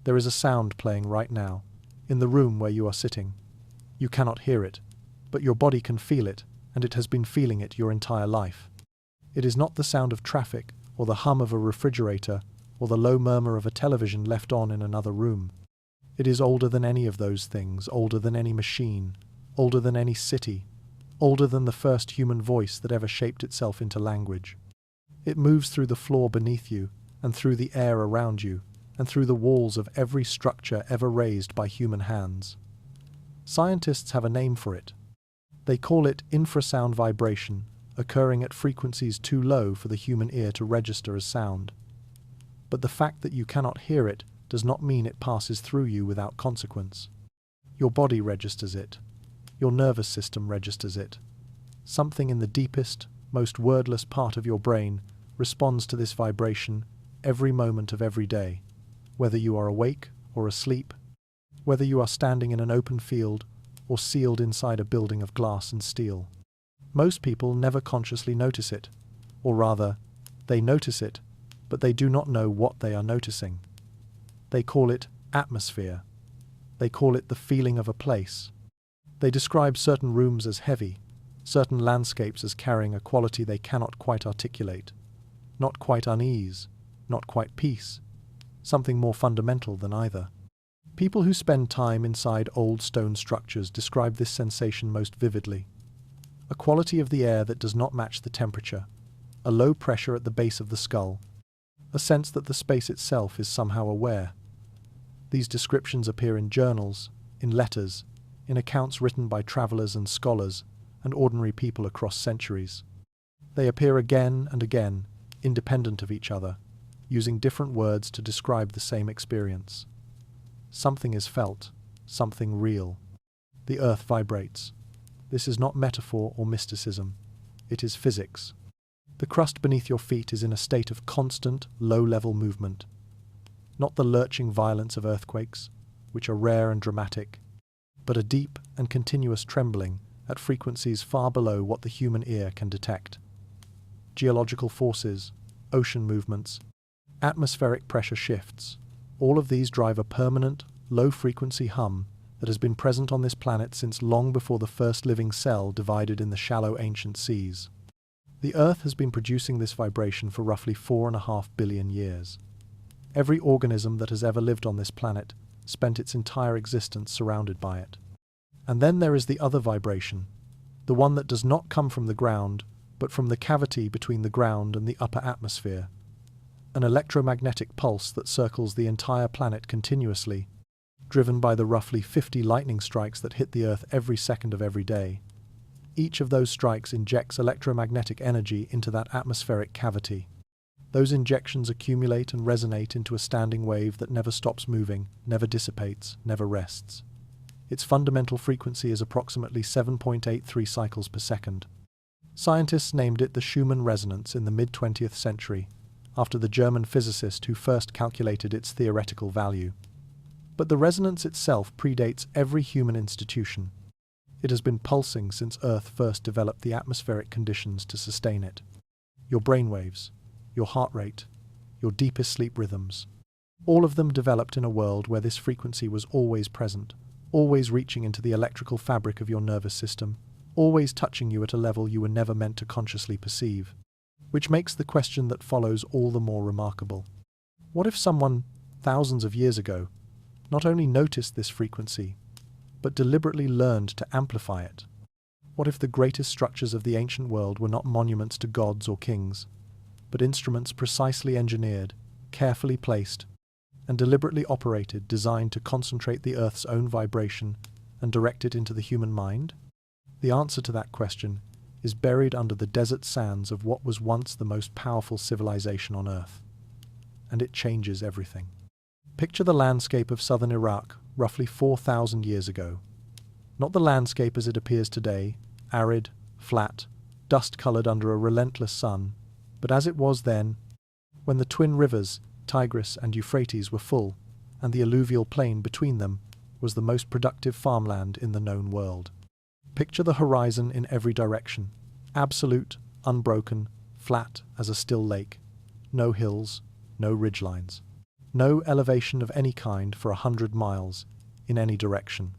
There is a sound playing right now, in the room where you are sitting. You cannot hear it, but your body can feel it, and it has been feeling it your entire life. It is not the sound of traffic, or the hum of a refrigerator, or the low murmur of a television left on in another room. It is older than any of those things, older than any machine, older than any city, older than the first human voice that ever shaped itself into language. It moves through the floor beneath you, and through the air around you, and through the walls of every structure ever raised by human hands. Scientists have a name for it. They call it infrasound vibration, occurring at frequencies too low for the human ear to register as sound. But the fact that you cannot hear it does not mean it passes through you without consequence. Your body registers it. Your nervous system registers it. Something in the deepest, most wordless part of your brain responds to this vibration every moment of every day, whether you are awake or asleep, whether you are standing in an open field or sealed inside a building of glass and steel. Most people never consciously notice it, or rather, they notice it, but they do not know what they are noticing. They call it atmosphere. They call it the feeling of a place. They describe certain rooms as heavy, certain landscapes as carrying a quality they cannot quite articulate. Not quite unease, not quite peace, something more fundamental than either. People who spend time inside old stone structures describe this sensation most vividly. A quality of the air that does not match the temperature, a low pressure at the base of the skull, a sense that the space itself is somehow aware. These descriptions appear in journals, in letters, in accounts written by travelers and scholars and ordinary people across centuries. They appear again and again, independent of each other, using different words to describe the same experience. Something is felt, something real. The earth vibrates. This is not metaphor or mysticism. It is physics. The crust beneath your feet is in a state of constant, low-level movement. Not the lurching violence of earthquakes, which are rare and dramatic, but a deep and continuous trembling at frequencies far below what the human ear can detect. Geological forces, ocean movements, atmospheric pressure shifts, all of these drive a permanent, low-frequency hum that has been present on this planet since long before the first living cell divided in the shallow ancient seas. The Earth has been producing this vibration for roughly 4.5 billion years. Every organism that has ever lived on this planet spent its entire existence surrounded by it. And then there is the other vibration, the one that does not come from the ground, but from the cavity between the ground and the upper atmosphere. An electromagnetic pulse that circles the entire planet continuously, driven by the roughly 50 lightning strikes that hit the Earth every second of every day. Each of those strikes injects electromagnetic energy into that atmospheric cavity. Those injections accumulate and resonate into a standing wave that never stops moving, never dissipates, never rests. Its fundamental frequency is approximately 7.83 cycles per second. Scientists named it the Schumann resonance in the mid-20th century, after the German physicist who first calculated its theoretical value. But the resonance itself predates every human institution. It has been pulsing since Earth first developed the atmospheric conditions to sustain it. Your brainwaves, your heart rate, your deepest sleep rhythms, all of them developed in a world where this frequency was always present, always reaching into the electrical fabric of your nervous system, always touching you at a level you were never meant to consciously perceive. Which makes the question that follows all the more remarkable. What if someone, thousands of years ago, not only noticed this frequency, but deliberately learned to amplify it? What if the greatest structures of the ancient world were not monuments to gods or kings, but instruments precisely engineered, carefully placed, and deliberately operated, designed to concentrate the Earth's own vibration and direct it into the human mind? The answer to that question is buried under the desert sands of what was once the most powerful civilization on Earth. And it changes everything. Picture the landscape of southern Iraq roughly 4,000 years ago. Not the landscape as it appears today, arid, flat, dust-colored under a relentless sun, but as it was then, when the twin rivers, Tigris and Euphrates, were full, and the alluvial plain between them was the most productive farmland in the known world. Picture the horizon in every direction, absolute, unbroken, flat as a still lake, no hills, no ridgelines. No elevation of any kind for 100 miles, in any direction.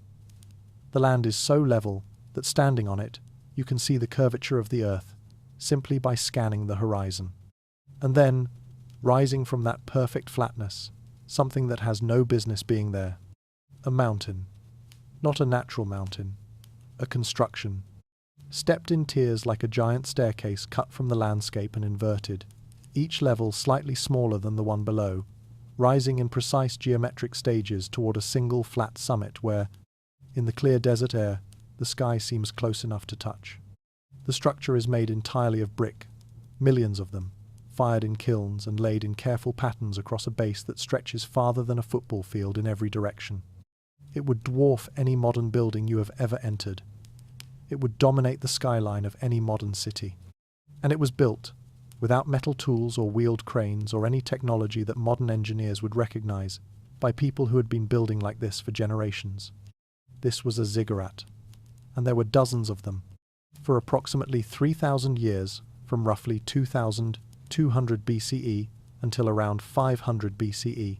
The land is so level that standing on it, you can see the curvature of the earth simply by scanning the horizon. And then, rising from that perfect flatness, something that has no business being there. A mountain. Not a natural mountain. A construction. Stepped in tiers like a giant staircase cut from the landscape and inverted, each level slightly smaller than the one below, rising in precise geometric stages toward a single flat summit where, in the clear desert air, the sky seems close enough to touch. The structure is made entirely of brick, millions of them, fired in kilns and laid in careful patterns across a base that stretches farther than a football field in every direction. It would dwarf any modern building you have ever entered. It would dominate the skyline of any modern city. And it was built, without metal tools or wheeled cranes or any technology that modern engineers would recognize, by people who had been building like this for generations. This was a ziggurat, and there were dozens of them. For approximately 3,000 years, from roughly 2,200 BCE until around 500 BCE,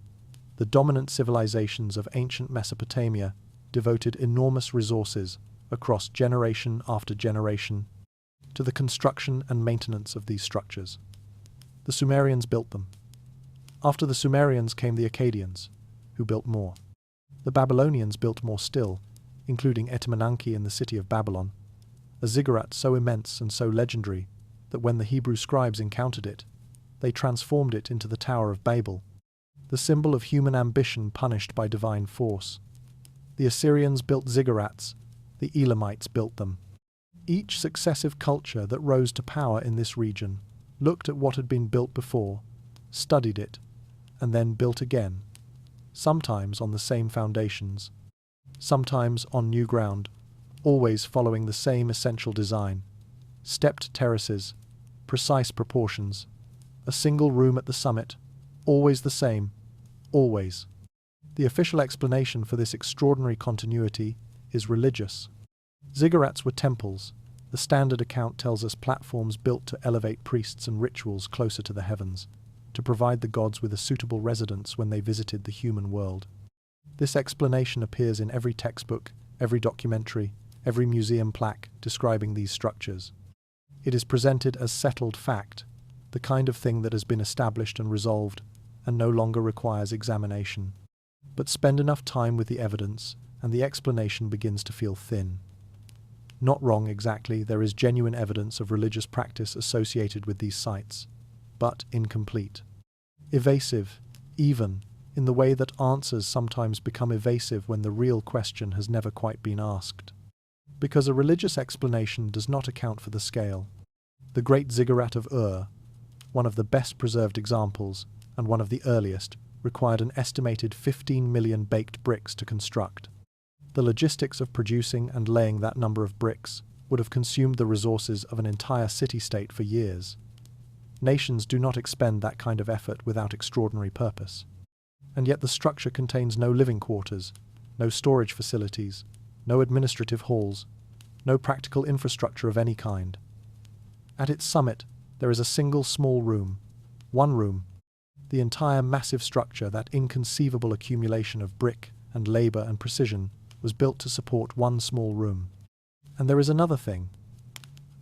the dominant civilizations of ancient Mesopotamia devoted enormous resources across generation after generation to the construction and maintenance of these structures. The Sumerians built them. After the Sumerians came the Akkadians, who built more. The Babylonians built more still, including Etemenanki in the city of Babylon, a ziggurat so immense and so legendary that when the Hebrew scribes encountered it, they transformed it into the Tower of Babel, the symbol of human ambition punished by divine force. The Assyrians built ziggurats, the Elamites built them. Each successive culture that rose to power in this region looked at what had been built before, studied it, and then built again, sometimes on the same foundations, sometimes on new ground, always following the same essential design: stepped terraces, precise proportions, a single room at the summit, always the same, always. The official explanation for this extraordinary continuity is religious. Ziggurats were temples. The standard account tells us platforms built to elevate priests and rituals closer to the heavens, to provide the gods with a suitable residence when they visited the human world. This explanation appears in every textbook, every documentary, every museum plaque describing these structures. It is presented as settled fact, the kind of thing that has been established and resolved and no longer requires examination. But spend enough time with the evidence and the explanation begins to feel thin. Not wrong exactly, there is genuine evidence of religious practice associated with these sites, but incomplete. Evasive, even, in the way that answers sometimes become evasive when the real question has never quite been asked. Because a religious explanation does not account for the scale. The Great Ziggurat of Ur, one of the best preserved examples, and one of the earliest, required an estimated 15 million baked bricks to construct. The logistics of producing and laying that number of bricks would have consumed the resources of an entire city-state for years. Nations do not expend that kind of effort without extraordinary purpose. And yet the structure contains no living quarters, no storage facilities, no administrative halls, no practical infrastructure of any kind. At its summit, there is a single small room, one room. The entire massive structure, that inconceivable accumulation of brick and labour and precision, was built to support one small room. And there is another thing,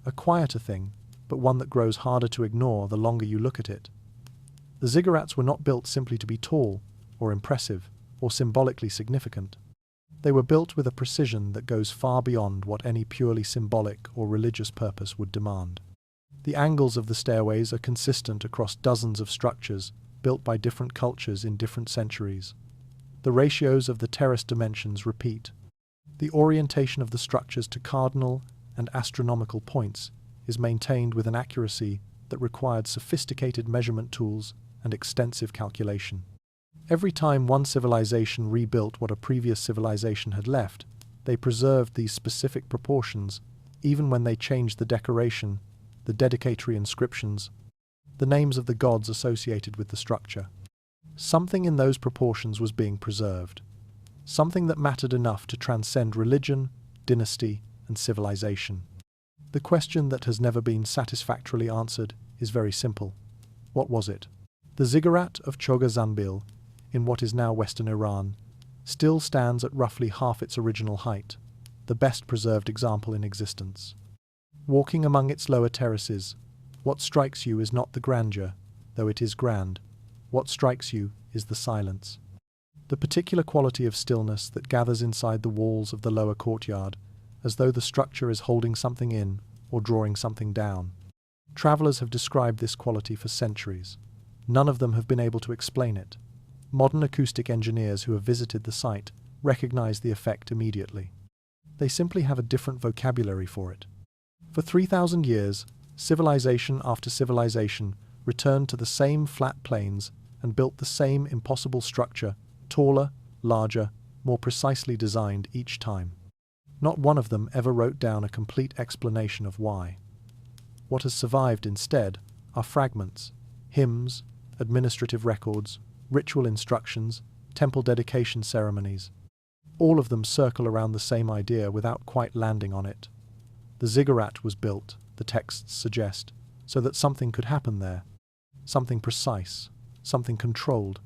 a quieter thing, but one that grows harder to ignore the longer you look at it. The ziggurats were not built simply to be tall, or impressive, or symbolically significant. They were built with a precision that goes far beyond what any purely symbolic or religious purpose would demand. The angles of the stairways are consistent across dozens of structures built by different cultures in different centuries. The ratios of the terrace dimensions repeat. The orientation of the structures to cardinal and astronomical points is maintained with an accuracy that required sophisticated measurement tools and extensive calculation. Every time one civilization rebuilt what a previous civilization had left, they preserved these specific proportions, even when they changed the decoration, the dedicatory inscriptions, the names of the gods associated with the structure. Something in those proportions was being preserved, something that mattered enough to transcend religion, dynasty, and civilization. The question that has never been satisfactorily answered is very simple. What was it? The Ziggurat of Choga Zanbil in what is now western Iran, still stands at roughly half its original height, the best preserved example in existence. Walking among its lower terraces, what strikes you is not the grandeur, though it is grand. What strikes you is the silence. The particular quality of stillness that gathers inside the walls of the lower courtyard, as though the structure is holding something in or drawing something down. Travelers have described this quality for centuries. None of them have been able to explain it. Modern acoustic engineers who have visited the site recognize the effect immediately. They simply have a different vocabulary for it. For 3,000 years, civilization after civilization returned to the same flat plains and built the same impossible structure, taller, larger, more precisely designed each time. Not one of them ever wrote down a complete explanation of why. What has survived instead are fragments, hymns, administrative records, ritual instructions, temple dedication ceremonies. All of them circle around the same idea without quite landing on it. The ziggurat was built, the texts suggest, so that something could happen there. Something precise, something controlled,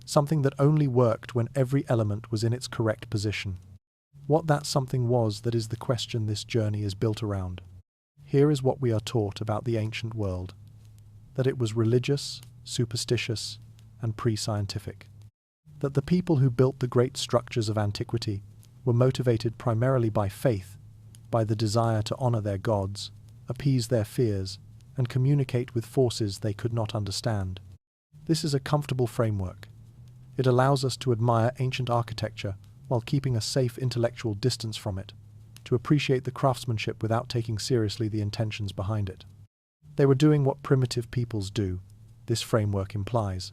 something that only worked when every element was in its correct position. What that something was, that is the question this journey is built around. Here is what we are taught about the ancient world: that it was religious, superstitious, and pre-scientific. That the people who built the great structures of antiquity were motivated primarily by faith, by the desire to honor their gods, appease their fears, and communicate with forces they could not understand. This is a comfortable framework. It allows us to admire ancient architecture while keeping a safe intellectual distance from it, to appreciate the craftsmanship without taking seriously the intentions behind it. They were doing what primitive peoples do, this framework implies.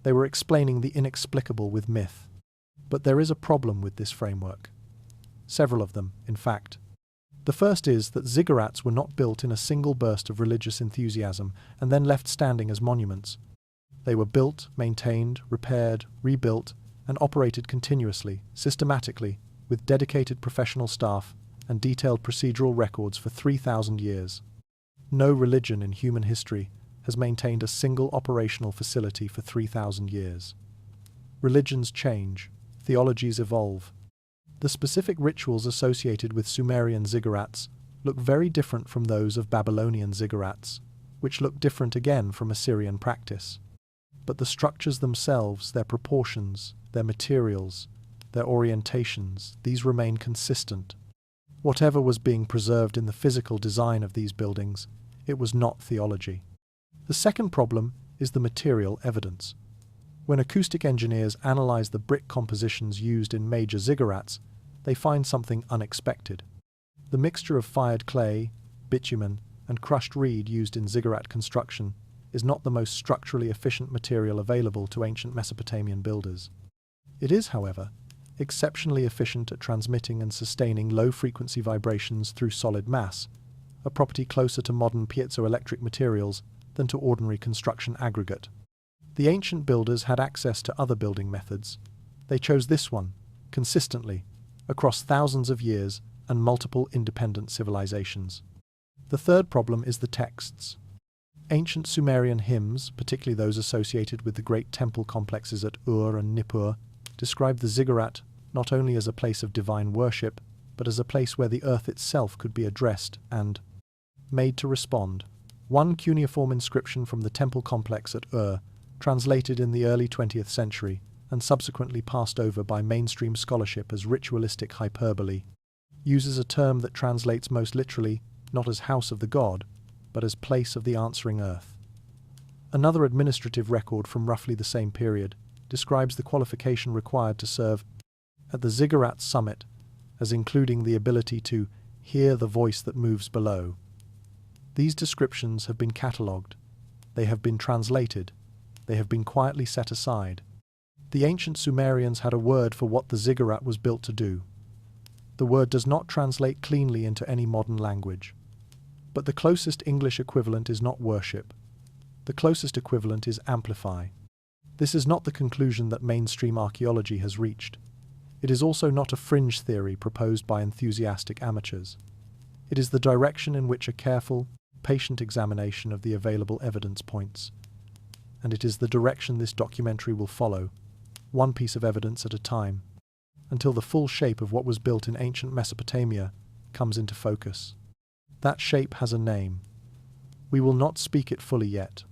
They were explaining the inexplicable with myth. But there is a problem with this framework. Several of them, in fact. The first is that ziggurats were not built in a single burst of religious enthusiasm and then left standing as monuments. They were built, maintained, repaired, rebuilt, and operated continuously, systematically, with dedicated professional staff and detailed procedural records for 3,000 years. No religion in human history has maintained a single operational facility for 3,000 years. Religions change, theologies evolve. The specific rituals associated with Sumerian ziggurats look very different from those of Babylonian ziggurats, which look different again from Assyrian practice. But the structures themselves, their proportions, their materials, their orientations, these remain consistent. Whatever was being preserved in the physical design of these buildings, it was not theology. The second problem is the material evidence. When acoustic engineers analyze the brick compositions used in major ziggurats, they find something unexpected. The mixture of fired clay, bitumen, and crushed reed used in ziggurat construction is not the most structurally efficient material available to ancient Mesopotamian builders. It is, however, exceptionally efficient at transmitting and sustaining low-frequency vibrations through solid mass, a property closer to modern piezoelectric materials than to ordinary construction aggregate. The ancient builders had access to other building methods. They chose this one, consistently, across thousands of years and multiple independent civilizations. The third problem is the texts. Ancient Sumerian hymns, particularly those associated with the great temple complexes at Ur and Nippur, describe the ziggurat not only as a place of divine worship, but as a place where the earth itself could be addressed and made to respond. One cuneiform inscription from the temple complex at Ur, translated in the early 20th century and subsequently passed over by mainstream scholarship as ritualistic hyperbole, uses a term that translates most literally not as house of the god, but as place of the answering earth. Another administrative record from roughly the same period describes the qualification required to serve at the ziggurat summit as including the ability to hear the voice that moves below. These descriptions have been catalogued, they have been translated, they have been quietly set aside. The ancient Sumerians had a word for what the ziggurat was built to do. The word does not translate cleanly into any modern language. But the closest English equivalent is not worship. The closest equivalent is amplify. This is not the conclusion that mainstream archaeology has reached. It is also not a fringe theory proposed by enthusiastic amateurs. It is the direction in which a careful, patient examination of the available evidence points. And it is the direction this documentary will follow, one piece of evidence at a time, until the full shape of what was built in ancient Mesopotamia comes into focus. That shape has a name. We will not speak it fully yet,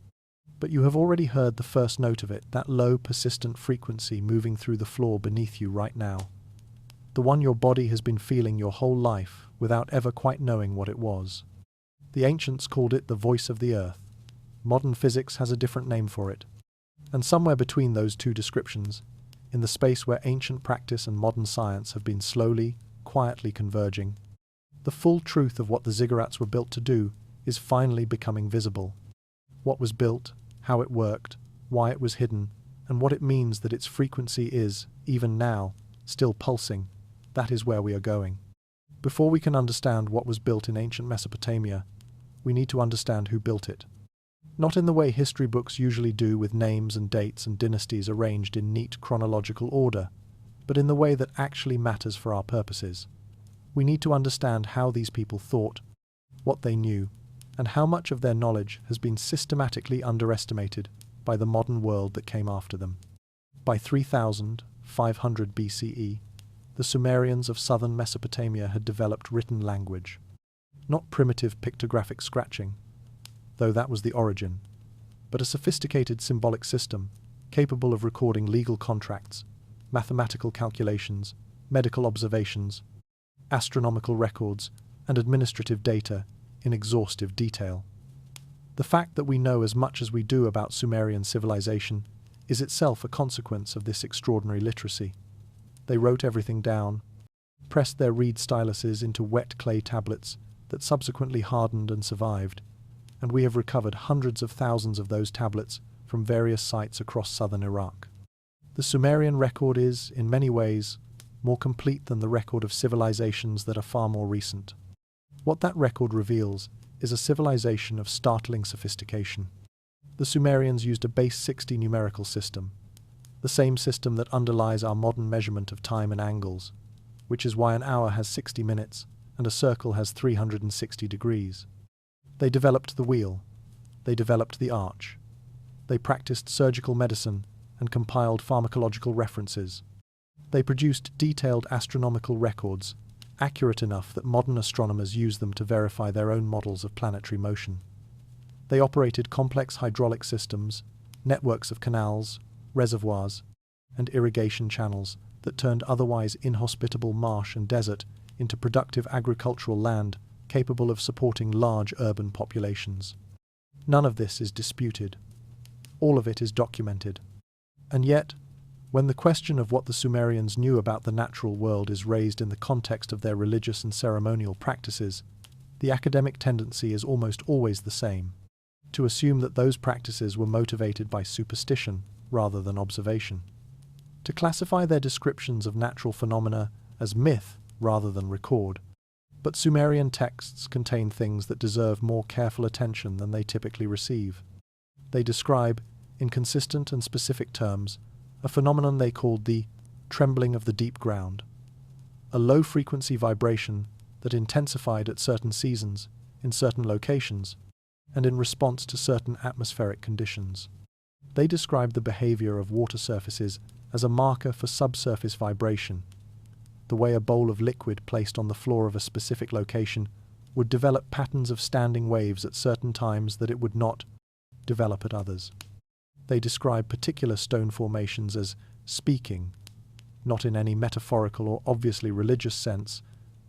but you have already heard the first note of it, that low, persistent frequency moving through the floor beneath you right now. The one your body has been feeling your whole life without ever quite knowing what it was. The ancients called it the voice of the earth. Modern physics has a different name for it. And somewhere between those two descriptions, in the space where ancient practice and modern science have been slowly, quietly converging, the full truth of what the ziggurats were built to do is finally becoming visible. What was built, how it worked, why it was hidden, and what it means that its frequency is, even now, still pulsing, that is where we are going. Before we can understand what was built in ancient Mesopotamia, we need to understand who built it. Not in the way history books usually do, with names and dates and dynasties arranged in neat chronological order, but in the way that actually matters for our purposes. We need to understand how these people thought, what they knew, and how much of their knowledge has been systematically underestimated by the modern world that came after them. By 3500 BCE, the Sumerians of southern Mesopotamia had developed written language. Not primitive pictographic scratching, though that was the origin, but a sophisticated symbolic system capable of recording legal contracts, mathematical calculations, medical observations, astronomical records, and administrative data in exhaustive detail. The fact that we know as much as we do about Sumerian civilization is itself a consequence of this extraordinary literacy. They wrote everything down, pressed their reed styluses into wet clay tablets that subsequently hardened and survived, and we have recovered hundreds of thousands of those tablets from various sites across southern Iraq. The Sumerian record is, in many ways, more complete than the record of civilizations that are far more recent. What that record reveals is a civilization of startling sophistication. The Sumerians used a base 60 numerical system, the same system that underlies our modern measurement of time and angles, which is why an hour has 60 minutes and a circle has 360 degrees. They developed the wheel. They developed the arch. They practiced surgical medicine and compiled pharmacological references. They produced detailed astronomical records, accurate enough that modern astronomers use them to verify their own models of planetary motion. They operated complex hydraulic systems, networks of canals, reservoirs, and irrigation channels that turned otherwise inhospitable marsh and desert into productive agricultural land capable of supporting large urban populations. None of this is disputed. All of it is documented. And yet, when the question of what the Sumerians knew about the natural world is raised in the context of their religious and ceremonial practices, the academic tendency is almost always the same: to assume that those practices were motivated by superstition rather than observation, to classify their descriptions of natural phenomena as myth rather than record. But Sumerian texts contain things that deserve more careful attention than they typically receive. They describe, in consistent and specific terms, a phenomenon they called the trembling of the deep ground, a low-frequency vibration that intensified at certain seasons, in certain locations, and in response to certain atmospheric conditions. They describe the behavior of water surfaces as a marker for subsurface vibration, the way a bowl of liquid placed on the floor of a specific location would develop patterns of standing waves at certain times that it would not develop at others. They describe particular stone formations as speaking, not in any metaphorical or obviously religious sense,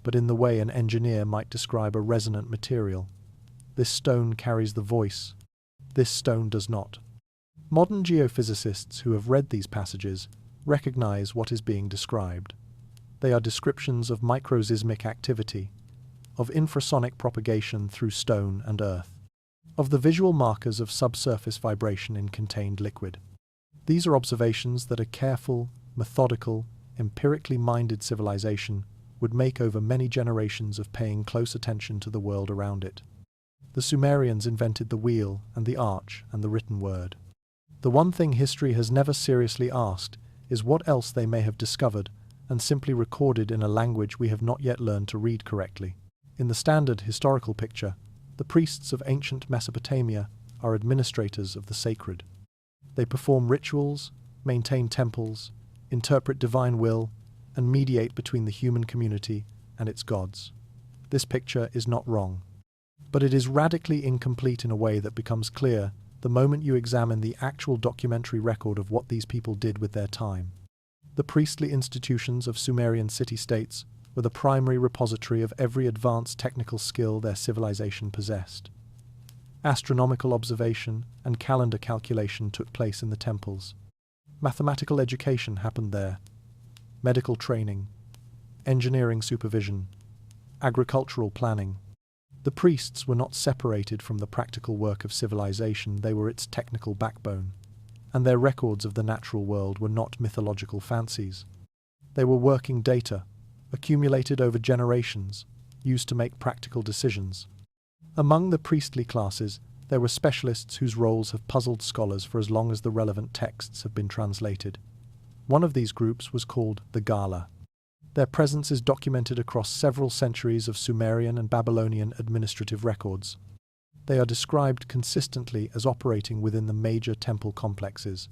but in the way an engineer might describe a resonant material. This stone carries the voice. This stone does not. Modern geophysicists who have read these passages recognize what is being described. They are descriptions of microseismic activity, of infrasonic propagation through stone and earth, of the visual markers of subsurface vibration in contained liquid. These are observations that a careful, methodical, empirically minded civilization would make over many generations of paying close attention to the world around it. The Sumerians invented the wheel and the arch and the written word. The one thing history has never seriously asked is what else they may have discovered and simply recorded in a language we have not yet learned to read correctly. In the standard historical picture, the priests of ancient Mesopotamia are administrators of the sacred. They perform rituals, maintain temples, interpret divine will, and mediate between the human community and its gods. This picture is not wrong, but it is radically incomplete in a way that becomes clear the moment you examine the actual documentary record of what these people did with their time. The priestly institutions of Sumerian city-states were the primary repository of every advanced technical skill their civilization possessed. Astronomical observation and calendar calculation took place in the temples. Mathematical education happened there. Medical training, engineering supervision, agricultural planning. The priests were not separated from the practical work of civilization, they were its technical backbone, and their records of the natural world were not mythological fancies. They were working data, accumulated over generations, used to make practical decisions. Among the priestly classes, there were specialists whose roles have puzzled scholars for as long as the relevant texts have been translated. One of these groups was called the Gala. Their presence is documented across several centuries of Sumerian and Babylonian administrative records. They are described consistently as operating within the major temple complexes,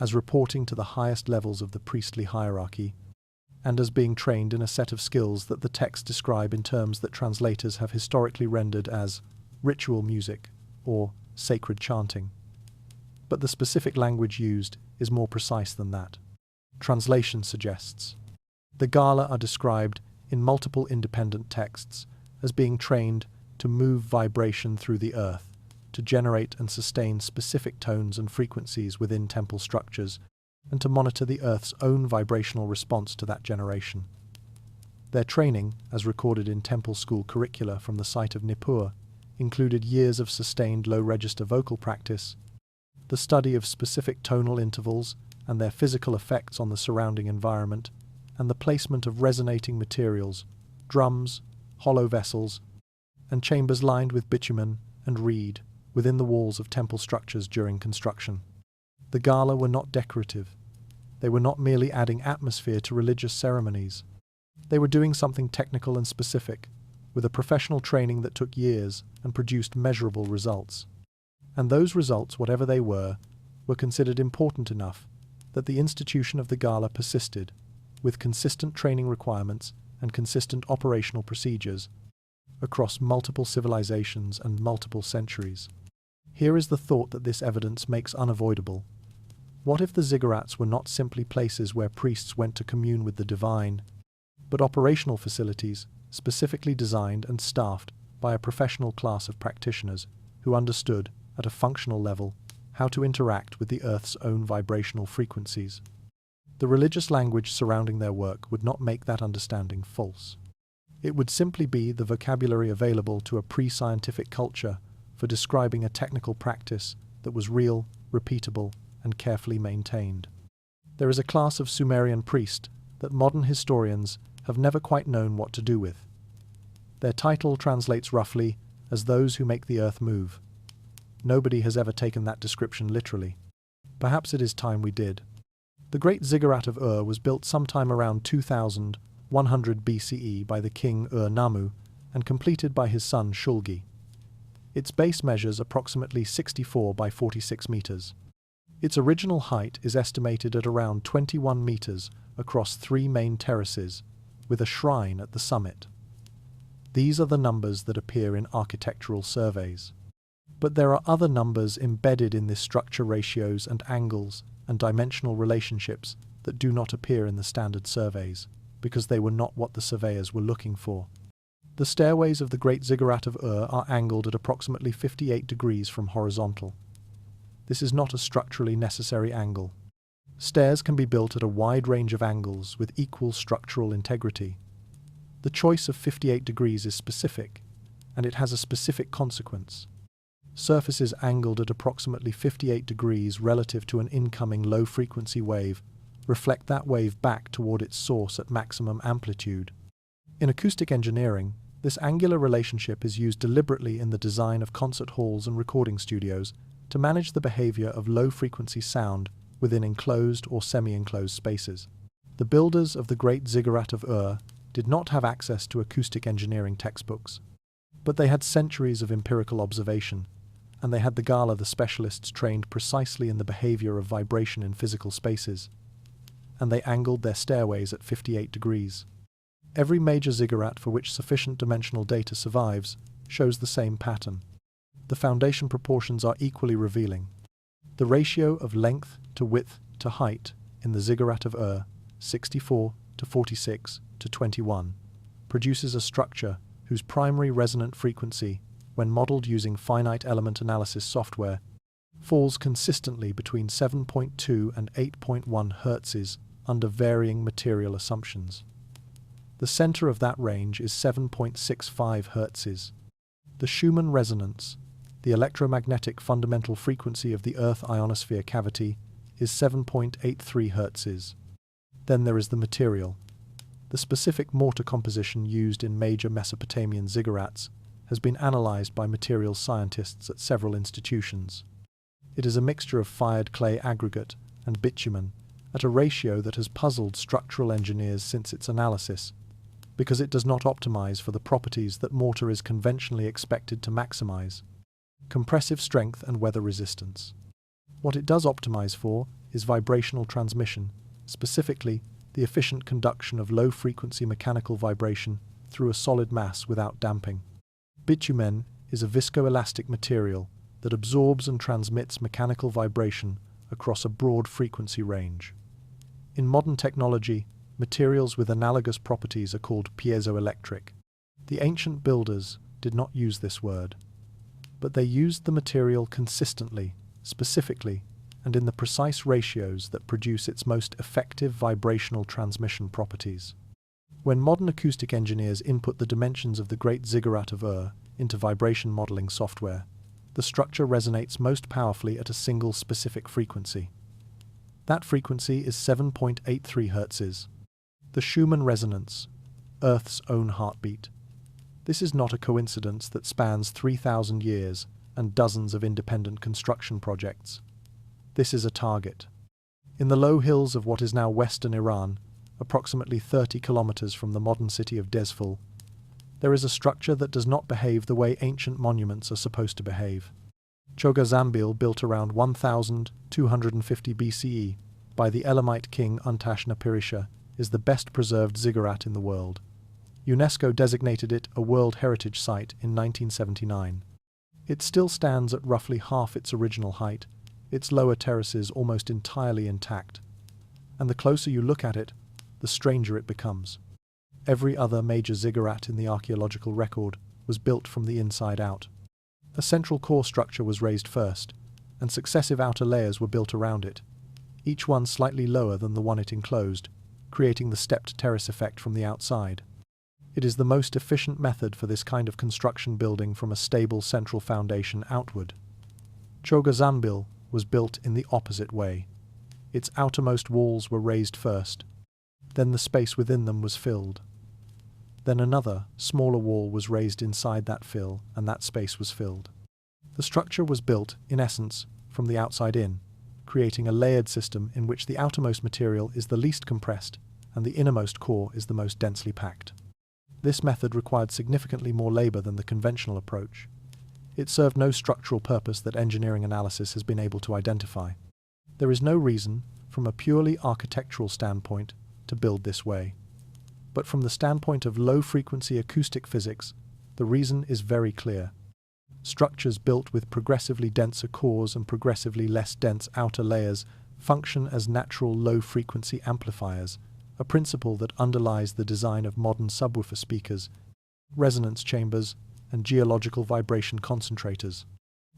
as reporting to the highest levels of the priestly hierarchy, and as being trained in a set of skills that the texts describe in terms that translators have historically rendered as ritual music or sacred chanting. But the specific language used is more precise than that. Translation suggests the Gala are described in multiple independent texts as being trained to move vibration through the earth, to generate and sustain specific tones and frequencies within temple structures, and to monitor the earth's own vibrational response to that generation. Their training, as recorded in temple school curricula from the site of Nippur, included years of sustained low-register vocal practice, the study of specific tonal intervals and their physical effects on the surrounding environment, and the placement of resonating materials, drums, hollow vessels, and chambers lined with bitumen and reed within the walls of temple structures during construction. The Gala were not decorative. They were not merely adding atmosphere to religious ceremonies. They were doing something technical and specific, with a professional training that took years and produced measurable results. And those results, whatever they were considered important enough that the institution of the Gala persisted, with consistent training requirements and consistent operational procedures, across multiple civilizations and multiple centuries. Here is the thought that this evidence makes unavoidable. What if the Ziggurats were not simply places where priests went to commune with the divine, but operational facilities specifically designed and staffed by a professional class of practitioners who understood, at a functional level, how to interact with the Earth's own vibrational frequencies? The religious language surrounding their work would not make that understanding false. It would simply be the vocabulary available to a pre-scientific culture for describing a technical practice that was real, repeatable, and carefully maintained. There is a class of Sumerian priest that modern historians have never quite known what to do with. Their title translates roughly as those who make the earth move. Nobody has ever taken that description literally. Perhaps it is time we did. The Great Ziggurat of Ur was built sometime around 2100 BCE by the king Ur-Nammu and completed by his son Shulgi. Its base measures approximately 64 by 46 meters. Its original height is estimated at around 21 meters across 3 main terraces, with a shrine at the summit. These are the numbers that appear in architectural surveys. But there are other numbers embedded in this structure, ratios and angles and dimensional relationships that do not appear in the standard surveys, because they were not what the surveyors were looking for. The stairways of the Great Ziggurat of Ur are angled at approximately 58 degrees from horizontal. This is not a structurally necessary angle. Stairs can be built at a wide range of angles with equal structural integrity. The choice of 58 degrees is specific, and it has a specific consequence. Surfaces angled at approximately 58 degrees relative to an incoming low-frequency wave reflect that wave back toward its source at maximum amplitude. In acoustic engineering, this angular relationship is used deliberately in the design of concert halls and recording studios to manage the behavior of low-frequency sound within enclosed or semi-enclosed spaces. The builders of the Great Ziggurat of Ur did not have access to acoustic engineering textbooks, but they had centuries of empirical observation, and they had the Gala, the specialists trained precisely in the behavior of vibration in physical spaces. and they angled their stairways at 58 degrees. Every major ziggurat for which sufficient dimensional data survives shows the same pattern. The foundation proportions are equally revealing. The ratio of length to width to height in the Ziggurat of Ur, 64 to 46 to 21, produces a structure whose primary resonant frequency, when modeled using finite element analysis software, falls consistently between 7.2 and 8.1 Hz under varying material assumptions. The center of that range is 7.65 Hz. The Schumann resonance, the electromagnetic fundamental frequency of the Earth ionosphere cavity, is 7.83 Hz. Then there is the material. The specific mortar composition used in major Mesopotamian ziggurats has been analyzed by materials scientists at several institutions. It is a mixture of fired clay aggregate and bitumen at a ratio that has puzzled structural engineers since its analysis, because it does not optimize for the properties that mortar is conventionally expected to maximize: compressive strength and weather resistance. What it does optimize for is vibrational transmission, specifically the efficient conduction of low-frequency mechanical vibration through a solid mass without damping. Bitumen is a viscoelastic material that absorbs and transmits mechanical vibration across a broad frequency range. In modern technology, materials with analogous properties are called piezoelectric. The ancient builders did not use this word, but they used the material consistently, specifically, and in the precise ratios that produce its most effective vibrational transmission properties. When modern acoustic engineers input the dimensions of the Great Ziggurat of Ur into vibration modeling software, the structure resonates most powerfully at a single specific frequency. That frequency is 7.83 Hz. The Schumann resonance, Earth's own heartbeat. This is not a coincidence that spans 3,000 years and dozens of independent construction projects. This is a target. In the low hills of what is now western Iran, approximately 30 kilometers from the modern city of Dezful, there is a structure that does not behave the way ancient monuments are supposed to behave. Chogha-Zambil, built around 1250 BCE by the Elamite king Untashnapirisha, is the best preserved ziggurat in the world. UNESCO designated it a World Heritage Site in 1979. It still stands at roughly half its original height, its lower terraces almost entirely intact. And the closer you look at it, the stranger it becomes. Every other major ziggurat in the archaeological record was built from the inside out. A central core structure was raised first, and successive outer layers were built around it, each one slightly lower than the one it enclosed, creating the stepped terrace effect from the outside. It is the most efficient method for this kind of construction, building from a stable central foundation outward. Chogha-Zambil was built in the opposite way. Its outermost walls were raised first, then the space within them was filled. Then another, smaller wall was raised inside that fill, and that space was filled. The structure was built, in essence, from the outside in, creating a layered system in which the outermost material is the least compressed and the innermost core is the most densely packed. This method required significantly more labor than the conventional approach. It served no structural purpose that engineering analysis has been able to identify. There is no reason, from a purely architectural standpoint, to build this way. But from the standpoint of low-frequency acoustic physics, the reason is very clear. Structures built with progressively denser cores and progressively less dense outer layers function as natural low-frequency amplifiers, a principle that underlies the design of modern subwoofer speakers, resonance chambers, and geological vibration concentrators.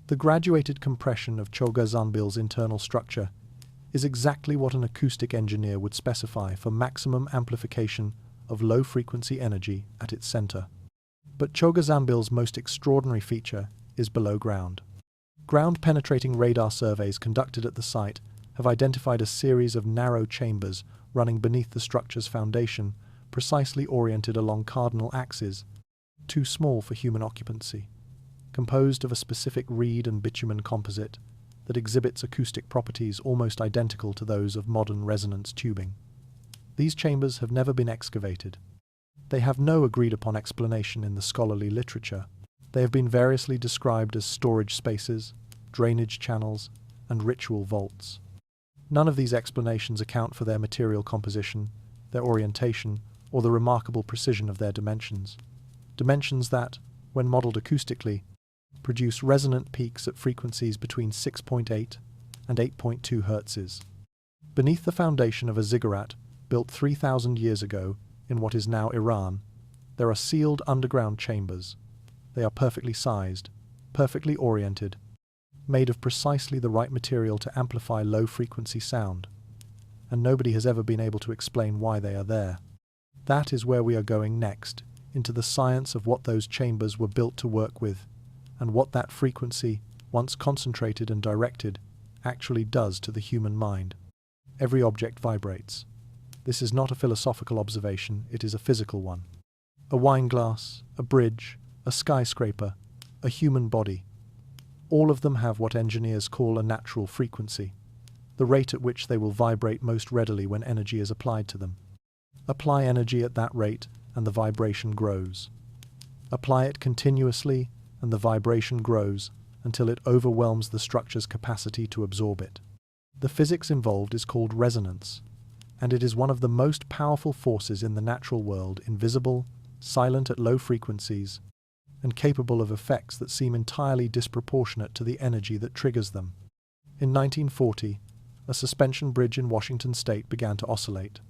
The graduated compression of Chogha-Zambil's internal structure is exactly what an acoustic engineer would specify for maximum amplification of low-frequency energy at its center. But Chogha-Zambil's most extraordinary feature is below ground. Ground-penetrating radar surveys conducted at the site have identified a series of narrow chambers running beneath the structure's foundation, precisely oriented along cardinal axes, too small for human occupancy, composed of a specific reed and bitumen composite that exhibits acoustic properties almost identical to those of modern resonance tubing. These chambers have never been excavated. They have no agreed-upon explanation in the scholarly literature. They have been variously described as storage spaces, drainage channels, and ritual vaults. None of these explanations account for their material composition, their orientation, or the remarkable precision of their dimensions. Dimensions that, when modeled acoustically, produce resonant peaks at frequencies between 6.8 and 8.2 Hz. Beneath the foundation of a ziggurat built 3,000 years ago in what is now Iran, there are sealed underground chambers. They are perfectly sized, perfectly oriented, made of precisely the right material to amplify low-frequency sound, and nobody has ever been able to explain why they are there. That is where we are going next, into the science of what those chambers were built to work with, and what that frequency, once concentrated and directed, actually does to the human mind. Every object vibrates. This is not a philosophical observation, it is a physical one. A wine glass, a bridge, a skyscraper, a human body. All of them have what engineers call a natural frequency, the rate at which they will vibrate most readily when energy is applied to them. Apply energy at that rate and the vibration grows. Apply it continuously and the vibration grows until it overwhelms the structure's capacity to absorb it. The physics involved is called resonance, and it is one of the most powerful forces in the natural world, invisible, silent at low frequencies, and capable of effects that seem entirely disproportionate to the energy that triggers them. In 1940, a suspension bridge in Washington state began to oscillate.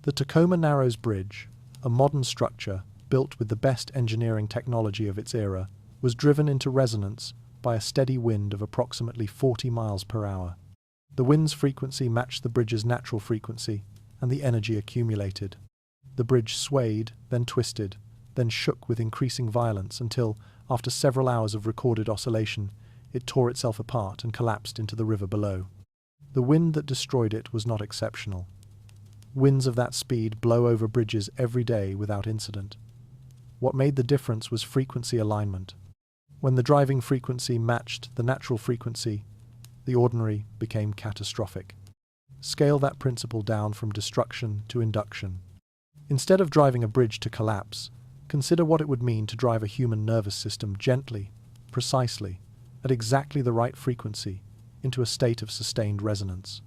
The Tacoma Narrows Bridge, a modern structure built with the best engineering technology of its era, was driven into resonance by a steady wind of approximately 40 miles per hour. The wind's frequency matched the bridge's natural frequency, and the energy accumulated. The bridge swayed, then twisted, then shook with increasing violence until, after several hours of recorded oscillation, it tore itself apart and collapsed into the river below. The wind that destroyed it was not exceptional. Winds of that speed blow over bridges every day without incident. What made the difference was frequency alignment. When the driving frequency matched the natural frequency, the ordinary became catastrophic. Scale that principle down from destruction to induction. Instead of driving a bridge to collapse, consider what it would mean to drive a human nervous system gently, precisely, at exactly the right frequency, into a state of sustained resonance.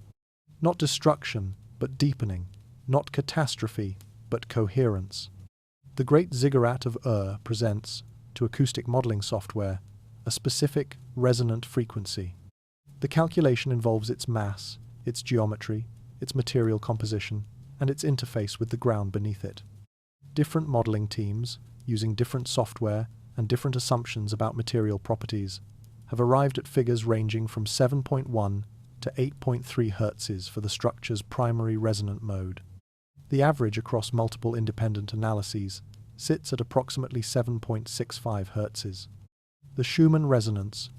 Not destruction, but deepening. Not catastrophe, but coherence. The Great Ziggurat of Ur presents, to acoustic modeling software, a specific, resonant frequency. The calculation involves its mass, its geometry, its material composition, and its interface with the ground beneath it. Different modeling teams, using different software and different assumptions about material properties, have arrived at figures ranging from 7.1 to 8.3 Hz for the structure's primary resonant mode. The average across multiple independent analyses sits at approximately 7.65 Hz. The Schumann resonance,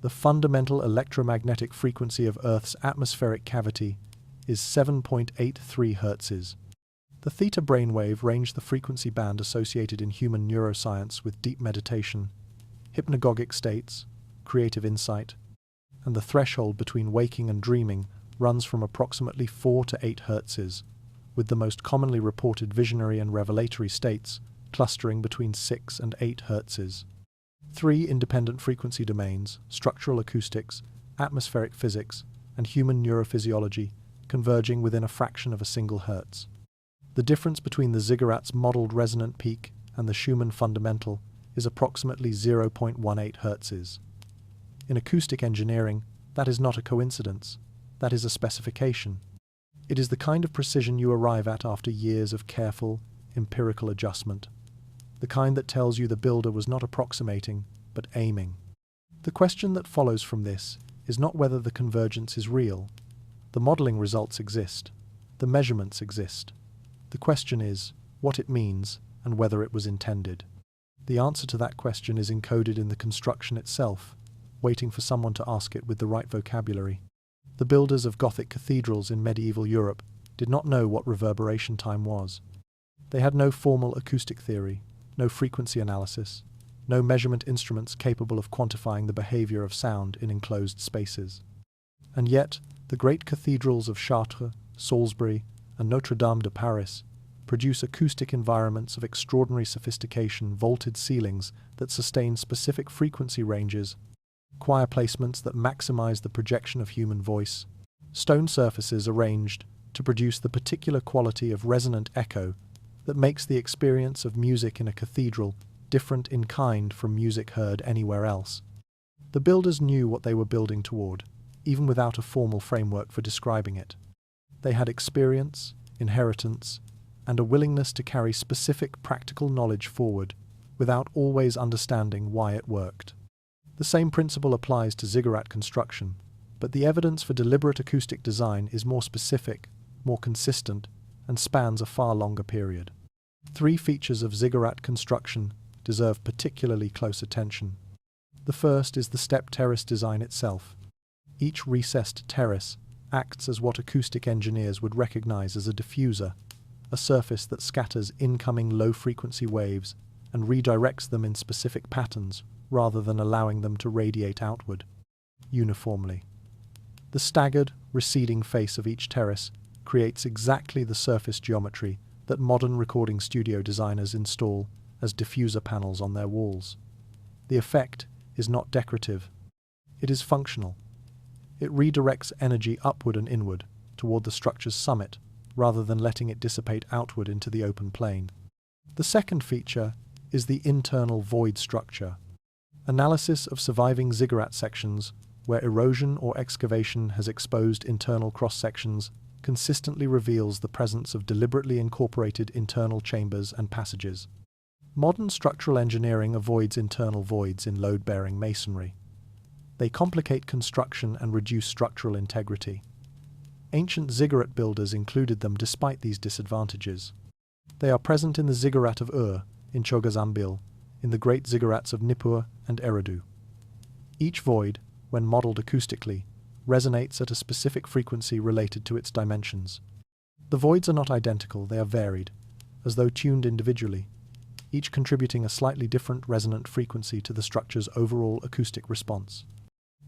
the fundamental electromagnetic frequency of Earth's atmospheric cavity, is 7.83 Hz. The theta brainwave ranged the frequency band associated in human neuroscience with deep meditation, hypnagogic states, creative insight, and the threshold between waking and dreaming runs from approximately 4 to 8 Hz, with the most commonly reported visionary and revelatory states clustering between 6 and 8 Hz. 3 independent frequency domains, structural acoustics, atmospheric physics, and human neurophysiology, converging within a fraction of a single Hertz. The difference between the ziggurat's modeled resonant peak and the Schumann fundamental is approximately 0.18 Hz. In acoustic engineering, that is not a coincidence, that is a specification. It is the kind of precision you arrive at after years of careful, empirical adjustment. The kind that tells you the builder was not approximating, but aiming. The question that follows from this is not whether the convergence is real. The modeling results exist. The measurements exist. The question is what it means and whether it was intended. The answer to that question is encoded in the construction itself, waiting for someone to ask it with the right vocabulary. The builders of Gothic cathedrals in medieval Europe did not know what reverberation time was. They had no formal acoustic theory, no frequency analysis, no measurement instruments capable of quantifying the behavior of sound in enclosed spaces. And yet, the great cathedrals of Chartres, Salisbury, and Notre Dame de Paris produce acoustic environments of extraordinary sophistication, vaulted ceilings that sustain specific frequency ranges, choir placements that maximize the projection of human voice, stone surfaces arranged to produce the particular quality of resonant echo that makes the experience of music in a cathedral different in kind from music heard anywhere else. The builders knew what they were building toward, even without a formal framework for describing it. They had experience, inheritance, and a willingness to carry specific practical knowledge forward without always understanding why it worked. The same principle applies to ziggurat construction, but the evidence for deliberate acoustic design is more specific, more consistent, and spans a far longer period. 3 features of ziggurat construction deserve particularly close attention. The first is the step terrace design itself. Each recessed terrace acts as what acoustic engineers would recognize as a diffuser, a surface that scatters incoming low-frequency waves and redirects them in specific patterns rather than allowing them to radiate outward uniformly. The staggered, receding face of each terrace creates exactly the surface geometry that modern recording studio designers install as diffuser panels on their walls. The effect is not decorative. It is functional. It redirects energy upward and inward toward the structure's summit rather than letting it dissipate outward into the open plane. The second feature is the internal void structure. Analysis of surviving ziggurat sections where erosion or excavation has exposed internal cross-sections consistently reveals the presence of deliberately incorporated internal chambers and passages. Modern structural engineering avoids internal voids in load-bearing masonry. They complicate construction and reduce structural integrity. Ancient ziggurat builders included them despite these disadvantages. They are present in the Ziggurat of Ur, in Chogazambil, in the Great Ziggurats of Nippur and Eridu. Each void, when modelled acoustically, resonates at a specific frequency related to its dimensions. The voids are not identical, they are varied, as though tuned individually, each contributing a slightly different resonant frequency to the structure's overall acoustic response.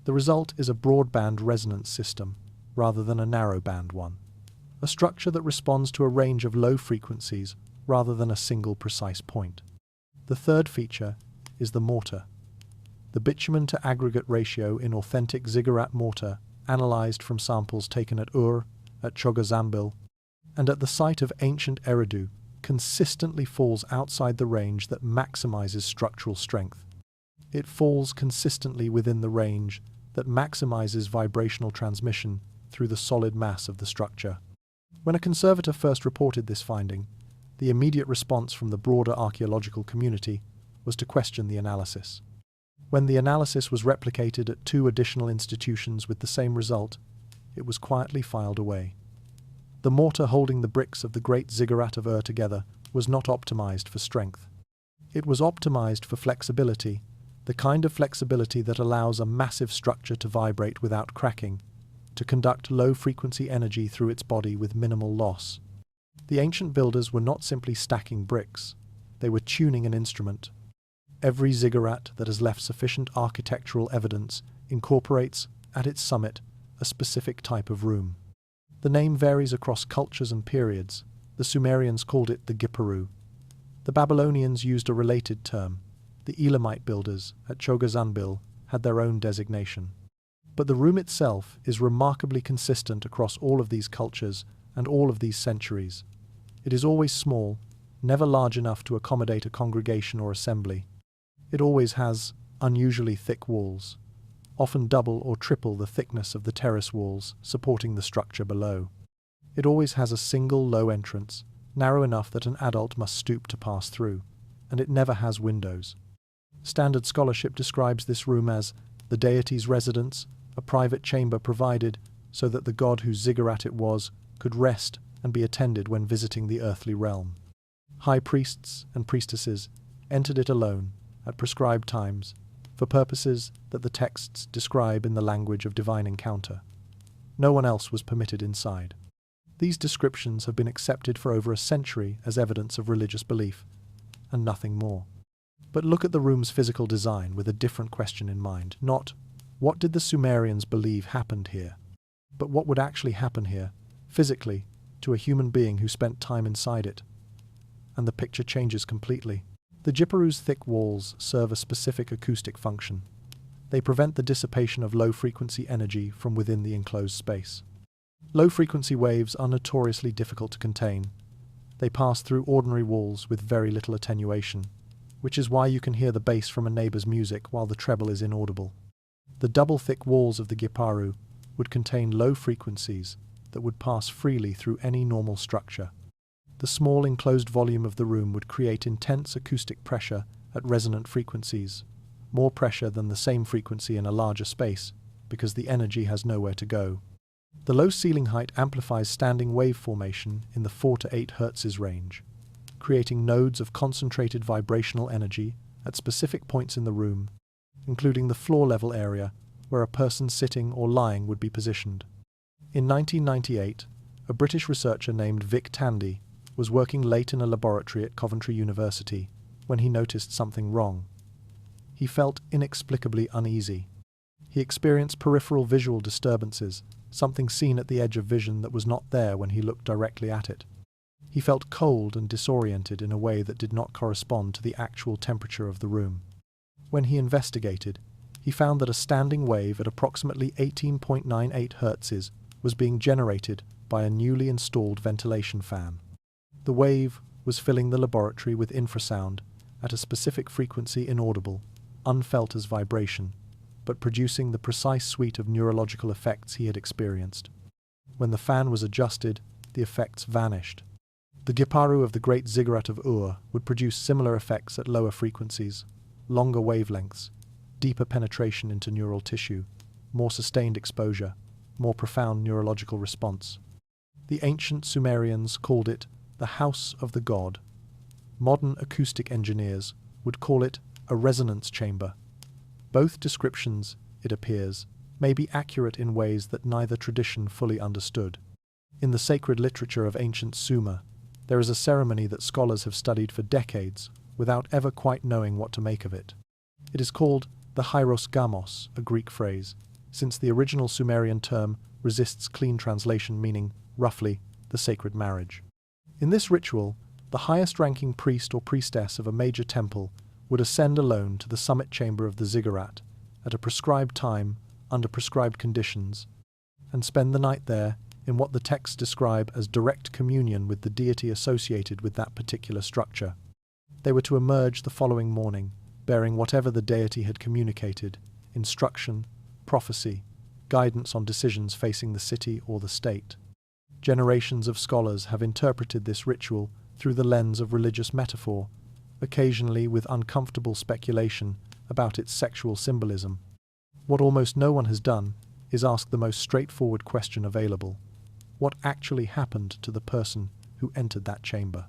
The result is a broadband resonance system, rather than a narrowband one, a structure that responds to a range of low frequencies rather than a single precise point. The third feature is the mortar. The bitumen to aggregate ratio in authentic ziggurat mortar, analysed from samples taken at Ur, at Chogazambil, and at the site of ancient Eridu, consistently falls outside the range that maximizes structural strength. It falls consistently within the range that maximizes vibrational transmission through the solid mass of the structure. When a conservator first reported this finding, the immediate response from the broader archaeological community was to question the analysis. When the analysis was replicated at 2 additional institutions with the same result, it was quietly filed away. The mortar holding the bricks of the Great Ziggurat of Ur together was not optimized for strength. It was optimized for flexibility, the kind of flexibility that allows a massive structure to vibrate without cracking, to conduct low-frequency energy through its body with minimal loss. The ancient builders were not simply stacking bricks, they were tuning an instrument. Every ziggurat that has left sufficient architectural evidence incorporates, at its summit, a specific type of room. The name varies across cultures and periods. The Sumerians called it the Gipparu. The Babylonians used a related term. The Elamite builders at Chogazambil had their own designation. But the room itself is remarkably consistent across all of these cultures and all of these centuries. It is always small, never large enough to accommodate a congregation or assembly. It always has unusually thick walls, often double or triple the thickness of the terrace walls supporting the structure below. It always has a single low entrance, narrow enough that an adult must stoop to pass through, and it never has windows. Standard scholarship describes this room as the deity's residence, a private chamber provided so that the god whose ziggurat it was could rest and be attended when visiting the earthly realm. High priests and priestesses entered it alone, at prescribed times, for purposes that the texts describe in the language of divine encounter. No one else was permitted inside. These descriptions have been accepted for over a century as evidence of religious belief, and nothing more. But look at the room's physical design with a different question in mind. Not, what did the Sumerians believe happened here? But what would actually happen here, physically, to a human being who spent time inside it? And the picture changes completely. The Gipparu's thick walls serve a specific acoustic function. They prevent the dissipation of low-frequency energy from within the enclosed space. Low-frequency waves are notoriously difficult to contain. They pass through ordinary walls with very little attenuation, which is why you can hear the bass from a neighbor's music while the treble is inaudible. The double-thick walls of the Giparu would contain low frequencies that would pass freely through any normal structure. The small enclosed volume of the room would create intense acoustic pressure at resonant frequencies, more pressure than the same frequency in a larger space, because the energy has nowhere to go. The low ceiling height amplifies standing wave formation in the 4 to 8 Hz range, creating nodes of concentrated vibrational energy at specific points in the room, including the floor-level area where a person sitting or lying would be positioned. In 1998, a British researcher named Vic Tandy was working late in a laboratory at Coventry University when he noticed something wrong. He felt inexplicably uneasy. He experienced peripheral visual disturbances, something seen at the edge of vision that was not there when he looked directly at it. He felt cold and disoriented in a way that did not correspond to the actual temperature of the room. When he investigated, he found that a standing wave at approximately 18.98 Hz was being generated by a newly installed ventilation fan. The wave was filling the laboratory with infrasound at a specific frequency inaudible, unfelt as vibration, but producing the precise suite of neurological effects he had experienced. When the fan was adjusted, the effects vanished. The Giparu of the Great Ziggurat of Ur would produce similar effects at lower frequencies, longer wavelengths, deeper penetration into neural tissue, more sustained exposure, more profound neurological response. The ancient Sumerians called it the House of the God. Modern acoustic engineers would call it a resonance chamber. Both descriptions, it appears, may be accurate in ways that neither tradition fully understood. In the sacred literature of ancient Sumer, there is a ceremony that scholars have studied for decades without ever quite knowing what to make of it. It is called the hieros gamos, a Greek phrase, since the original Sumerian term resists clean translation, meaning, roughly, the sacred marriage. In this ritual, the highest-ranking priest or priestess of a major temple would ascend alone to the summit chamber of the ziggurat at a prescribed time, under prescribed conditions, and spend the night there in what the texts describe as direct communion with the deity associated with that particular structure. They were to emerge the following morning, bearing whatever the deity had communicated, instruction, prophecy, guidance on decisions facing the city or the state. Generations of scholars have interpreted this ritual through the lens of religious metaphor, occasionally with uncomfortable speculation about its sexual symbolism. What almost no one has done is ask the most straightforward question available: what actually happened to the person who entered that chamber?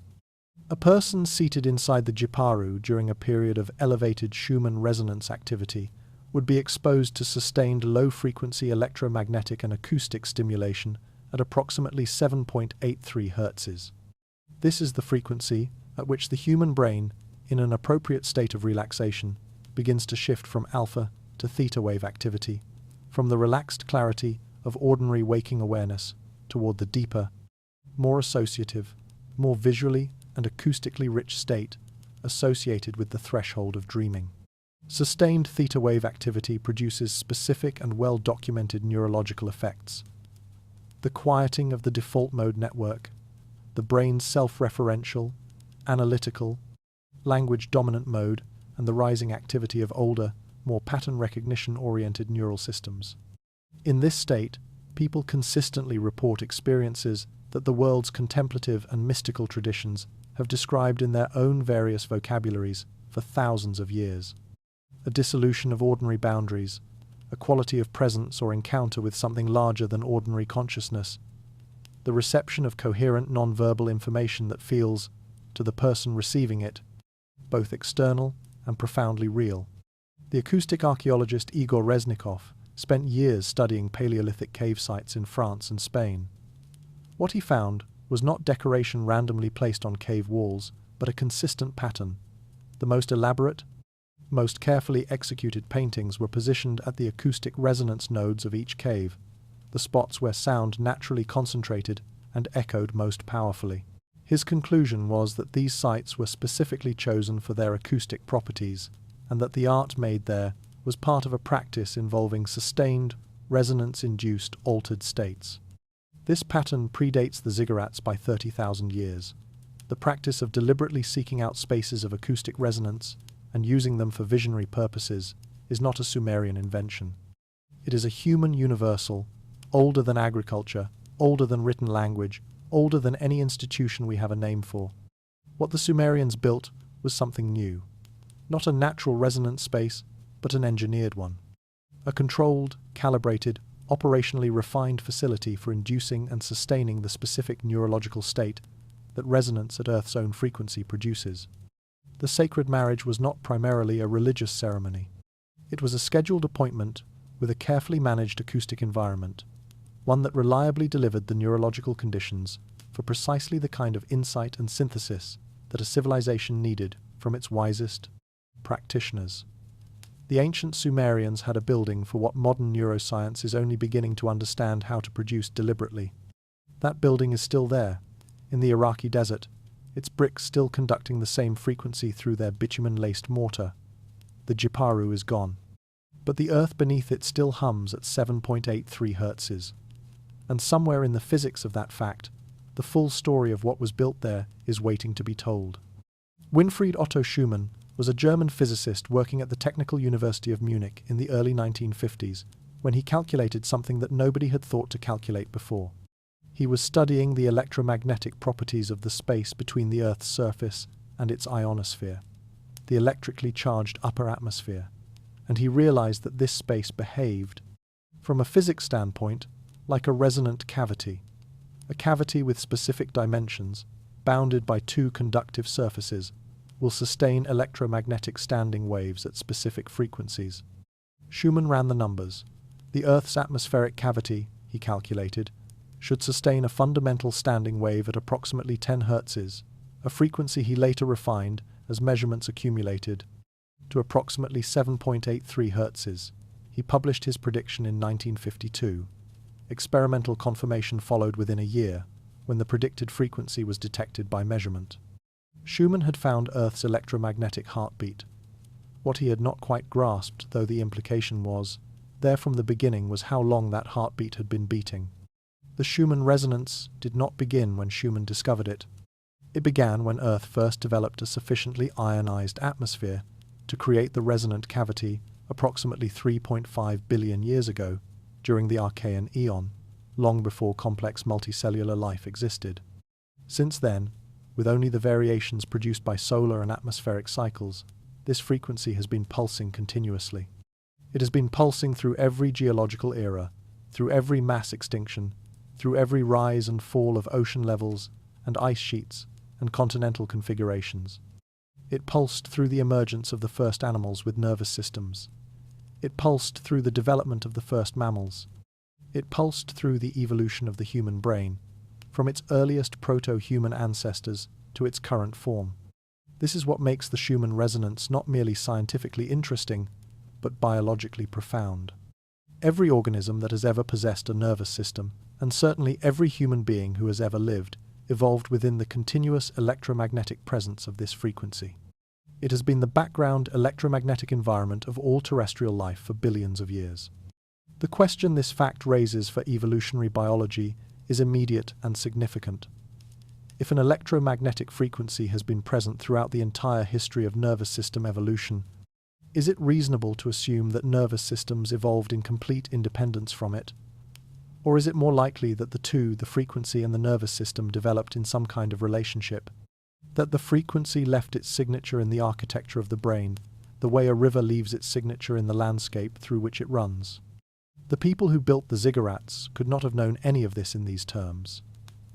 A person seated inside the Giparu during a period of elevated Schumann resonance activity would be exposed to sustained low-frequency electromagnetic and acoustic stimulation at approximately 7.83 Hz. This is the frequency at which the human brain, in an appropriate state of relaxation, begins to shift from alpha to theta wave activity, from the relaxed clarity of ordinary waking awareness toward the deeper, more associative, more visually and acoustically rich state associated with the threshold of dreaming. Sustained theta wave activity produces specific and well-documented neurological effects. The quieting of the default mode network, the brain's self-referential, analytical, language-dominant mode, and the rising activity of older, more pattern recognition-oriented neural systems. In this state, people consistently report experiences that the world's contemplative and mystical traditions have described in their own various vocabularies for thousands of years. A dissolution of ordinary boundaries, a quality of presence or encounter with something larger than ordinary consciousness, the reception of coherent non-verbal information that feels, to the person receiving it, both external and profoundly real. The acoustic archaeologist Igor Reznikov spent years studying Paleolithic cave sites in France and Spain. What he found was not decoration randomly placed on cave walls, but a consistent pattern. The most elaborate, most carefully executed paintings were positioned at the acoustic resonance nodes of each cave, the spots where sound naturally concentrated and echoed most powerfully. His conclusion was that these sites were specifically chosen for their acoustic properties, and that the art made there was part of a practice involving sustained, resonance-induced altered states. This pattern predates the Ziggurats by 30,000 years. The practice of deliberately seeking out spaces of acoustic resonance and using them for visionary purposes is not a Sumerian invention. It is a human universal, older than agriculture, older than written language, older than any institution we have a name for. What the Sumerians built was something new. Not a natural resonance space, but an engineered one. A controlled, calibrated, operationally refined facility for inducing and sustaining the specific neurological state that resonance at Earth's own frequency produces. The sacred marriage was not primarily a religious ceremony. It was a scheduled appointment with a carefully managed acoustic environment, one that reliably delivered the neurological conditions for precisely the kind of insight and synthesis that a civilization needed from its wisest practitioners. The ancient Sumerians had a building for what modern neuroscience is only beginning to understand how to produce deliberately. That building is still there, in the Iraqi desert, its bricks still conducting the same frequency through their bitumen-laced mortar. The Jiparu is gone, but the earth beneath it still hums at 7.83 hertzes. And somewhere in the physics of that fact, the full story of what was built there is waiting to be told. Winfried Otto Schumann was a German physicist working at the Technical University of Munich in the early 1950s when he calculated something that nobody had thought to calculate before. He was studying the electromagnetic properties of the space between the Earth's surface and its ionosphere, the electrically charged upper atmosphere, and he realized that this space behaved, from a physics standpoint, like a resonant cavity, a cavity with specific dimensions, bounded by two conductive surfaces, will sustain electromagnetic standing waves at specific frequencies. Schumann ran the numbers. The Earth's atmospheric cavity, he calculated, should sustain a fundamental standing wave at approximately 10 hertzes, a frequency he later refined as measurements accumulated to approximately 7.83 hertzes. He published his prediction in 1952. Experimental confirmation followed within a year, when the predicted frequency was detected by measurement. Schumann had found Earth's electromagnetic heartbeat. What he had not quite grasped, though the implication was, there from the beginning, was how long that heartbeat had been beating. The Schumann resonance did not begin when Schumann discovered it. It began when Earth first developed a sufficiently ionized atmosphere to create the resonant cavity approximately 3.5 billion years ago, during the Archean Eon, long before complex multicellular life existed. Since then, with only the variations produced by solar and atmospheric cycles, this frequency has been pulsing continuously. It has been pulsing through every geological era, through every mass extinction, through every rise and fall of ocean levels and ice sheets and continental configurations. It pulsed through the emergence of the first animals with nervous systems. It pulsed through the development of the first mammals. It pulsed through the evolution of the human brain, from its earliest proto-human ancestors to its current form. This is what makes the Schumann resonance not merely scientifically interesting, but biologically profound. Every organism that has ever possessed a nervous system, and certainly every human being who has ever lived, evolved within the continuous electromagnetic presence of this frequency. It has been the background electromagnetic environment of all terrestrial life for billions of years. The question this fact raises for evolutionary biology is immediate and significant. If an electromagnetic frequency has been present throughout the entire history of nervous system evolution, is it reasonable to assume that nervous systems evolved in complete independence from it? Or is it more likely that the frequency and the nervous system, developed in some kind of relationship? That the frequency left its signature in the architecture of the brain, the way a river leaves its signature in the landscape through which it runs? The people who built the Ziggurats could not have known any of this in these terms.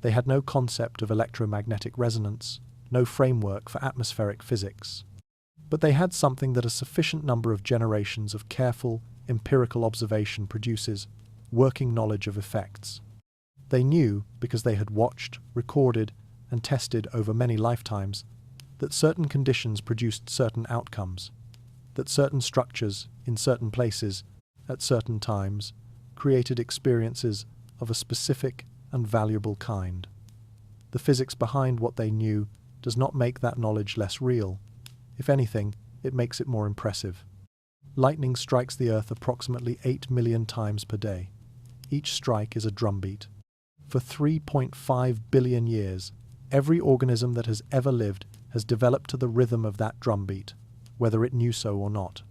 They had no concept of electromagnetic resonance, no framework for atmospheric physics. But they had something that a sufficient number of generations of careful, empirical observation produces: working knowledge of effects. They knew, because they had watched, recorded, and tested over many lifetimes, that certain conditions produced certain outcomes, that certain structures, in certain places, at certain times, created experiences of a specific and valuable kind. The physics behind what they knew does not make that knowledge less real. If anything, it makes it more impressive. Lightning strikes the Earth approximately 8 million times per day. Each strike is a drumbeat. For 3.5 billion years, every organism that has ever lived has developed to the rhythm of that drumbeat, whether it knew so or not.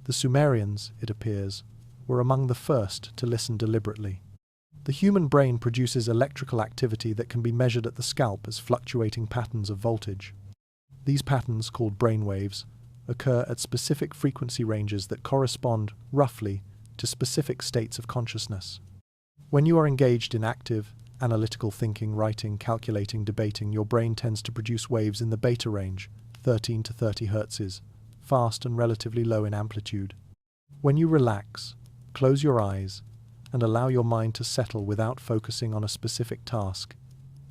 The Sumerians, it appears, were among the first to listen deliberately. The human brain produces electrical activity that can be measured at the scalp as fluctuating patterns of voltage. These patterns, called brainwaves, occur at specific frequency ranges that correspond, roughly, to specific states of consciousness. When you are engaged in active, analytical thinking, writing, calculating, debating, your brain tends to produce waves in the beta range, 13 to 30 Hz, fast and relatively low in amplitude. When you relax, close your eyes, and allow your mind to settle without focusing on a specific task,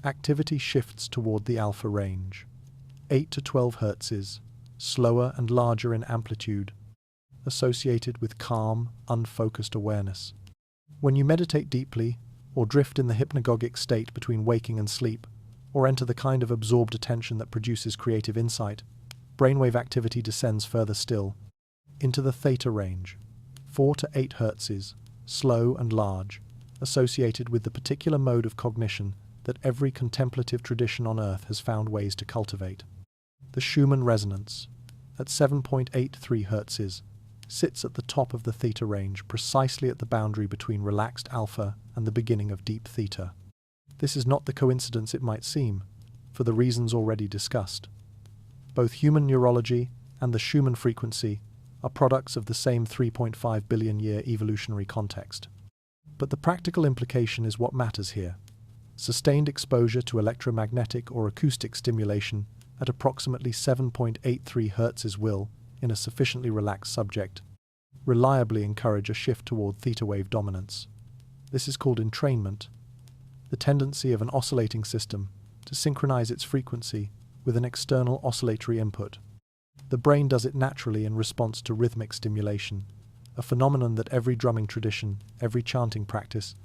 activity shifts toward the alpha range, 8 to 12 Hz, slower and larger in amplitude, associated with calm, unfocused awareness. When you meditate deeply, or drift in the hypnagogic state between waking and sleep, or enter the kind of absorbed attention that produces creative insight, brainwave activity descends further still, into the theta range, 4 to 8 Hz, slow and large, associated with the particular mode of cognition that every contemplative tradition on Earth has found ways to cultivate. The Schumann resonance, at 7.83 Hz, sits at the top of the theta range, precisely at the boundary between relaxed alpha and the beginning of deep theta. This is not the coincidence it might seem, for the reasons already discussed. Both human neurology and the Schumann frequency are products of the same 3.5 billion year evolutionary context. But the practical implication is what matters here. Sustained exposure to electromagnetic or acoustic stimulation at approximately 7.83 Hz will, in a sufficiently relaxed subject, reliably encourage a shift toward theta wave dominance. This is called entrainment, the tendency of an oscillating system to synchronize its frequency with an external oscillatory input. The brain does it naturally in response to rhythmic stimulation, a phenomenon that every drumming tradition, every chanting practice,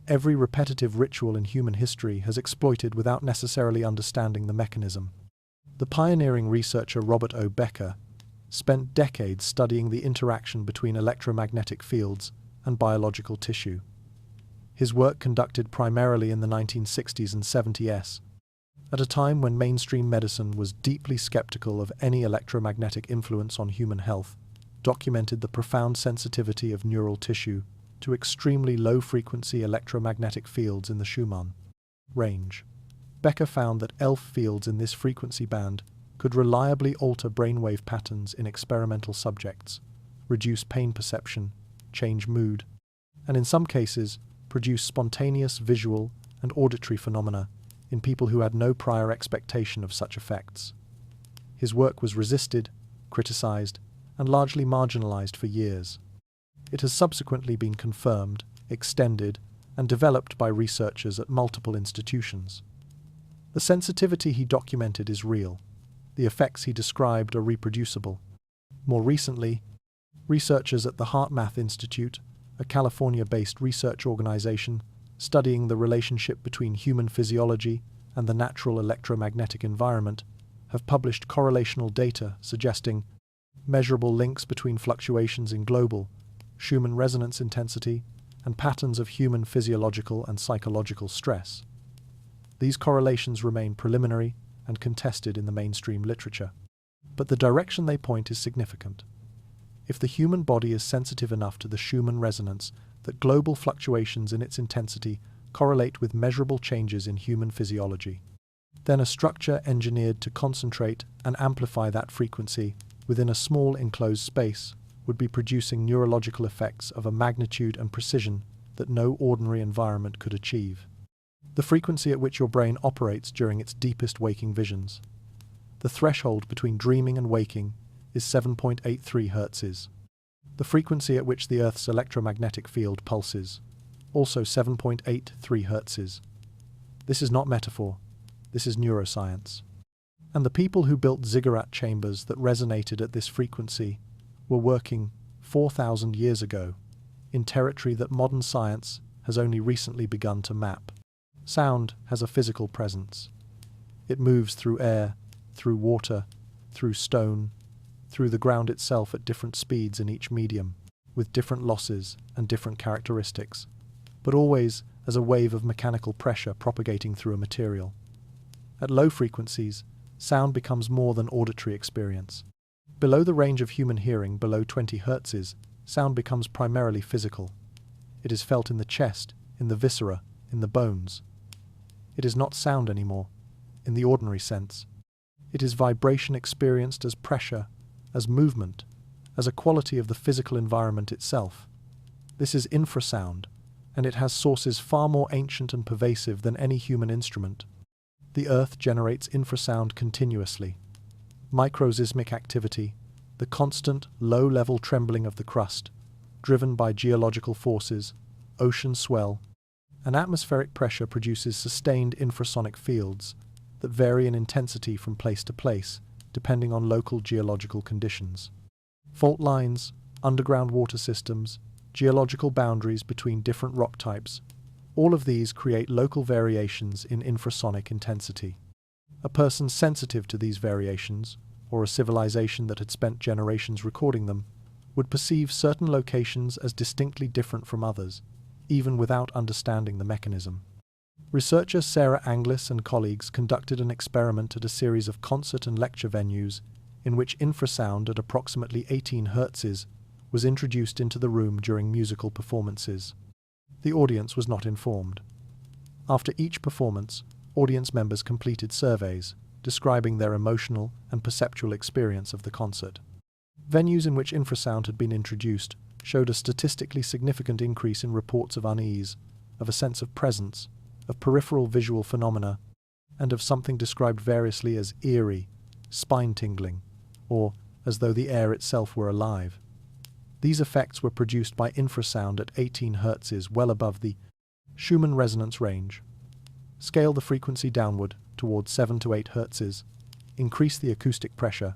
every repetitive ritual in human history has exploited without necessarily understanding the mechanism. The pioneering researcher Robert O. Becker spent decades studying the interaction between electromagnetic fields and biological tissue. His work, conducted primarily in the 1960s and 70s, at a time when mainstream medicine was deeply skeptical of any electromagnetic influence on human health, documented the profound sensitivity of neural tissue to extremely low-frequency electromagnetic fields in the Schumann range. Becker found that ELF fields in this frequency band could reliably alter brainwave patterns in experimental subjects, reduce pain perception, change mood, and in some cases produce spontaneous visual and auditory phenomena in people who had no prior expectation of such effects. His work was resisted, criticized, and largely marginalized for years. It has subsequently been confirmed, extended, and developed by researchers at multiple institutions. The sensitivity he documented is real. The effects he described are reproducible. More recently, researchers at the HeartMath Institute, a California-based research organization studying the relationship between human physiology and the natural electromagnetic environment, have published correlational data suggesting measurable links between fluctuations in global Schumann resonance intensity and patterns of human physiological and psychological stress. These correlations remain preliminary and contested in the mainstream literature, but the direction they point is significant. If the human body is sensitive enough to the Schumann resonance that global fluctuations in its intensity correlate with measurable changes in human physiology, then a structure engineered to concentrate and amplify that frequency within a small enclosed space would be producing neurological effects of a magnitude and precision that no ordinary environment could achieve. The frequency at which your brain operates during its deepest waking visions. The threshold between dreaming and waking is 7.83 Hz. The frequency at which the Earth's electromagnetic field pulses, also 7.83 Hz. This is not metaphor, this is neuroscience. And the people who built ziggurat chambers that resonated at this frequency were working 4,000 years ago in territory that modern science has only recently begun to map. Sound has a physical presence. It moves through air, through water, through stone, through the ground itself at different speeds in each medium, with different losses and different characteristics, but always as a wave of mechanical pressure propagating through a material. At low frequencies, sound becomes more than auditory experience. Below the range of human hearing, below 20 Hz, sound becomes primarily physical. It is felt in the chest, in the viscera, in the bones. It is not sound anymore, in the ordinary sense. It is vibration experienced as pressure, as movement, as a quality of the physical environment itself. This is infrasound, and it has sources far more ancient and pervasive than any human instrument. The Earth generates infrasound continuously. Microseismic activity, the constant, low-level trembling of the crust, driven by geological forces, ocean swell, and atmospheric pressure produces sustained infrasonic fields that vary in intensity from place to place, depending on local geological conditions. Fault lines, underground water systems, geological boundaries between different rock types, all of these create local variations in infrasonic intensity. A person sensitive to these variations, or a civilization that had spent generations recording them, would perceive certain locations as distinctly different from others, even without understanding the mechanism. Researcher Sarah Anglis and colleagues conducted an experiment at a series of concert and lecture venues in which infrasound at approximately 18 Hz was introduced into the room during musical performances. The audience was not informed. After each performance, audience members completed surveys describing their emotional and perceptual experience of the concert. Venues in which infrasound had been introduced showed a statistically significant increase in reports of unease, of a sense of presence, of peripheral visual phenomena, and of something described variously as eerie, spine-tingling, or as though the air itself were alive. These effects were produced by infrasound at 18 Hz, well above the Schumann resonance range. Scale the frequency downward towards 7 to 8 Hz, increase the acoustic pressure,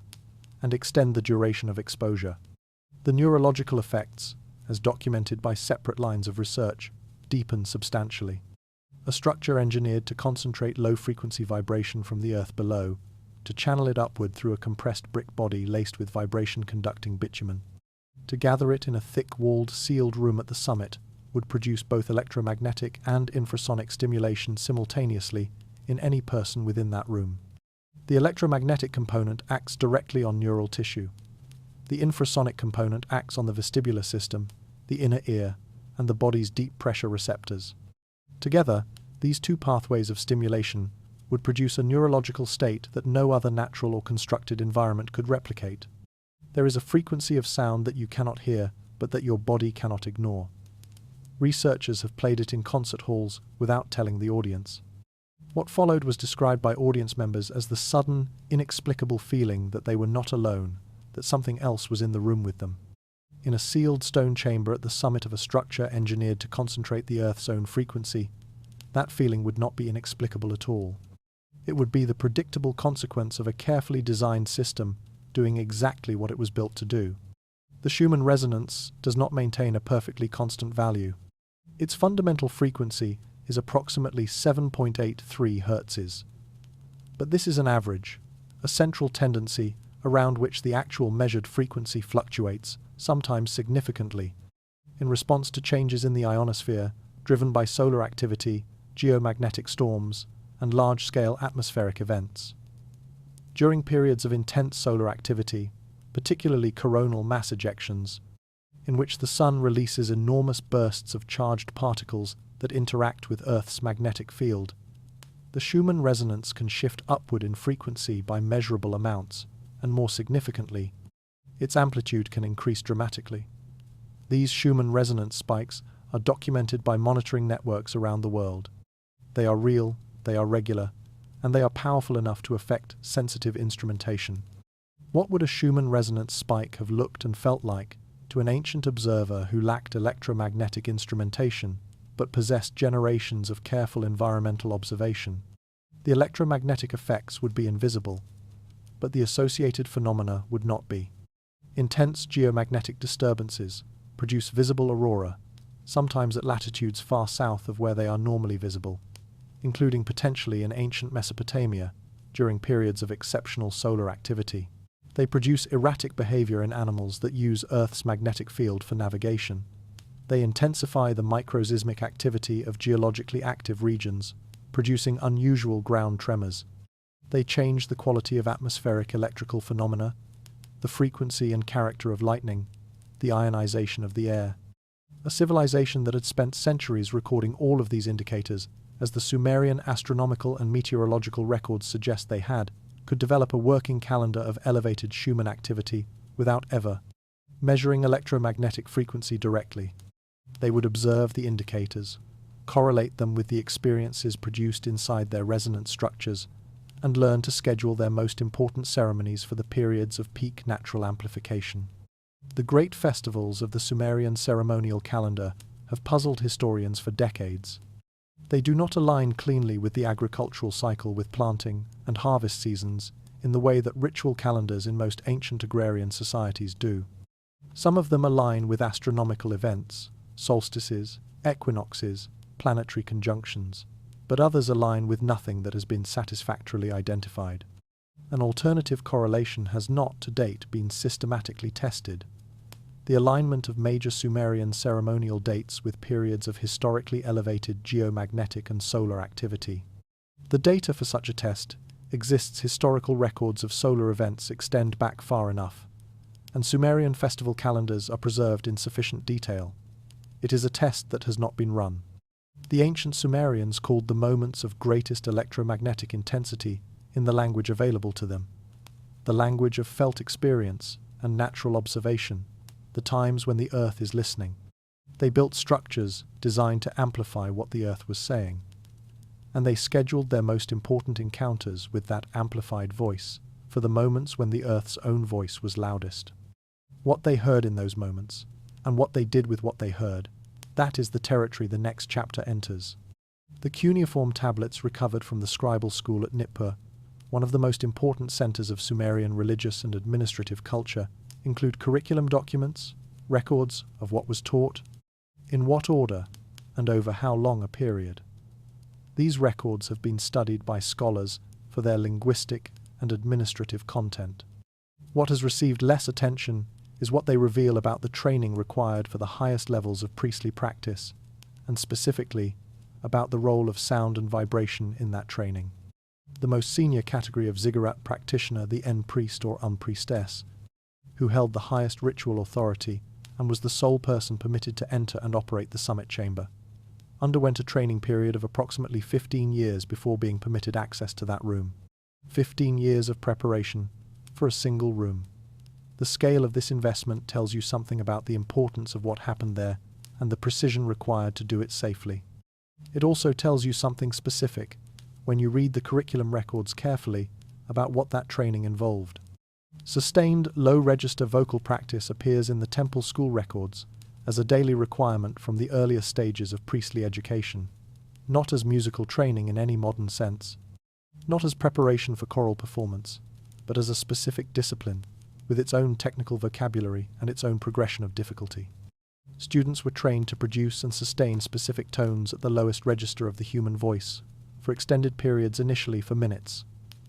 and extend the duration of exposure. The neurological effects, as documented by separate lines of research, deepen substantially. A structure engineered to concentrate low-frequency vibration from the earth below, to channel it upward through a compressed brick body laced with vibration-conducting bitumen. To gather it in a thick-walled, sealed room at the summit would produce both electromagnetic and infrasonic stimulation simultaneously in any person within that room. The electromagnetic component acts directly on neural tissue. The infrasonic component acts on the vestibular system, the inner ear, and the body's deep pressure receptors. Together, these two pathways of stimulation would produce a neurological state that no other natural or constructed environment could replicate. There is a frequency of sound that you cannot hear, but that your body cannot ignore. Researchers have played it in concert halls without telling the audience. What followed was described by audience members as the sudden, inexplicable feeling that they were not alone, that something else was in the room with them. In a sealed stone chamber at the summit of a structure engineered to concentrate the Earth's own frequency, that feeling would not be inexplicable at all. It would be the predictable consequence of a carefully designed system doing exactly what it was built to do. The Schumann resonance does not maintain a perfectly constant value. Its fundamental frequency is approximately 7.83 Hz. But this is an average, a central tendency around which the actual measured frequency fluctuates, sometimes significantly, in response to changes in the ionosphere driven by solar activity, geomagnetic storms, and large-scale atmospheric events. During periods of intense solar activity, particularly coronal mass ejections, in which the Sun releases enormous bursts of charged particles that interact with Earth's magnetic field, the Schumann resonance can shift upward in frequency by measurable amounts, and more significantly, its amplitude can increase dramatically. These Schumann resonance spikes are documented by monitoring networks around the world. They are real, they are regular, and they are powerful enough to affect sensitive instrumentation. What would a Schumann resonance spike have looked and felt like to an ancient observer who lacked electromagnetic instrumentation, but possessed generations of careful environmental observation? The electromagnetic effects would be invisible, but the associated phenomena would not be. Intense geomagnetic disturbances produce visible aurora, sometimes at latitudes far south of where they are normally visible, including potentially in ancient Mesopotamia during periods of exceptional solar activity. They produce erratic behavior in animals that use Earth's magnetic field for navigation. They intensify the microseismic activity of geologically active regions, producing unusual ground tremors. They change the quality of atmospheric electrical phenomena, the frequency and character of lightning, the ionization of the air. A civilization that had spent centuries recording all of these indicators, as the Sumerian astronomical and meteorological records suggest they had, could develop a working calendar of elevated Schumann activity without ever measuring electromagnetic frequency directly. They would observe the indicators, correlate them with the experiences produced inside their resonant structures, and learn to schedule their most important ceremonies for the periods of peak natural amplification. The great festivals of the Sumerian ceremonial calendar have puzzled historians for decades. They do not align cleanly with the agricultural cycle with planting and harvest seasons in the way that ritual calendars in most ancient agrarian societies do. Some of them align with astronomical events, solstices, equinoxes, planetary conjunctions, but others align with nothing that has been satisfactorily identified. An alternative correlation has not, to date, been systematically tested. The alignment of major Sumerian ceremonial dates with periods of historically elevated geomagnetic and solar activity. The data for such a test exists. Historical records of solar events extend back far enough, and Sumerian festival calendars are preserved in sufficient detail. It is a test that has not been run. The ancient Sumerians called the moments of greatest electromagnetic intensity in the language available to them, the language of felt experience and natural observation, the times when the earth is listening. They built structures designed to amplify what the earth was saying, and they scheduled their most important encounters with that amplified voice for the moments when the earth's own voice was loudest. What they heard in those moments, and what they did with what they heard, that is the territory the next chapter enters. The cuneiform tablets recovered from the scribal school at Nippur, one of the most important centers of Sumerian religious and administrative culture, include curriculum documents, records of what was taught, in what order, and over how long a period. These records have been studied by scholars for their linguistic and administrative content. What has received less attention is what they reveal about the training required for the highest levels of priestly practice, and specifically about the role of sound and vibration in that training. The most senior category of ziggurat practitioner, the priest or unpriestess, who held the highest ritual authority and was the sole person permitted to enter and operate the summit chamber, underwent a training period of approximately 15 years before being permitted access to that room. 15 years of preparation for a single room. The scale of this investment tells you something about the importance of what happened there and the precision required to do it safely. It also tells you something specific when you read the curriculum records carefully about what that training involved. Sustained low-register vocal practice appears in the temple school records as a daily requirement from the earliest stages of priestly education, not as musical training in any modern sense, not as preparation for choral performance, but as a specific discipline with its own technical vocabulary and its own progression of difficulty. Students were trained to produce and sustain specific tones at the lowest register of the human voice, for extended periods, initially for minutes,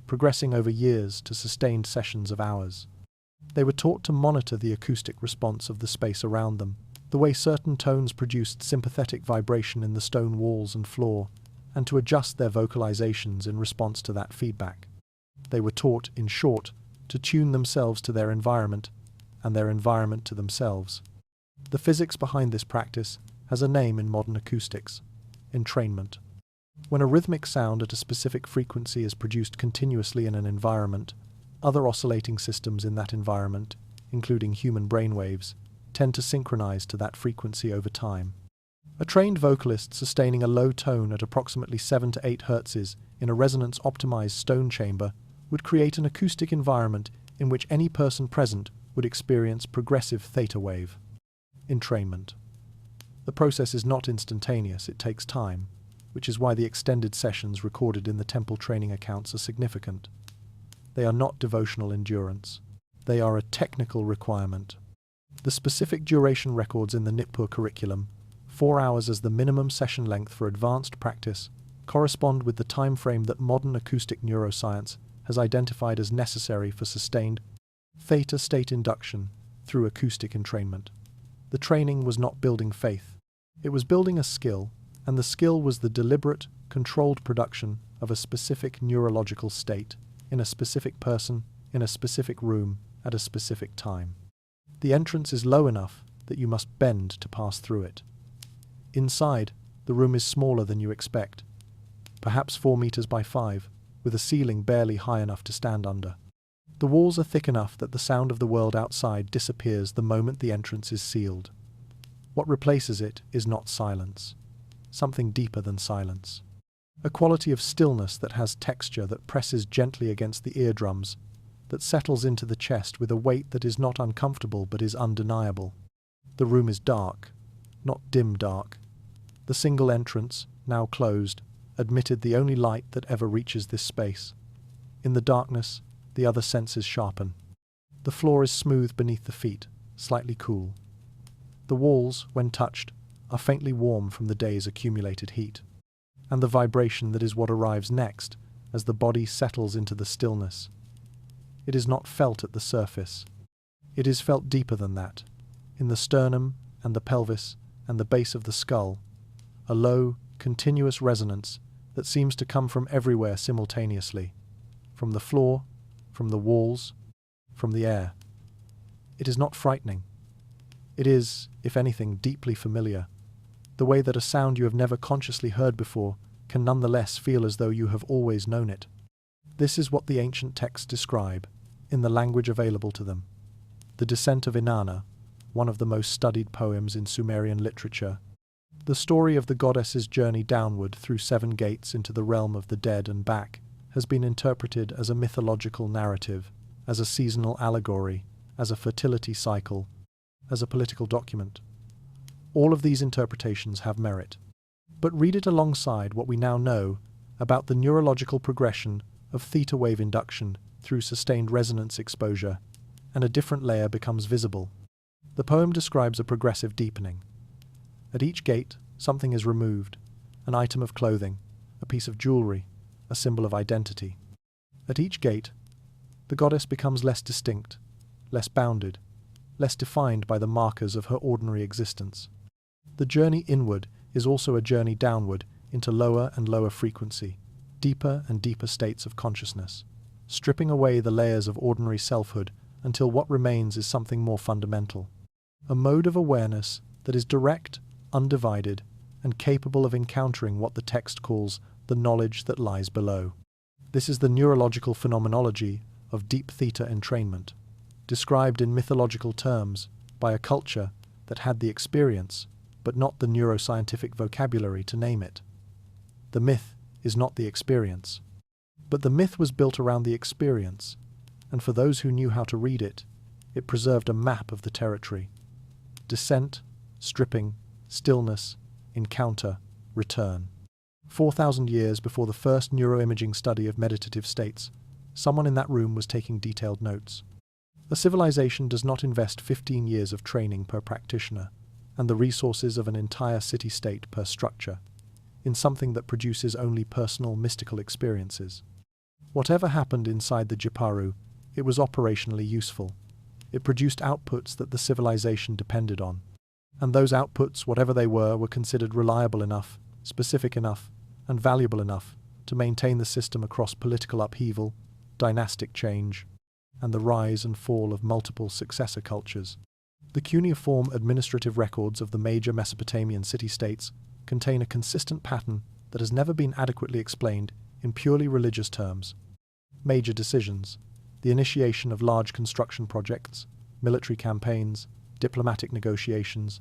progressing over years to sustained sessions of hours. They were taught to monitor the acoustic response of the space around them, the way certain tones produced sympathetic vibration in the stone walls and floor, and to adjust their vocalizations in response to that feedback. They were taught, in short, to tune themselves to their environment, and their environment to themselves. The physics behind this practice has a name in modern acoustics: entrainment. When a rhythmic sound at a specific frequency is produced continuously in an environment, other oscillating systems in that environment, including human brainwaves, tend to synchronize to that frequency over time. A trained vocalist sustaining a low tone at approximately 7 to 8 Hz in a resonance-optimized stone chamber would create an acoustic environment in which any person present would experience progressive theta wave. Entrainment. The process is not instantaneous, it takes time, which is why the extended sessions recorded in the temple training accounts are significant. They are not devotional endurance. They are a technical requirement. The specific duration records in the Nippur curriculum, 4 hours as the minimum session length for advanced practice, correspond with the time frame that modern acoustic neuroscience has identified as necessary for sustained theta state induction through acoustic entrainment. The training was not building faith. It was building a skill, and the skill was the deliberate, controlled production of a specific neurological state, in a specific person, in a specific room, at a specific time. The entrance is low enough that you must bend to pass through it. Inside, the room is smaller than you expect, perhaps 4 meters by 5, with a ceiling barely high enough to stand under. The walls are thick enough that the sound of the world outside disappears the moment the entrance is sealed. What replaces it is not silence, something deeper than silence. A quality of stillness that has texture, that presses gently against the eardrums, that settles into the chest with a weight that is not uncomfortable but is undeniable. The room is dark, not dim dark. The single entrance, now closed, admitted the only light that ever reaches this space. In the darkness, the other senses sharpen. The floor is smooth beneath the feet, slightly cool. The walls, when touched, are faintly warm from the day's accumulated heat. And the vibration that is what arrives next as the body settles into the stillness. It is not felt at the surface. It is felt deeper than that, in the sternum and the pelvis and the base of the skull, a low, continuous resonance that seems to come from everywhere simultaneously, from the floor, from the walls, from the air. It is not frightening. It is, if anything, deeply familiar. The way that a sound you have never consciously heard before can nonetheless feel as though you have always known it. This is what the ancient texts describe, in the language available to them. The Descent of Inanna, one of the most studied poems in Sumerian literature, the story of the goddess's journey downward through 7 gates into the realm of the dead and back, has been interpreted as a mythological narrative, as a seasonal allegory, as a fertility cycle, as a political document. All of these interpretations have merit. But read it alongside what we now know about the neurological progression of theta wave induction through sustained resonance exposure, and a different layer becomes visible. The poem describes a progressive deepening. At each gate, something is removed, an item of clothing, a piece of jewelry, a symbol of identity. At each gate, the goddess becomes less distinct, less bounded, less defined by the markers of her ordinary existence. The journey inward is also a journey downward into lower and lower frequency, deeper and deeper states of consciousness, stripping away the layers of ordinary selfhood until what remains is something more fundamental, a mode of awareness that is direct, undivided, and capable of encountering what the text calls the knowledge that lies below. This is the neurological phenomenology of deep theta entrainment, described in mythological terms by a culture that had the experience, but not the neuroscientific vocabulary to name it. The myth is not the experience, but the myth was built around the experience, and for those who knew how to read it, it preserved a map of the territory. Descent, stripping, stillness, encounter, return. 4,000 years before the first neuroimaging study of meditative states, someone in that room was taking detailed notes. A civilization does not invest 15 years of training per practitioner, and the resources of an entire city-state per structure, in something that produces only personal mystical experiences. Whatever happened inside the Jiparu, it was operationally useful. It produced outputs that the civilization depended on, and those outputs, whatever they were considered reliable enough, specific enough, and valuable enough to maintain the system across political upheaval, dynastic change, and the rise and fall of multiple successor cultures. The cuneiform administrative records of the major Mesopotamian city-states contain a consistent pattern that has never been adequately explained in purely religious terms. Major decisions, the initiation of large construction projects, military campaigns, diplomatic negotiations.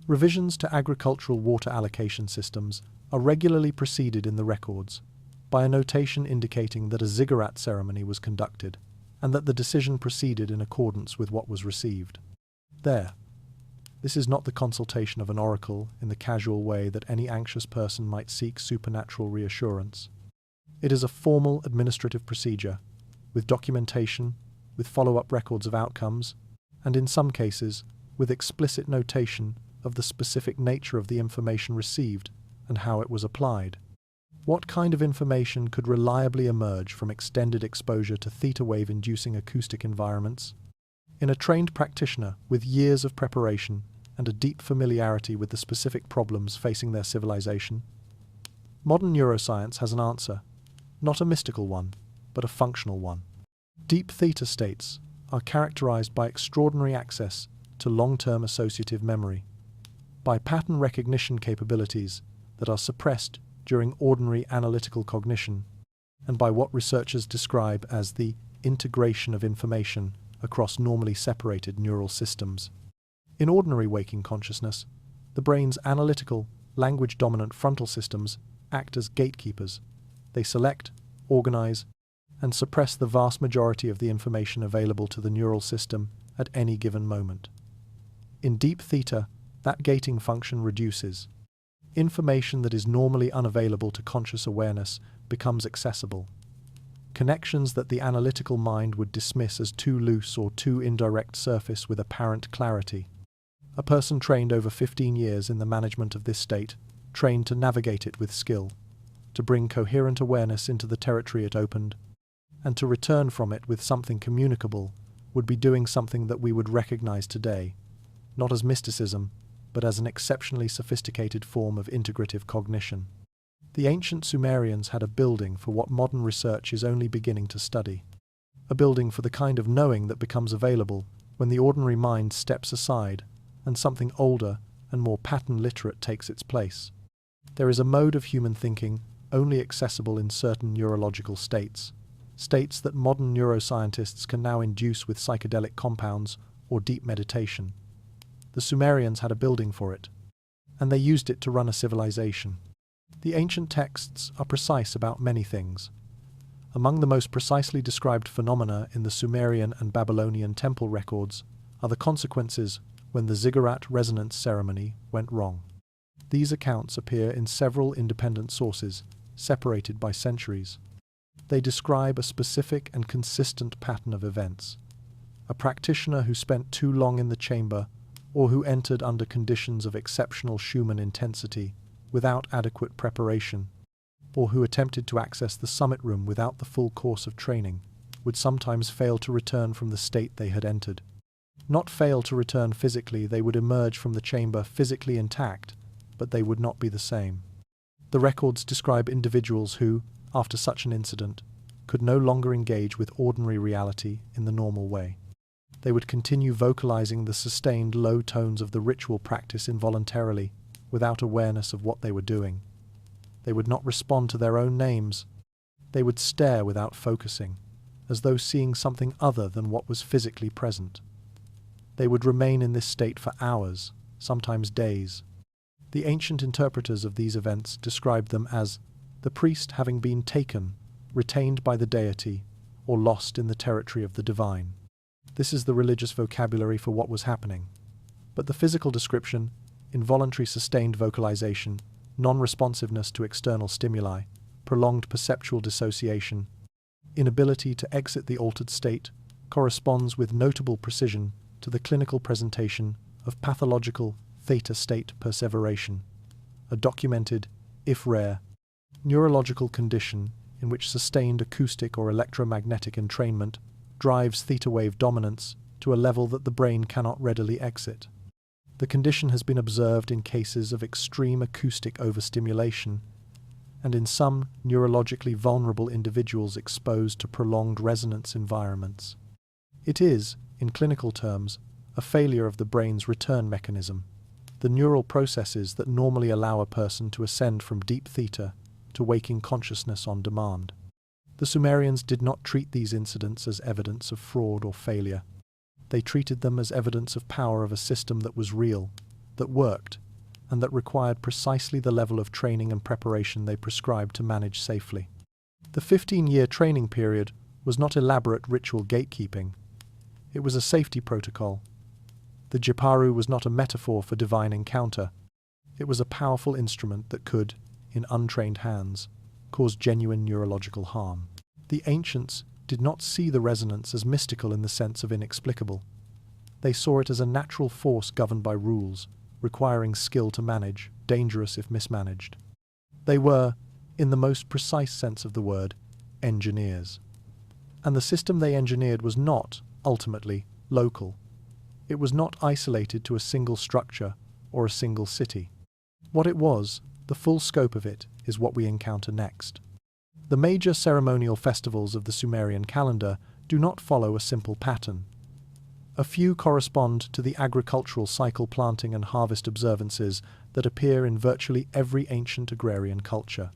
Revisions to agricultural water allocation systems are regularly preceded in the records by a notation indicating that a ziggurat ceremony was conducted and that the decision proceeded in accordance with what was received. This is not the consultation of an oracle in the casual way that any anxious person might seek supernatural reassurance. It is a formal administrative procedure, with documentation, with follow-up records of outcomes, and in some cases, with explicit notation of the specific nature of the information received and how it was applied. What kind of information could reliably emerge from extended exposure to theta wave-inducing acoustic environments? In a trained practitioner with years of preparation and a deep familiarity with the specific problems facing their civilization? Modern neuroscience has an answer, not a mystical one, but a functional one. Deep theta states are characterized by extraordinary access to long-term associative memory, by pattern recognition capabilities that are suppressed during ordinary analytical cognition, and by what researchers describe as the integration of information across normally separated neural systems. In ordinary waking consciousness, the brain's analytical, language-dominant frontal systems act as gatekeepers. They select, organize, and suppress the vast majority of the information available to the neural system at any given moment. In deep theta, that gating function reduces. Information that is normally unavailable to conscious awareness becomes accessible. Connections that the analytical mind would dismiss as too loose or too indirect surface with apparent clarity. A person trained over 15 years in the management of this state, trained to navigate it with skill, to bring coherent awareness into the territory it opened, and to return from it with something communicable, would be doing something that we would recognize today, not as mysticism, but as an exceptionally sophisticated form of integrative cognition. The ancient Sumerians had a building for what modern research is only beginning to study. A building for the kind of knowing that becomes available when the ordinary mind steps aside and something older and more pattern-literate takes its place. There is a mode of human thinking only accessible in certain neurological states, states that modern neuroscientists can now induce with psychedelic compounds or deep meditation. The Sumerians had a building for it, and they used it to run a civilization. The ancient texts are precise about many things. Among the most precisely described phenomena in the Sumerian and Babylonian temple records are the consequences when the Ziggurat resonance ceremony went wrong. These accounts appear in several independent sources, separated by centuries. They describe a specific and consistent pattern of events. A practitioner who spent too long in the chamber or who entered under conditions of exceptional Schumann intensity without adequate preparation, or who attempted to access the summit room without the full course of training, would sometimes fail to return from the state they had entered. Not fail to return physically, they would emerge from the chamber physically intact, but they would not be the same. The records describe individuals who, after such an incident, could no longer engage with ordinary reality in the normal way. They would continue vocalizing the sustained low tones of the ritual practice involuntarily, without awareness of what they were doing. They would not respond to their own names. They would stare without focusing, as though seeing something other than what was physically present. They would remain in this state for hours, sometimes days. The ancient interpreters of these events described them as the priest having been taken, retained by the deity, or lost in the territory of the divine. This is the religious vocabulary for what was happening. But the physical description, involuntary sustained vocalization, non-responsiveness to external stimuli, prolonged perceptual dissociation, inability to exit the altered state, corresponds with notable precision to the clinical presentation of pathological theta state perseveration, a documented, if rare, neurological condition in which sustained acoustic or electromagnetic entrainment drives theta wave dominance to a level that the brain cannot readily exit. The condition has been observed in cases of extreme acoustic overstimulation and in some neurologically vulnerable individuals exposed to prolonged resonance environments. It is, in clinical terms, a failure of the brain's return mechanism, the neural processes that normally allow a person to ascend from deep theta to waking consciousness on demand. The Sumerians did not treat these incidents as evidence of fraud or failure. They treated them as evidence of power of a system that was real, that worked, and that required precisely the level of training and preparation they prescribed to manage safely. The 15-year training period was not elaborate ritual gatekeeping. It was a safety protocol. The Jiparu was not a metaphor for divine encounter. It was a powerful instrument that could, in untrained hands, cause genuine neurological harm. The ancients did not see the resonance as mystical in the sense of inexplicable. They saw it as a natural force governed by rules, requiring skill to manage, dangerous if mismanaged. They were, in the most precise sense of the word, engineers. And the system they engineered was not, ultimately, local. It was not isolated to a single structure or a single city. What it was, the full scope of it, is what we encounter next. The major ceremonial festivals of the Sumerian calendar do not follow a simple pattern. A few correspond to the agricultural cycle planting and harvest observances that appear in virtually every ancient agrarian culture.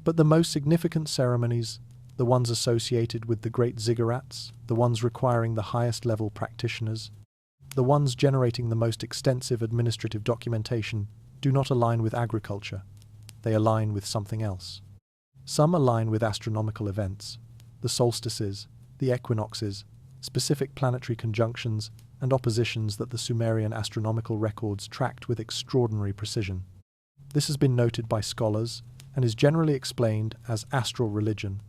But the most significant ceremonies, the ones associated with the Great Ziggurats, the ones requiring the highest level practitioners, the ones generating the most extensive administrative documentation, do not align with agriculture. They align with something else. Some align with astronomical events, the solstices, the equinoxes, specific planetary conjunctions, and oppositions that the Sumerian astronomical records tracked with extraordinary precision. This has been noted by scholars and is generally explained as astral religion,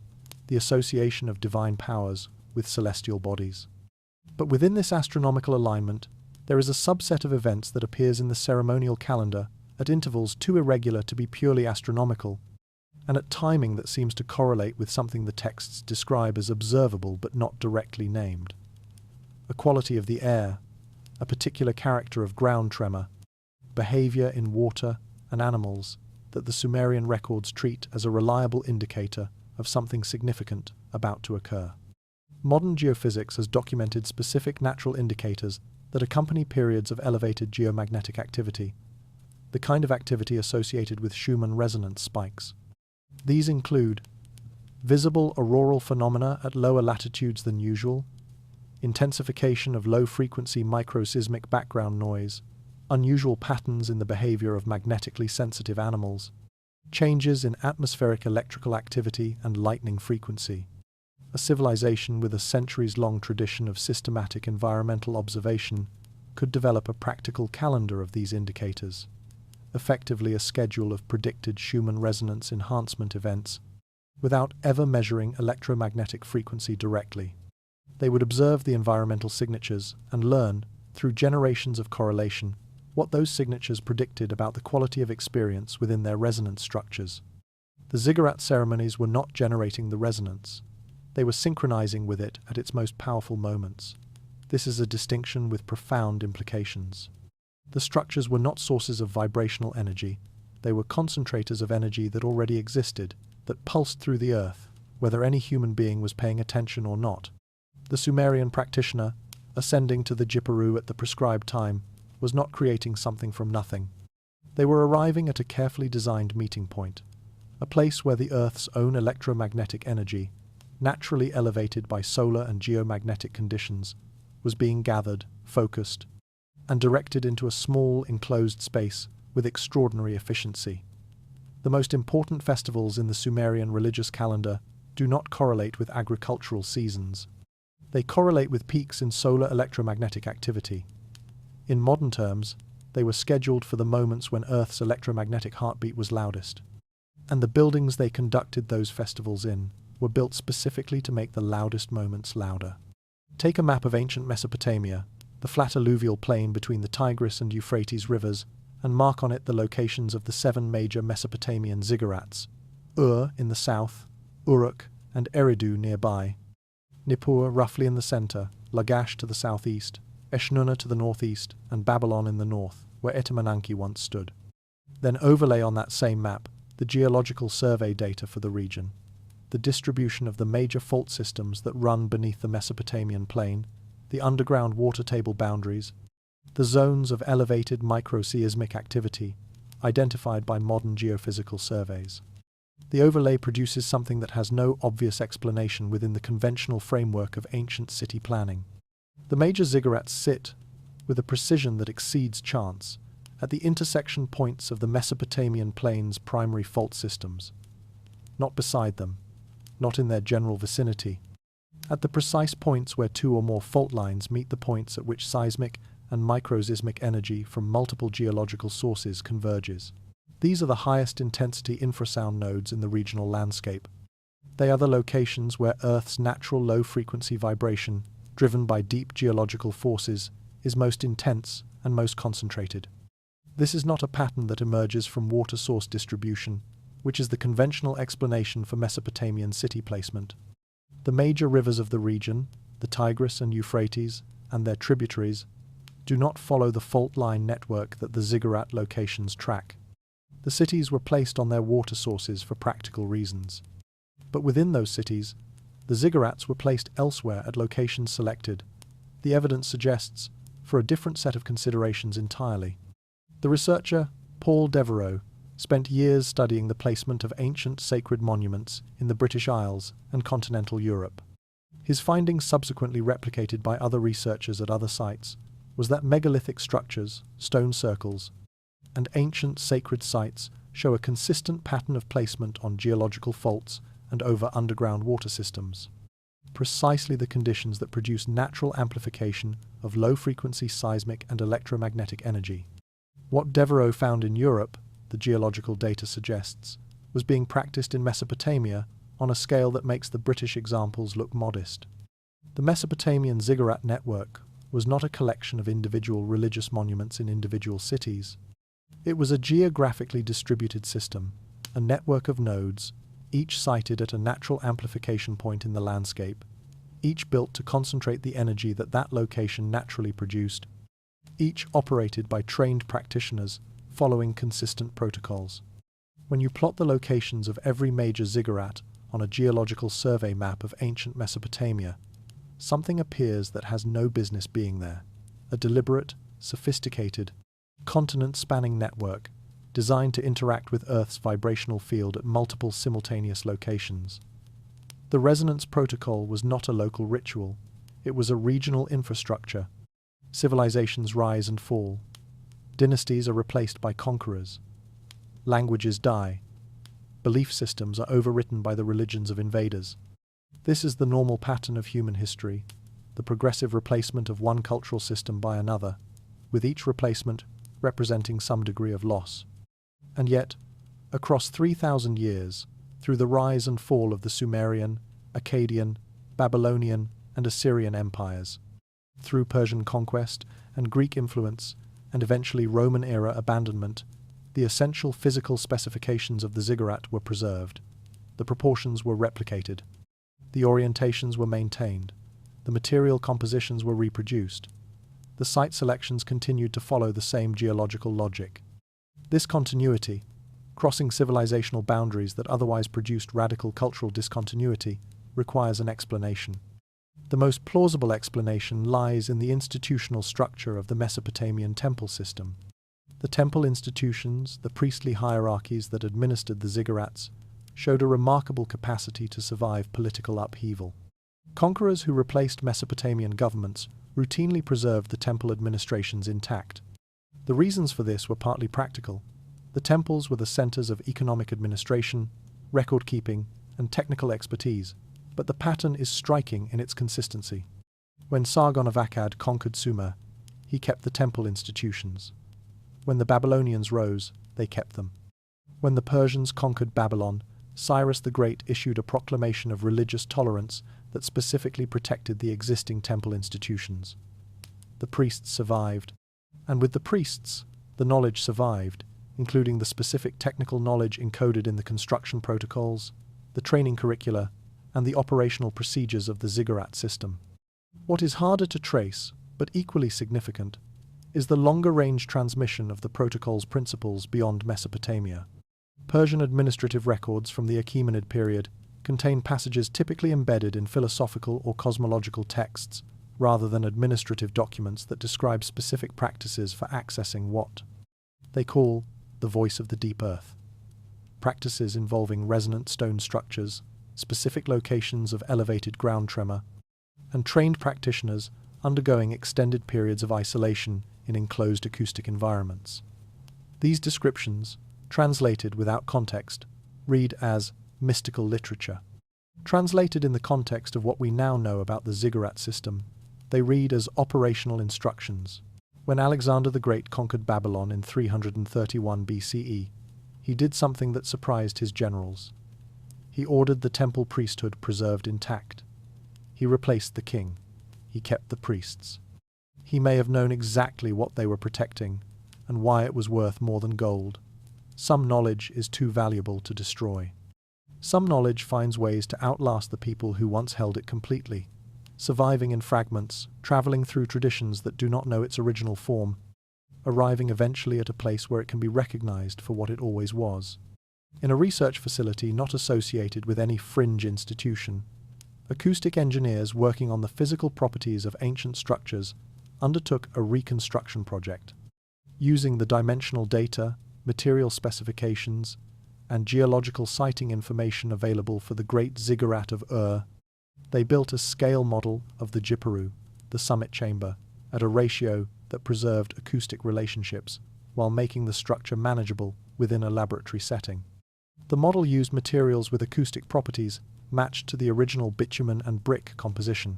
the association of divine powers with celestial bodies. But within this astronomical alignment, there is a subset of events that appears in the ceremonial calendar at intervals too irregular to be purely astronomical, and at timing that seems to correlate with something the texts describe as observable but not directly named. A quality of the air, a particular character of ground tremor, behavior in water and animals that the Sumerian records treat as a reliable indicator of something significant about to occur. Modern geophysics has documented specific natural indicators that accompany periods of elevated geomagnetic activity, the kind of activity associated with Schumann resonance spikes. These include visible auroral phenomena at lower latitudes than usual, intensification of low-frequency microseismic background noise, unusual patterns in the behavior of magnetically sensitive animals, changes in atmospheric electrical activity and lightning frequency. A civilization with a centuries-long tradition of systematic environmental observation could develop a practical calendar of these indicators, effectively a schedule of predicted Schumann resonance enhancement events, without ever measuring electromagnetic frequency directly. They would observe the environmental signatures and learn, through generations of correlation, what those signatures predicted about the quality of experience within their resonance structures. The ziggurat ceremonies were not generating the resonance. They were synchronizing with it at its most powerful moments. This is a distinction with profound implications. The structures were not sources of vibrational energy. They were concentrators of energy that already existed, that pulsed through the earth, whether any human being was paying attention or not. The Sumerian practitioner, ascending to the Jipparu at the prescribed time, was not creating something from nothing. They were arriving at a carefully designed meeting point, a place where the Earth's own electromagnetic energy, naturally elevated by solar and geomagnetic conditions, was being gathered, focused, and directed into a small, enclosed space with extraordinary efficiency. The most important festivals in the Sumerian religious calendar do not correlate with agricultural seasons. They correlate with peaks in solar electromagnetic activity. In modern terms, they were scheduled for the moments when Earth's electromagnetic heartbeat was loudest. And the buildings they conducted those festivals in were built specifically to make the loudest moments louder. Take a map of ancient Mesopotamia, the flat alluvial plain between the Tigris and Euphrates rivers, and mark on it the locations of the 7 major Mesopotamian ziggurats: Ur in the south, Uruk and Eridu nearby, Nippur roughly in the center, Lagash to the southeast, Eshnunna to the northeast, and Babylon in the north, where Etemenanki once stood. Then overlay on that same map the geological survey data for the region, the distribution of the major fault systems that run beneath the Mesopotamian plain, the underground water table boundaries, the zones of elevated microseismic activity identified by modern geophysical surveys. The overlay produces something that has no obvious explanation within the conventional framework of ancient city planning. The major ziggurats sit, with a precision that exceeds chance, at the intersection points of the Mesopotamian plain's primary fault systems. Not beside them, not in their general vicinity. At the precise points where 2 or more fault lines meet the points at which seismic and microseismic energy from multiple geological sources converges. These are the highest intensity infrasound nodes in the regional landscape. They are the locations where Earth's natural low-frequency vibration, driven by deep geological forces, is most intense and most concentrated. This is not a pattern that emerges from water source distribution, which is the conventional explanation for Mesopotamian city placement. The major rivers of the region, the Tigris and Euphrates, and their tributaries, do not follow the fault line network that the ziggurat locations track. The cities were placed on their water sources for practical reasons. But within those cities, the ziggurats were placed elsewhere at locations selected. The evidence suggests for a different set of considerations entirely. The researcher, Paul Devereux, spent years studying the placement of ancient sacred monuments in the British Isles and continental Europe. His findings, subsequently replicated by other researchers at other sites, was that megalithic structures, stone circles, and ancient sacred sites show a consistent pattern of placement on geological faults and over underground water systems. Precisely the conditions that produce natural amplification of low-frequency seismic and electromagnetic energy. What Devereux found in Europe, the geological data suggests, was being practiced in Mesopotamia on a scale that makes the British examples look modest. The Mesopotamian ziggurat network was not a collection of individual religious monuments in individual cities. It was a geographically distributed system, a network of nodes, each sited at a natural amplification point in the landscape, each built to concentrate the energy that that location naturally produced, each operated by trained practitioners following consistent protocols. When you plot the locations of every major ziggurat on a geological survey map of ancient Mesopotamia, something appears that has no business being there, a deliberate, sophisticated, continent-spanning network designed to interact with Earth's vibrational field at multiple simultaneous locations. The resonance protocol was not a local ritual, it was a regional infrastructure. Civilizations rise and fall. Dynasties are replaced by conquerors. Languages die. Belief systems are overwritten by the religions of invaders. This is the normal pattern of human history, the progressive replacement of one cultural system by another, with each replacement representing some degree of loss. And yet, across 3,000 years, through the rise and fall of the Sumerian, Akkadian, Babylonian, and Assyrian empires, through Persian conquest and Greek influence, and eventually Roman-era abandonment, the essential physical specifications of the ziggurat were preserved. The proportions were replicated. The orientations were maintained. The material compositions were reproduced. The site selections continued to follow the same geological logic. This continuity, crossing civilizational boundaries that otherwise produced radical cultural discontinuity, requires an explanation. The most plausible explanation lies in the institutional structure of the Mesopotamian temple system. The temple institutions, the priestly hierarchies that administered the ziggurats, showed a remarkable capacity to survive political upheaval. Conquerors who replaced Mesopotamian governments routinely preserved the temple administrations intact. The reasons for this were partly practical. The temples were the centers of economic administration, record-keeping, and technical expertise, but the pattern is striking in its consistency. When Sargon of Akkad conquered Sumer, he kept the temple institutions. When the Babylonians rose, they kept them. When the Persians conquered Babylon, Cyrus the Great issued a proclamation of religious tolerance that specifically protected the existing temple institutions. The priests survived, and with the priests, the knowledge survived, including the specific technical knowledge encoded in the construction protocols, the training curricula, and the operational procedures of the ziggurat system. What is harder to trace, but equally significant, is the longer-range transmission of the protocol's principles beyond Mesopotamia. Persian administrative records from the Achaemenid period contain passages typically embedded in philosophical or cosmological texts, rather than administrative documents that describe specific practices for accessing what they call the voice of the deep earth. Practices involving resonant stone structures, specific locations of elevated ground tremor, and trained practitioners undergoing extended periods of isolation in enclosed acoustic environments. These descriptions, translated without context, read as mystical literature. Translated in the context of what we now know about the ziggurat system, they read as operational instructions. When Alexander the Great conquered Babylon in 331 BCE, he did something that surprised his generals. He ordered the temple priesthood preserved intact. He replaced the king. He kept the priests. He may have known exactly what they were protecting and why it was worth more than gold. Some knowledge is too valuable to destroy. Some knowledge finds ways to outlast the people who once held it completely. surviving in fragments, traveling through traditions that do not know its original form, arriving eventually at a place where it can be recognized for what it always was. In a research facility not associated with any fringe institution, acoustic engineers working on the physical properties of ancient structures undertook a reconstruction project. Using the dimensional data, material specifications, and geological siting information available for the Great Ziggurat of Ur, they built a scale model of the Jipuru, the summit chamber, at a ratio that preserved acoustic relationships while making the structure manageable within a laboratory setting. The model used materials with acoustic properties matched to the original bitumen and brick composition.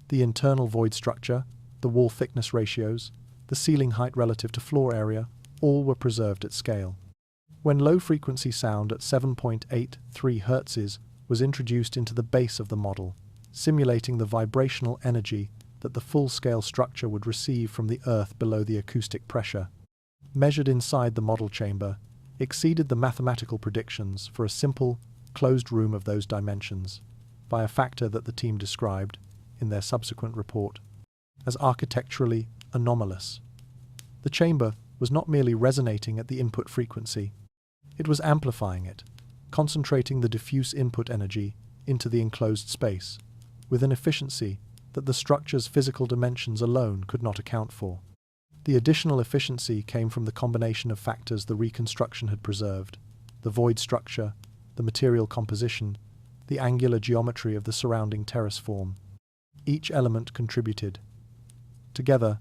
The internal void structure, the wall thickness ratios, the ceiling height relative to floor area, all were preserved at scale. When low-frequency sound at 7.83 Hz was introduced into the base of the model, simulating the vibrational energy that the full-scale structure would receive from the earth below the acoustic pressure, measured inside the model chamber, exceeded the mathematical predictions for a simple, closed room of those dimensions by a factor that the team described, in their subsequent report, as architecturally anomalous. The chamber was not merely resonating at the input frequency, it was amplifying it, concentrating the diffuse input energy into the enclosed space, with an efficiency that the structure's physical dimensions alone could not account for. The additional efficiency came from the combination of factors the reconstruction had preserved: the void structure, the material composition, the angular geometry of the surrounding terrace form. Each element contributed. Together,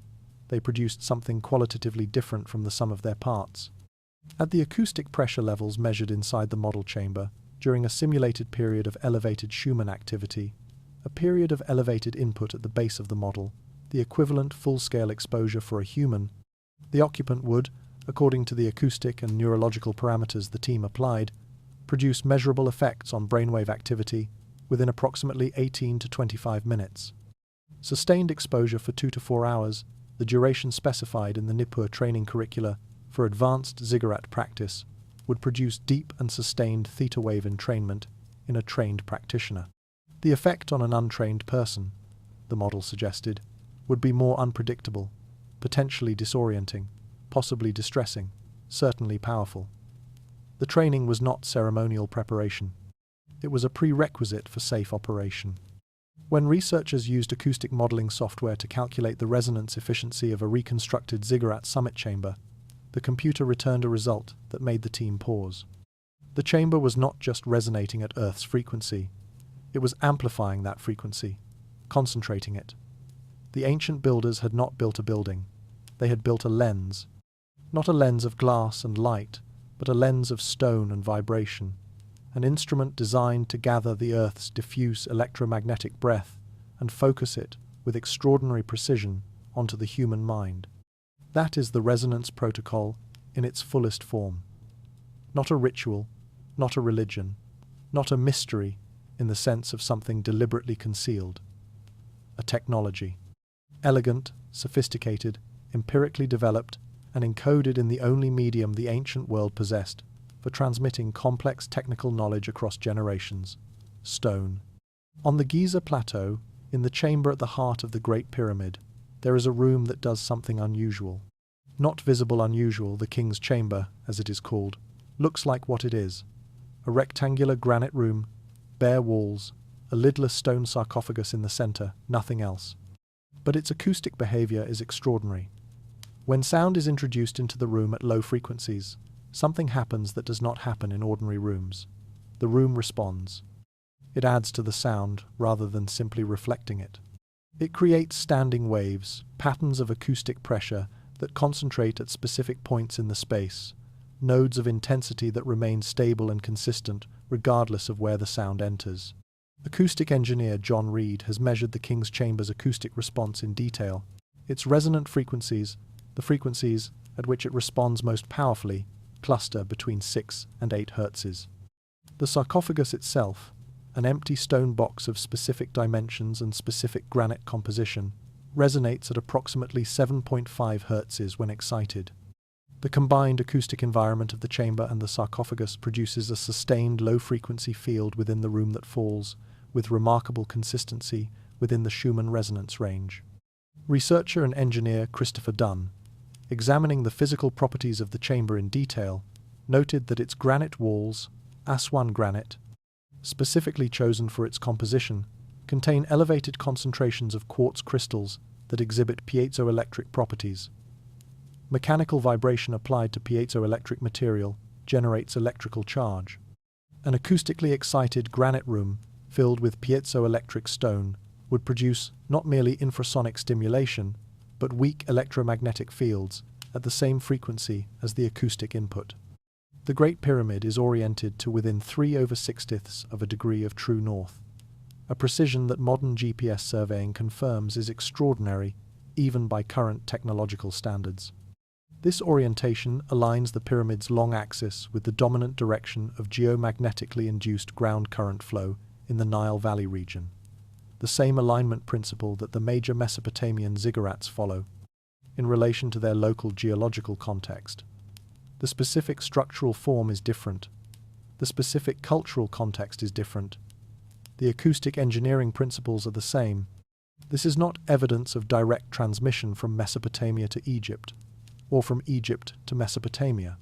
they produced something qualitatively different from the sum of their parts. At the acoustic pressure levels measured inside the model chamber, during a simulated period of elevated Schumann activity, a period of elevated input at the base of the model, the equivalent full-scale exposure for a human, the occupant would, according to the acoustic and neurological parameters the team applied, produce measurable effects on brainwave activity within approximately 18 to 25 minutes. Sustained exposure for 2 to 4 hours, the duration specified in the Nippur training curricula for advanced ziggurat practice, would produce deep and sustained theta wave entrainment in a trained practitioner. The effect on an untrained person, the model suggested, would be more unpredictable, potentially disorienting, possibly distressing, certainly powerful. The training was not ceremonial preparation. It was a prerequisite for safe operation. When researchers used acoustic modeling software to calculate the resonance efficiency of a reconstructed ziggurat summit chamber, the computer returned a result that made the team pause. The chamber was not just resonating at Earth's frequency, it was amplifying that frequency, concentrating it. The ancient builders had not built a building, they had built a lens. Not a lens of glass and light, but a lens of stone and vibration, an instrument designed to gather the Earth's diffuse electromagnetic breath and focus it with extraordinary precision onto the human mind. That is the resonance protocol in its fullest form. Not a ritual, not a religion, not a mystery in the sense of something deliberately concealed. A technology. Elegant, sophisticated, empirically developed, and encoded in the only medium the ancient world possessed for transmitting complex technical knowledge across generations: stone. On the Giza Plateau, in the chamber at the heart of the Great Pyramid, there is a room that does something unusual. Not visible unusual, the King's Chamber, as it is called, looks like what it is: a rectangular granite room, bare walls, a lidless stone sarcophagus in the center, nothing else. But its acoustic behavior is extraordinary. When sound is introduced into the room at low frequencies, something happens that does not happen in ordinary rooms. The room responds. It adds to the sound rather than simply reflecting it. It creates standing waves, patterns of acoustic pressure that concentrate at specific points in the space, nodes of intensity that remain stable and consistent regardless of where the sound enters. Acoustic engineer John Reed has measured the King's Chamber's acoustic response in detail. Its resonant frequencies, the frequencies at which it responds most powerfully, cluster between 6 and 8 Hz. The sarcophagus itself, an empty stone box of specific dimensions and specific granite composition, resonates at approximately 7.5 Hz when excited. The combined acoustic environment of the chamber and the sarcophagus produces a sustained low-frequency field within the room that falls, with remarkable consistency, within the Schumann resonance range. Researcher and engineer Christopher Dunn, examining the physical properties of the chamber in detail, noted that its granite walls, Aswan granite, specifically chosen for its composition, contain elevated concentrations of quartz crystals that exhibit piezoelectric properties. Mechanical vibration applied to piezoelectric material generates electrical charge. An acoustically excited granite room filled with piezoelectric stone would produce not merely infrasonic stimulation, but weak electromagnetic fields at the same frequency as the acoustic input. The Great Pyramid is oriented to within 3/60 of a degree of true north, a precision that modern GPS surveying confirms is extraordinary even by current technological standards. This orientation aligns the pyramid's long axis with the dominant direction of geomagnetically induced ground current flow in the Nile Valley region, the same alignment principle that the major Mesopotamian ziggurats follow in relation to their local geological context. The specific structural form is different. The specific cultural context is different. The acoustic engineering principles are the same. This is not evidence of direct transmission from Mesopotamia to Egypt, or from Egypt to Mesopotamia.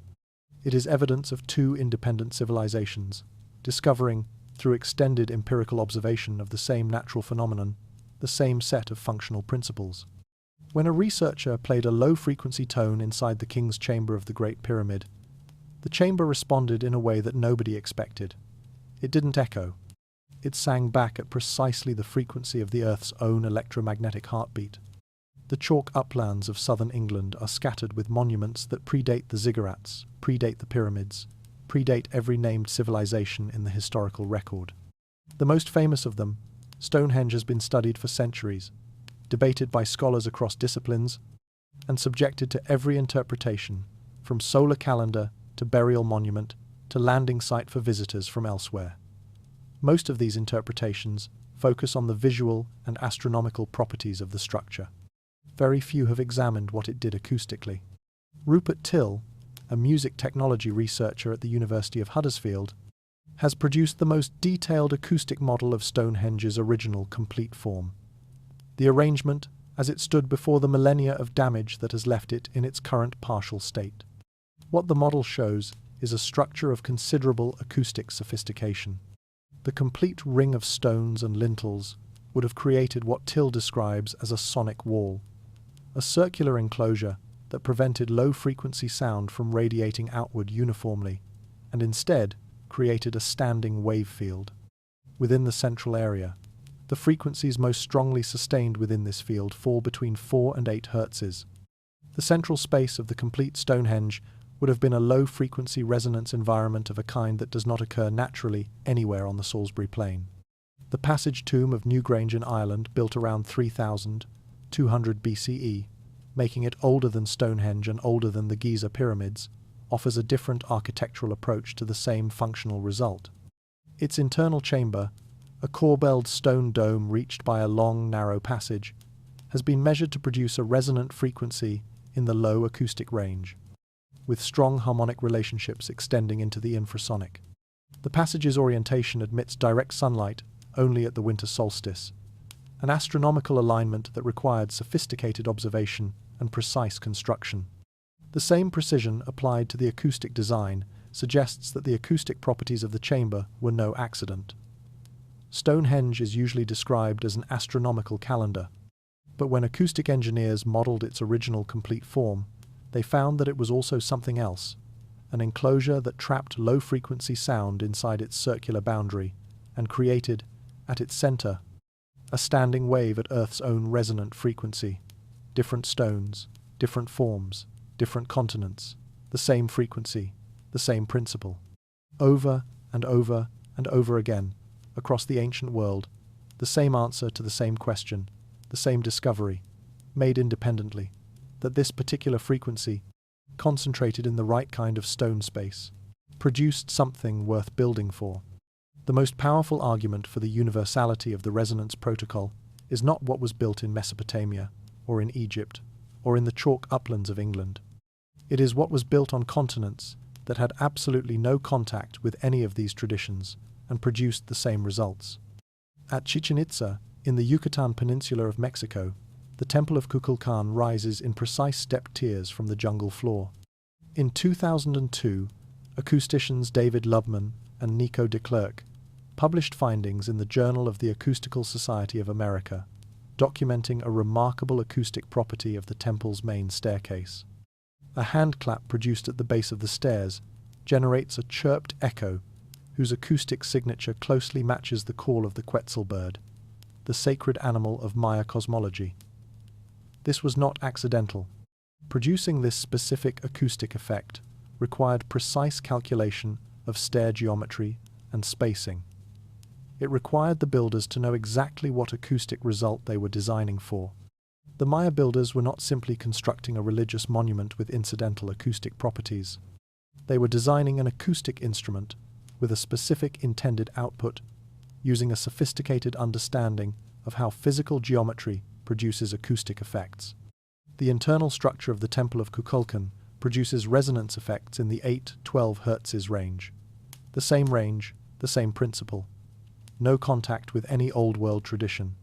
It is evidence of two independent civilizations, discovering, through extended empirical observation of the same natural phenomenon, the same set of functional principles. When a researcher played a low-frequency tone inside the king's chamber of the Great Pyramid, the chamber responded in a way that nobody expected. It didn't echo. It sang back at precisely the frequency of the Earth's own electromagnetic heartbeat. The chalk uplands of southern England are scattered with monuments that predate the ziggurats, predate the pyramids, predate every named civilization in the historical record. The most famous of them, Stonehenge, has been studied for centuries, debated by scholars across disciplines, and subjected to every interpretation, from solar calendar to burial monument to landing site for visitors from elsewhere. Most of these interpretations focus on the visual and astronomical properties of the structure. Very few have examined what it did acoustically. Rupert Till, a music technology researcher at the University of Huddersfield, has produced the most detailed acoustic model of Stonehenge's original complete form. The arrangement as it stood before the millennia of damage that has left it in its current partial state. What the model shows is a structure of considerable acoustic sophistication. The complete ring of stones and lintels would have created what Till describes as a sonic wall, a circular enclosure that prevented low-frequency sound from radiating outward uniformly, and instead created a standing wave field. Within the central area, the frequencies most strongly sustained within this field fall between 4 and 8 Hz. The central space of the complete Stonehenge would have been a low-frequency resonance environment of a kind that does not occur naturally anywhere on the Salisbury Plain. The passage tomb of Newgrange in Ireland, built around 3200 BCE, making it older than Stonehenge and older than the Giza pyramids, offers a different architectural approach to the same functional result. Its internal chamber, a corbelled stone dome reached by a long, narrow passage, has been measured to produce a resonant frequency in the low acoustic range, with strong harmonic relationships extending into the infrasonic. The passage's orientation admits direct sunlight only at the winter solstice, an astronomical alignment that required sophisticated observation and precise construction. The same precision applied to the acoustic design suggests that the acoustic properties of the chamber were no accident. Stonehenge is usually described as an astronomical calendar, but when acoustic engineers modelled its original complete form, they found that it was also something else, an enclosure that trapped low-frequency sound inside its circular boundary and created, at its centre, a standing wave at Earth's own resonant frequency. Different stones, different forms, different continents, the same frequency, the same principle. Over and over and over again, across the ancient world, the same answer to the same question, the same discovery, made independently, that this particular frequency, concentrated in the right kind of stone space, produced something worth building for. The most powerful argument for the universality of the resonance protocol is not what was built in Mesopotamia, or in Egypt, or in the chalk uplands of England. It is what was built on continents that had absolutely no contact with any of these traditions and produced the same results. At Chichen Itza, In the Yucatan Peninsula of Mexico, the Temple of Kukulkan rises in precise stepped tiers from the jungle floor. In 2002, acousticians David Lubman and Nico de Klerk published findings in the Journal of the Acoustical Society of America, documenting a remarkable acoustic property of the temple's main staircase. A hand clap produced at the base of the stairs generates a chirped echo whose acoustic signature closely matches the call of the Quetzal bird, the sacred animal of Maya cosmology. This was not accidental. Producing this specific acoustic effect required precise calculation of stair geometry and spacing. It required the builders to know exactly what acoustic result they were designing for. The Maya builders were not simply constructing a religious monument with incidental acoustic properties. They were designing an acoustic instrument with a specific intended output, using a sophisticated understanding of how physical geometry produces acoustic effects. The internal structure of the Temple of Kukulkan produces resonance effects in the 8-12 Hz range. The same range, the same principle. No contact with any old world tradition.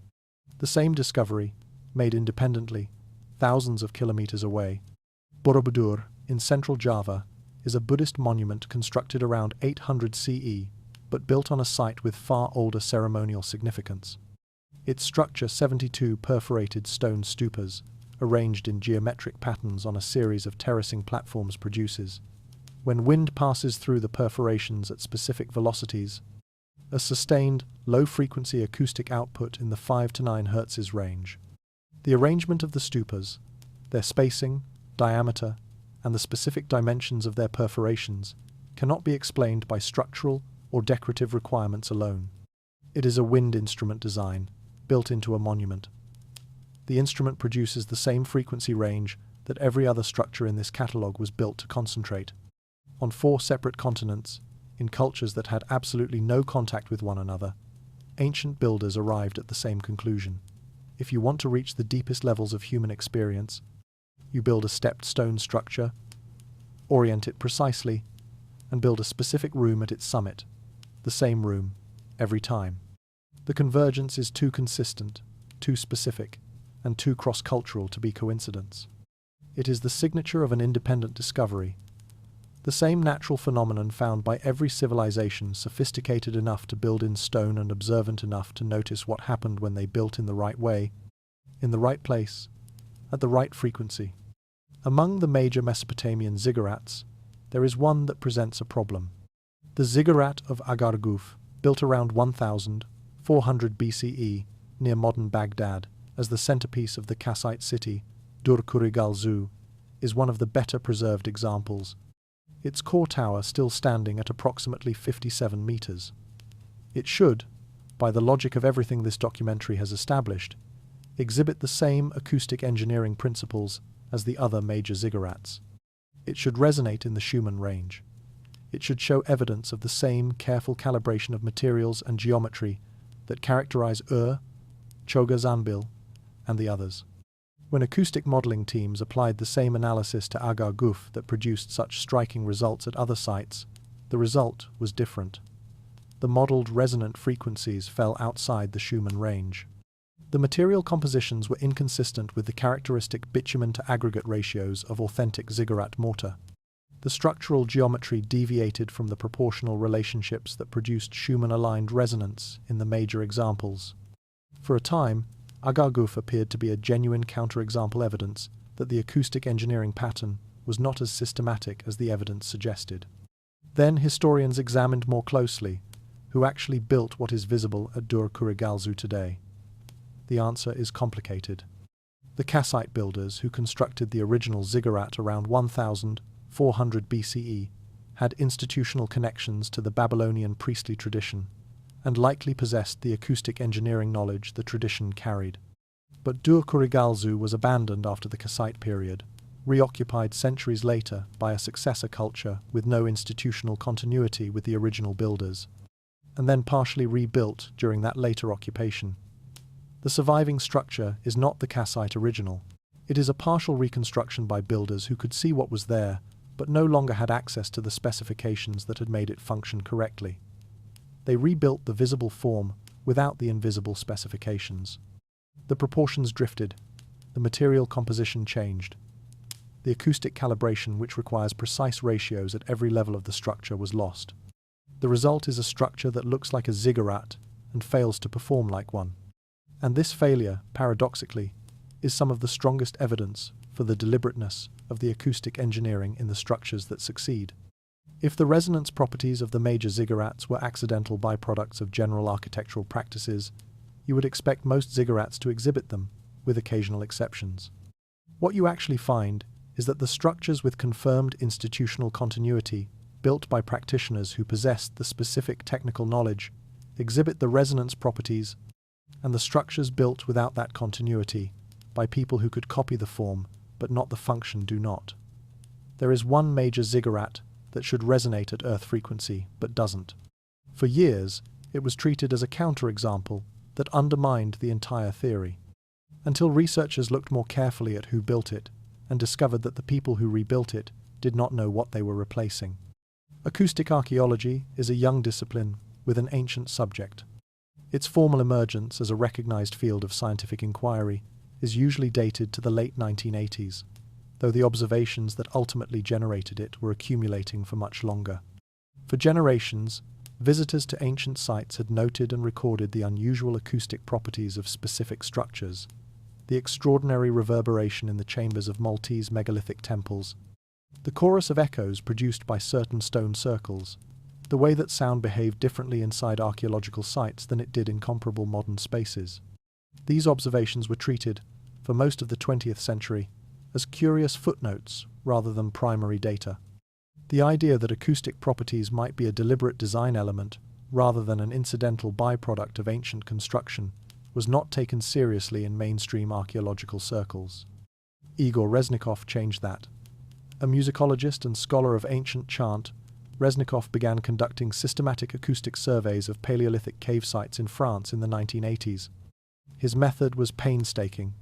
The same discovery, made independently, thousands of kilometers away. Borobudur, in central Java, is a Buddhist monument constructed around 800 CE, but built on a site with far older ceremonial significance. Its structure, 72 perforated stone stupas, arranged in geometric patterns on a series of terracing platforms, produces, when wind passes through the perforations at specific velocities, a sustained, low-frequency acoustic output in the 5 to 9 Hz range. The arrangement of the stupas, their spacing, diameter, and the specific dimensions of their perforations cannot be explained by structural or decorative requirements alone. It is a wind instrument design, built into a monument. The instrument produces the same frequency range that every other structure in this catalogue was built to concentrate. On 4 separate continents, in cultures that had absolutely no contact with one another, ancient builders arrived at the same conclusion. If you want to reach the deepest levels of human experience, you build a stepped stone structure, orient it precisely, and build a specific room at its summit, the same room, every time. The convergence is too consistent, too specific, and too cross-cultural to be coincidence. It is the signature of an independent discovery, the same natural phenomenon found by every civilization sophisticated enough to build in stone and observant enough to notice what happened when they built in the right way, in the right place, at the right frequency. Among the major Mesopotamian ziggurats, there is one that presents a problem. The Ziggurat of Ur, built around 1400 BCE near modern Baghdad as the centerpiece of the Kassite city, Dur-Kurigalzu, is one of the better preserved examples. Its core tower still standing at approximately 57 meters. It should, by the logic of everything this documentary has established, exhibit the same acoustic engineering principles as the other major ziggurats. It should resonate in the Schumann range. It should show evidence of the same careful calibration of materials and geometry that characterize Ur, Choga Zanbil, and the others. When acoustic modeling teams applied the same analysis to Agar Guf that produced such striking results at other sites, the result was different. The modeled resonant frequencies fell outside the Schumann range. The material compositions were inconsistent with the characteristic bitumen to aggregate ratios of authentic ziggurat mortar. The structural geometry deviated from the proportional relationships that produced Schumann-aligned resonance in the major examples. For a time, Agar Guf appeared to be a genuine counterexample evidence that the acoustic engineering pattern was not as systematic as the evidence suggested. Then historians examined more closely who actually built what is visible at Dur-Kurigalzu today. The answer is complicated. The Kassite builders who constructed the original ziggurat around 1400 BCE had institutional connections to the Babylonian priestly tradition, and likely possessed the acoustic engineering knowledge the tradition carried. But Dur-Kurigalzu was abandoned after the Kassite period, reoccupied centuries later by a successor culture with no institutional continuity with the original builders, and then partially rebuilt during that later occupation. The surviving structure is not the Kassite original. It is a partial reconstruction by builders who could see what was there, but no longer had access to the specifications that had made it function correctly. They rebuilt the visible form without the invisible specifications. The proportions drifted, the material composition changed. The acoustic calibration, which requires precise ratios at every level of the structure, was lost. The result is a structure that looks like a ziggurat and fails to perform like one. And this failure, paradoxically, is some of the strongest evidence for the deliberateness of the acoustic engineering in the structures that succeed. If the resonance properties of the major ziggurats were accidental byproducts of general architectural practices, you would expect most ziggurats to exhibit them, with occasional exceptions. What you actually find is that the structures with confirmed institutional continuity, built by practitioners who possessed the specific technical knowledge, exhibit the resonance properties, and the structures built without that continuity, by people who could copy the form but not the function, do not. There is one major ziggurat that should resonate at Earth frequency but doesn't. For years, it was treated as a counterexample that undermined the entire theory, until researchers looked more carefully at who built it and discovered that the people who rebuilt it did not know what they were replacing. Acoustic archaeology is a young discipline with an ancient subject. Its formal emergence as a recognized field of scientific inquiry is usually dated to the late 1980s, though the observations that ultimately generated it were accumulating for much longer. For generations, visitors to ancient sites had noted and recorded the unusual acoustic properties of specific structures, the extraordinary reverberation in the chambers of Maltese megalithic temples, the chorus of echoes produced by certain stone circles, the way that sound behaved differently inside archaeological sites than it did in comparable modern spaces. These observations were treated, for most of the 20th century, as curious footnotes rather than primary data. The idea that acoustic properties might be a deliberate design element rather than an incidental byproduct of ancient construction was not taken seriously in mainstream archaeological circles. Igor Reznikov changed that. A musicologist and scholar of ancient chant, Reznikov began conducting systematic acoustic surveys of Paleolithic cave sites in France in the 1980s. His method was painstaking,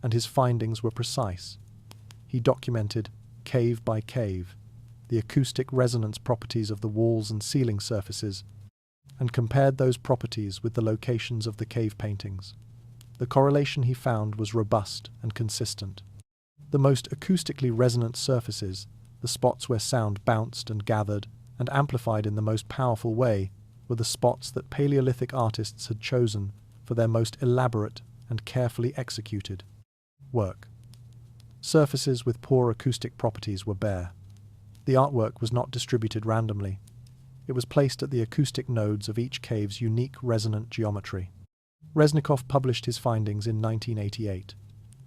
and his findings were precise. He documented, cave by cave, the acoustic resonance properties of the walls and ceiling surfaces, and compared those properties with the locations of the cave paintings. The correlation he found was robust and consistent. The most acoustically resonant surfaces, the spots where sound bounced and gathered and amplified in the most powerful way, were the spots that Paleolithic artists had chosen for their most elaborate and carefully executed work. Surfaces with poor acoustic properties were bare. The artwork was not distributed randomly. It was placed at the acoustic nodes of each cave's unique resonant geometry. Reznikov published his findings in 1988.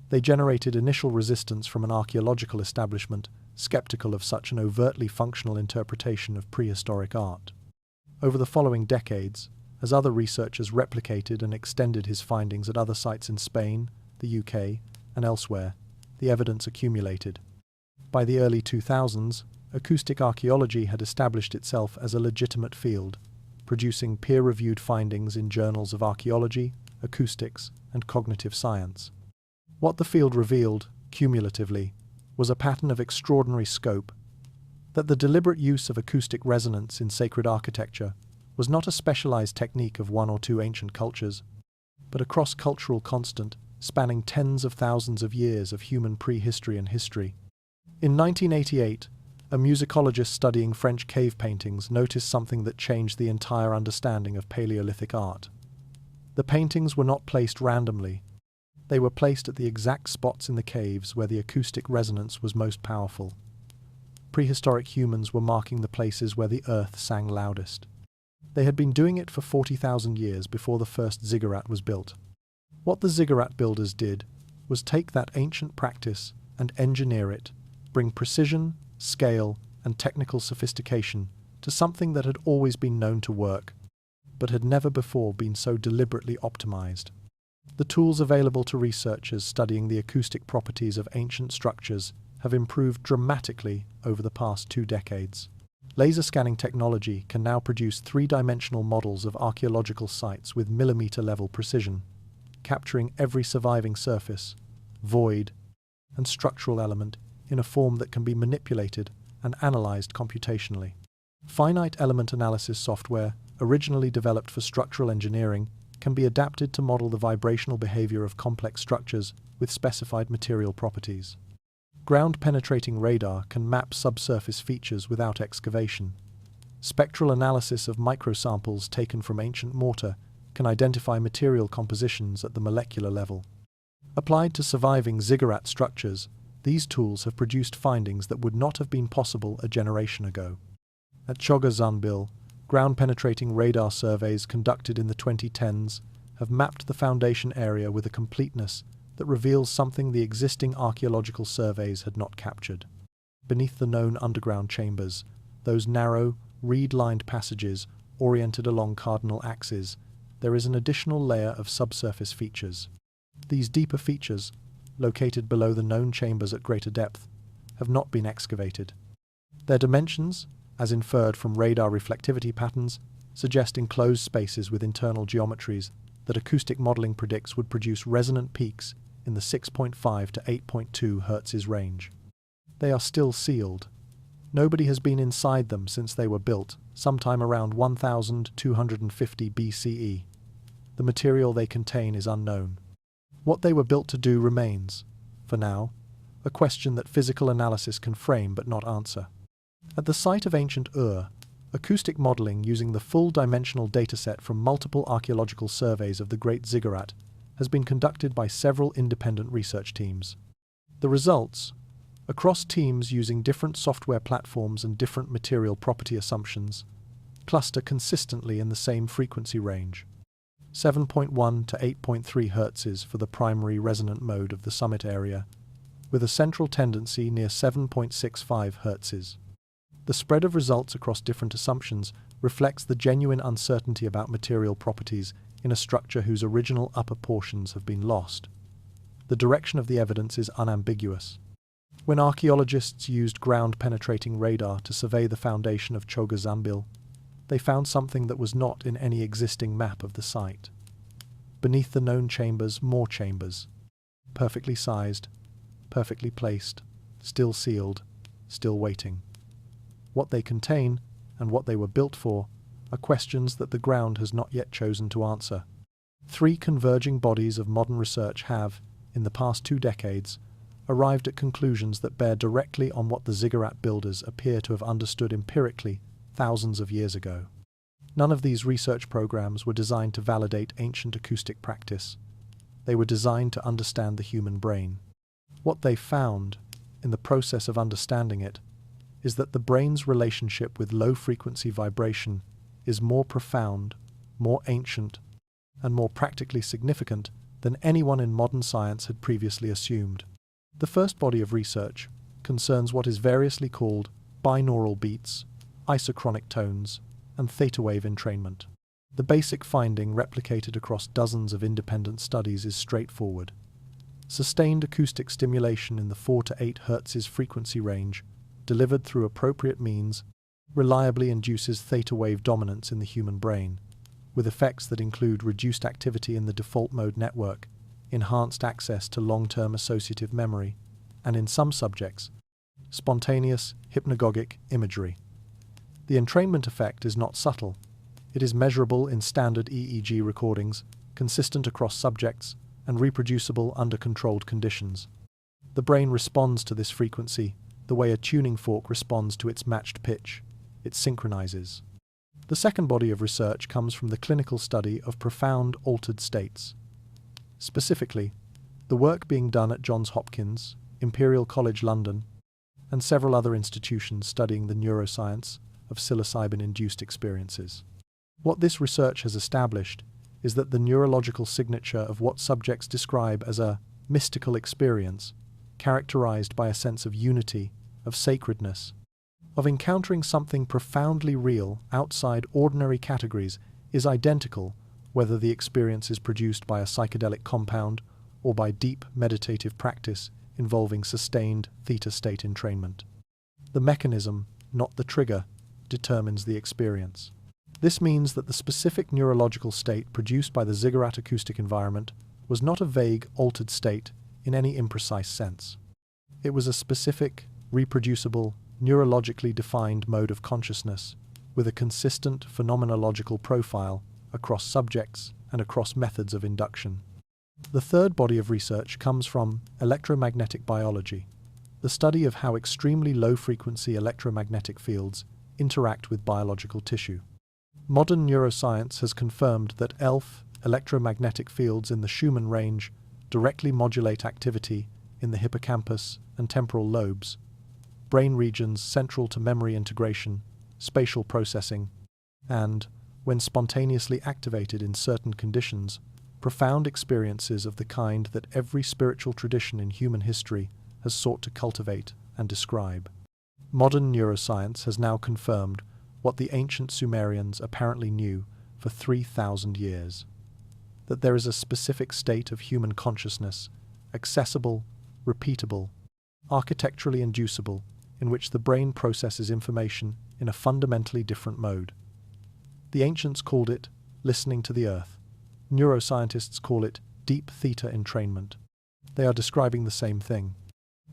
They generated initial resistance from an archaeological establishment skeptical of such an overtly functional interpretation of prehistoric art. Over the following decades, as other researchers replicated and extended his findings at other sites in Spain, the UK, and elsewhere, the evidence accumulated. By the early 2000s, acoustic archaeology had established itself as a legitimate field, producing peer-reviewed findings in journals of archaeology, acoustics, and cognitive science. What the field revealed, cumulatively, was a pattern of extraordinary scope, that the deliberate use of acoustic resonance in sacred architecture was not a specialized technique of one or two ancient cultures, but a cross-cultural constant spanning tens of thousands of years of human prehistory and history. In 1988, a musicologist studying French cave paintings noticed something that changed the entire understanding of Paleolithic art. The paintings were not placed randomly. They were placed at the exact spots in the caves where the acoustic resonance was most powerful. Prehistoric humans were marking the places where the earth sang loudest. They had been doing it for 40,000 years before the first ziggurat was built. What the ziggurat builders did was take that ancient practice and engineer it, bring precision, scale, and technical sophistication to something that had always been known to work, but had never before been so deliberately optimized. The tools available to researchers studying the acoustic properties of ancient structures have improved dramatically over the past 2 decades. Laser scanning technology can now produce 3-dimensional models of archaeological sites with millimeter-level precision, capturing every surviving surface, void, and structural element in a form that can be manipulated and analyzed computationally. Finite element analysis software, originally developed for structural engineering, can be adapted to model the vibrational behavior of complex structures with specified material properties. Ground-penetrating radar can map subsurface features without excavation. Spectral analysis of microsamples taken from ancient mortar can identify material compositions at the molecular level. Applied to surviving ziggurat structures, these tools have produced findings that would not have been possible a generation ago. At Choga Zanbil, ground-penetrating radar surveys conducted in the 2010s have mapped the foundation area with a completeness that reveals something the existing archaeological surveys had not captured. Beneath the known underground chambers, those narrow, reed-lined passages oriented along cardinal axes, there is an additional layer of subsurface features. These deeper features, located below the known chambers at greater depth, have not been excavated. Their dimensions, as inferred from radar reflectivity patterns, suggest enclosed spaces with internal geometries that acoustic modeling predicts would produce resonant peaks in the 6.5 to 8.2 Hz range. They are still sealed. Nobody has been inside them since they were built, sometime around 1250 BCE. The material they contain is unknown. What they were built to do remains, for now, a question that physical analysis can frame but not answer. At the site of ancient Ur, acoustic modeling using the full dimensional dataset from multiple archaeological surveys of the Great Ziggurat has been conducted by several independent research teams. The results, across teams using different software platforms and different material property assumptions, cluster consistently in the same frequency range, 7.1 to 8.3 Hz for the primary resonant mode of the summit area, with a central tendency near 7.65 Hz. The spread of results across different assumptions reflects the genuine uncertainty about material properties in a structure whose original upper portions have been lost. The direction of the evidence is unambiguous. When archaeologists used ground-penetrating radar to survey the foundation of Choga Zanbil, they found something that was not in any existing map of the site. Beneath the known chambers, more chambers, perfectly sized, perfectly placed, still sealed, still waiting. What they contain, and what they were built for, are questions that the ground has not yet chosen to answer. Three converging bodies of modern research have, in the past 2 decades, arrived at conclusions that bear directly on what the ziggurat builders appear to have understood empirically thousands of years ago. None of these research programs were designed to validate ancient acoustic practice. They were designed to understand the human brain. What they found, in the process of understanding it, is that the brain's relationship with low-frequency vibration is more profound, more ancient, and more practically significant than anyone in modern science had previously assumed. The first body of research concerns what is variously called binaural beats, isochronic tones, and theta wave entrainment. The basic finding, replicated across dozens of independent studies, is straightforward. Sustained acoustic stimulation in the 4 to 8 Hz frequency range, delivered through appropriate means, reliably induces theta wave dominance in the human brain, with effects that include reduced activity in the default mode network, enhanced access to long-term associative memory, and in some subjects, spontaneous hypnagogic imagery. The entrainment effect is not subtle. It is measurable in standard EEG recordings, consistent across subjects, and reproducible under controlled conditions. The brain responds to this frequency the way a tuning fork responds to its matched pitch. It synchronizes. The second body of research comes from the clinical study of profound altered states. Specifically, the work being done at Johns Hopkins, Imperial College London, and several other institutions studying the neuroscience of psilocybin-induced experiences. What this research has established is that the neurological signature of what subjects describe as a mystical experience, characterized by a sense of unity, of sacredness, of encountering something profoundly real outside ordinary categories, is identical whether the experience is produced by a psychedelic compound or by deep meditative practice involving sustained theta state entrainment. The mechanism, not the trigger, determines the experience. This means that the specific neurological state produced by the ziggurat acoustic environment was not a vague, altered state in any imprecise sense. It was a specific, reproducible, neurologically defined mode of consciousness with a consistent phenomenological profile across subjects and across methods of induction. The third body of research comes from electromagnetic biology, the study of how extremely low-frequency electromagnetic fields interact with biological tissue. Modern neuroscience has confirmed that electromagnetic fields in the Schumann range directly modulate activity in the hippocampus and temporal lobes, brain regions central to memory integration, spatial processing, and, when spontaneously activated in certain conditions, profound experiences of the kind that every spiritual tradition in human history has sought to cultivate and describe. Modern neuroscience has now confirmed what the ancient Sumerians apparently knew for 3,000 years, that there is a specific state of human consciousness, accessible, repeatable, architecturally inducible, in which the brain processes information in a fundamentally different mode. The ancients called it listening to the earth. Neuroscientists call it deep theta entrainment. They are describing the same thing.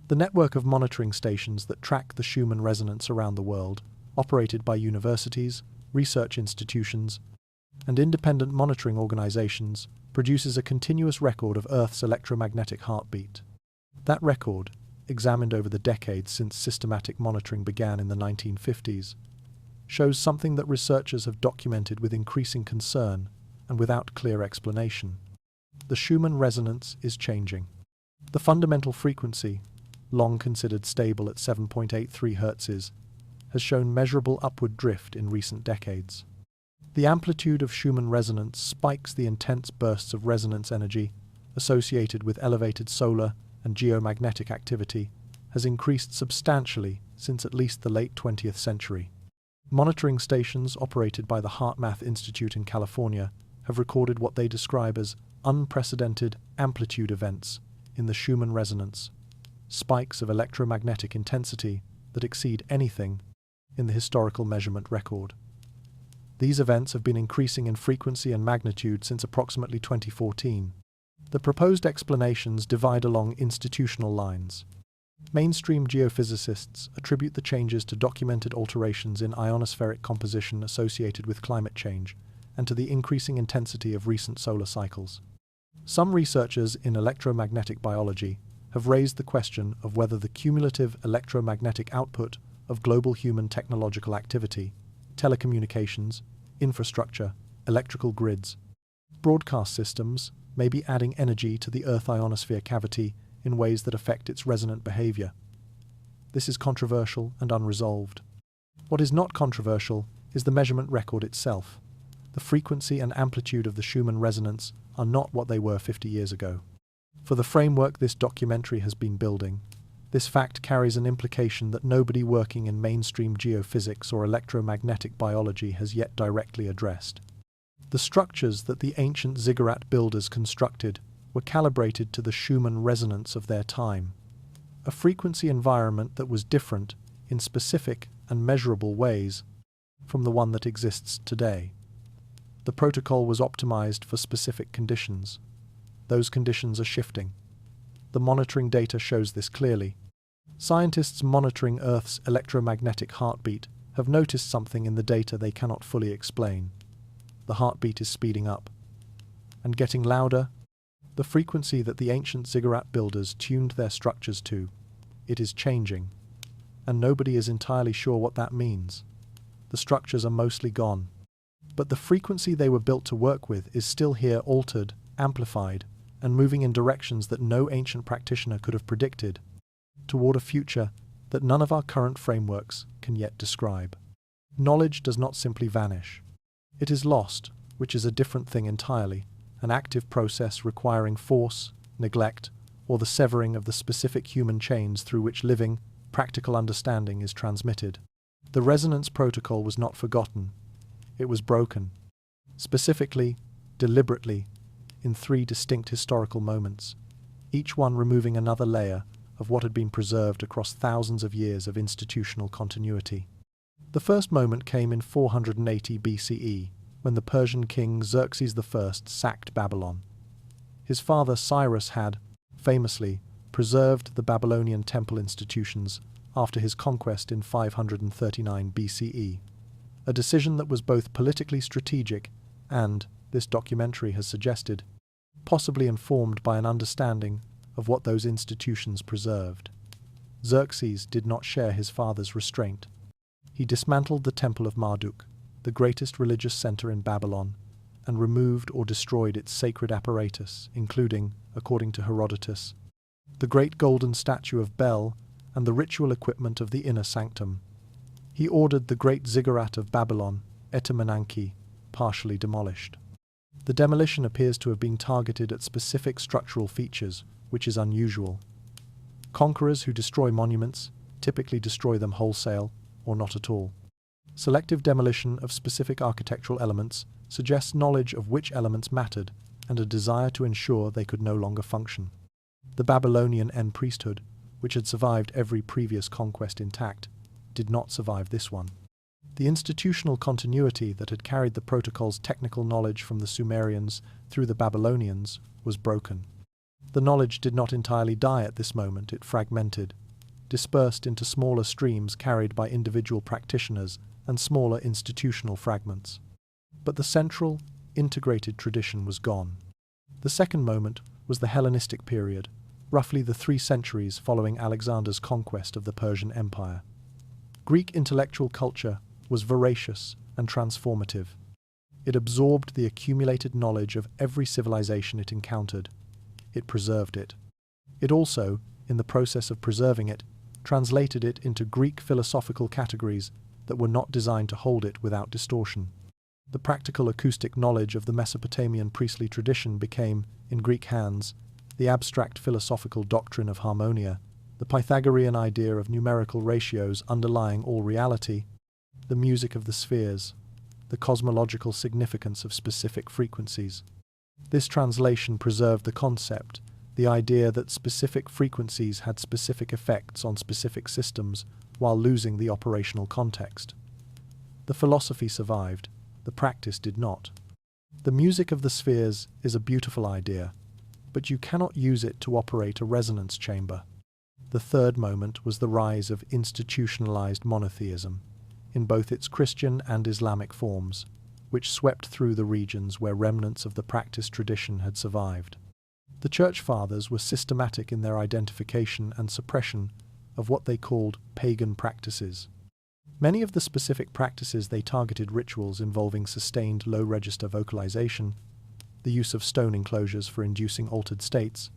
The network of monitoring stations that track the Schumann resonance around the world, operated by universities, research institutions, and independent monitoring organizations, produces a continuous record of Earth's electromagnetic heartbeat. That record, examined over the decades since systematic monitoring began in the 1950s, shows something that researchers have documented with increasing concern and without clear explanation. The Schumann resonance is changing. The fundamental frequency, long considered stable at 7.83 Hz, has shown measurable upward drift in recent decades. The amplitude of Schumann resonance spikes the intense bursts of resonance energy associated with elevated solar and geomagnetic activity has increased substantially since at least the late 20th century. Monitoring stations operated by the HeartMath Institute in California have recorded what they describe as unprecedented amplitude events in the Schumann resonance, spikes of electromagnetic intensity that exceed anything in the historical measurement record. These events have been increasing in frequency and magnitude since approximately 2014. The proposed explanations divide along institutional lines. Mainstream geophysicists attribute the changes to documented alterations in ionospheric composition associated with climate change and to the increasing intensity of recent solar cycles. Some researchers in electromagnetic biology have raised the question of whether the cumulative electromagnetic output of global human technological activity, telecommunications, infrastructure, electrical grids, broadcast systems may be adding energy to the Earth ionosphere cavity in ways that affect its resonant behavior. This is controversial and unresolved. What is not controversial is the measurement record itself. The frequency and amplitude of the Schumann resonance are not what they were 50 years ago. For the framework this documentary has been building, this fact carries an implication that nobody working in mainstream geophysics or electromagnetic biology has yet directly addressed. The structures that the ancient ziggurat builders constructed were calibrated to the Schumann resonance of their time, a frequency environment that was different in specific and measurable ways from the one that exists today. The protocol was optimized for specific conditions. Those conditions are shifting. The monitoring data shows this clearly. Scientists monitoring Earth's electromagnetic heartbeat have noticed something in the data they cannot fully explain. The heartbeat is speeding up and getting louder. The frequency that the ancient ziggurat builders tuned their structures to, it is changing, and nobody is entirely sure what that means. The structures are mostly gone, but the frequency they were built to work with is still here, altered, amplified, and moving in directions that no ancient practitioner could have predicted, toward a future that none of our current frameworks can yet describe. Knowledge does not simply vanish. It is lost, which is a different thing entirely, an active process requiring force, neglect, or the severing of the specific human chains through which living, practical understanding is transmitted. The resonance protocol was not forgotten. It was broken. Specifically, deliberately, in 3 distinct historical moments, each one removing another layer of what had been preserved across thousands of years of institutional continuity. The first moment came in 480 BCE, when the Persian king Xerxes I sacked Babylon. His father Cyrus had, famously, preserved the Babylonian temple institutions after his conquest in 539 BCE, a decision that was both politically strategic and, this documentary has suggested, possibly informed by an understanding of what those institutions preserved. Xerxes did not share his father's restraint. He dismantled the Temple of Marduk, the greatest religious center in Babylon, and removed or destroyed its sacred apparatus, including, according to Herodotus, the great golden statue of Bel and the ritual equipment of the inner sanctum. He ordered the Great Ziggurat of Babylon, Etemenanki, partially demolished. The demolition appears to have been targeted at specific structural features, which is unusual. Conquerors who destroy monuments typically destroy them wholesale or not at all. Selective demolition of specific architectural elements suggests knowledge of which elements mattered and a desire to ensure they could no longer function. The Babylonian En priesthood, which had survived every previous conquest intact, did not survive this one. The institutional continuity that had carried the protocol's technical knowledge from the Sumerians through the Babylonians was broken. The knowledge did not entirely die at this moment, it fragmented, dispersed into smaller streams carried by individual practitioners and smaller institutional fragments. But the central, integrated tradition was gone. The second moment was the Hellenistic period, roughly the 3 centuries following Alexander's conquest of the Persian Empire. Greek intellectual culture was voracious and transformative. It absorbed the accumulated knowledge of every civilization it encountered. It preserved it. It also, in the process of preserving it, translated it into Greek philosophical categories that were not designed to hold it without distortion. The practical acoustic knowledge of the Mesopotamian priestly tradition became, in Greek hands, the abstract philosophical doctrine of harmonia, the Pythagorean idea of numerical ratios underlying all reality, the music of the spheres, the cosmological significance of specific frequencies. This translation preserved the concept, the idea that specific frequencies had specific effects on specific systems while losing the operational context. The philosophy survived, the practice did not. The music of the spheres is a beautiful idea, but you cannot use it to operate a resonance chamber. The third moment was the rise of institutionalized monotheism, in both its Christian and Islamic forms, which swept through the regions where remnants of the practice tradition had survived. The Church Fathers were systematic in their identification and suppression of what they called pagan practices. Many of the specific practices they targeted rituals involving sustained low-register vocalization, the use of stone enclosures for inducing altered states,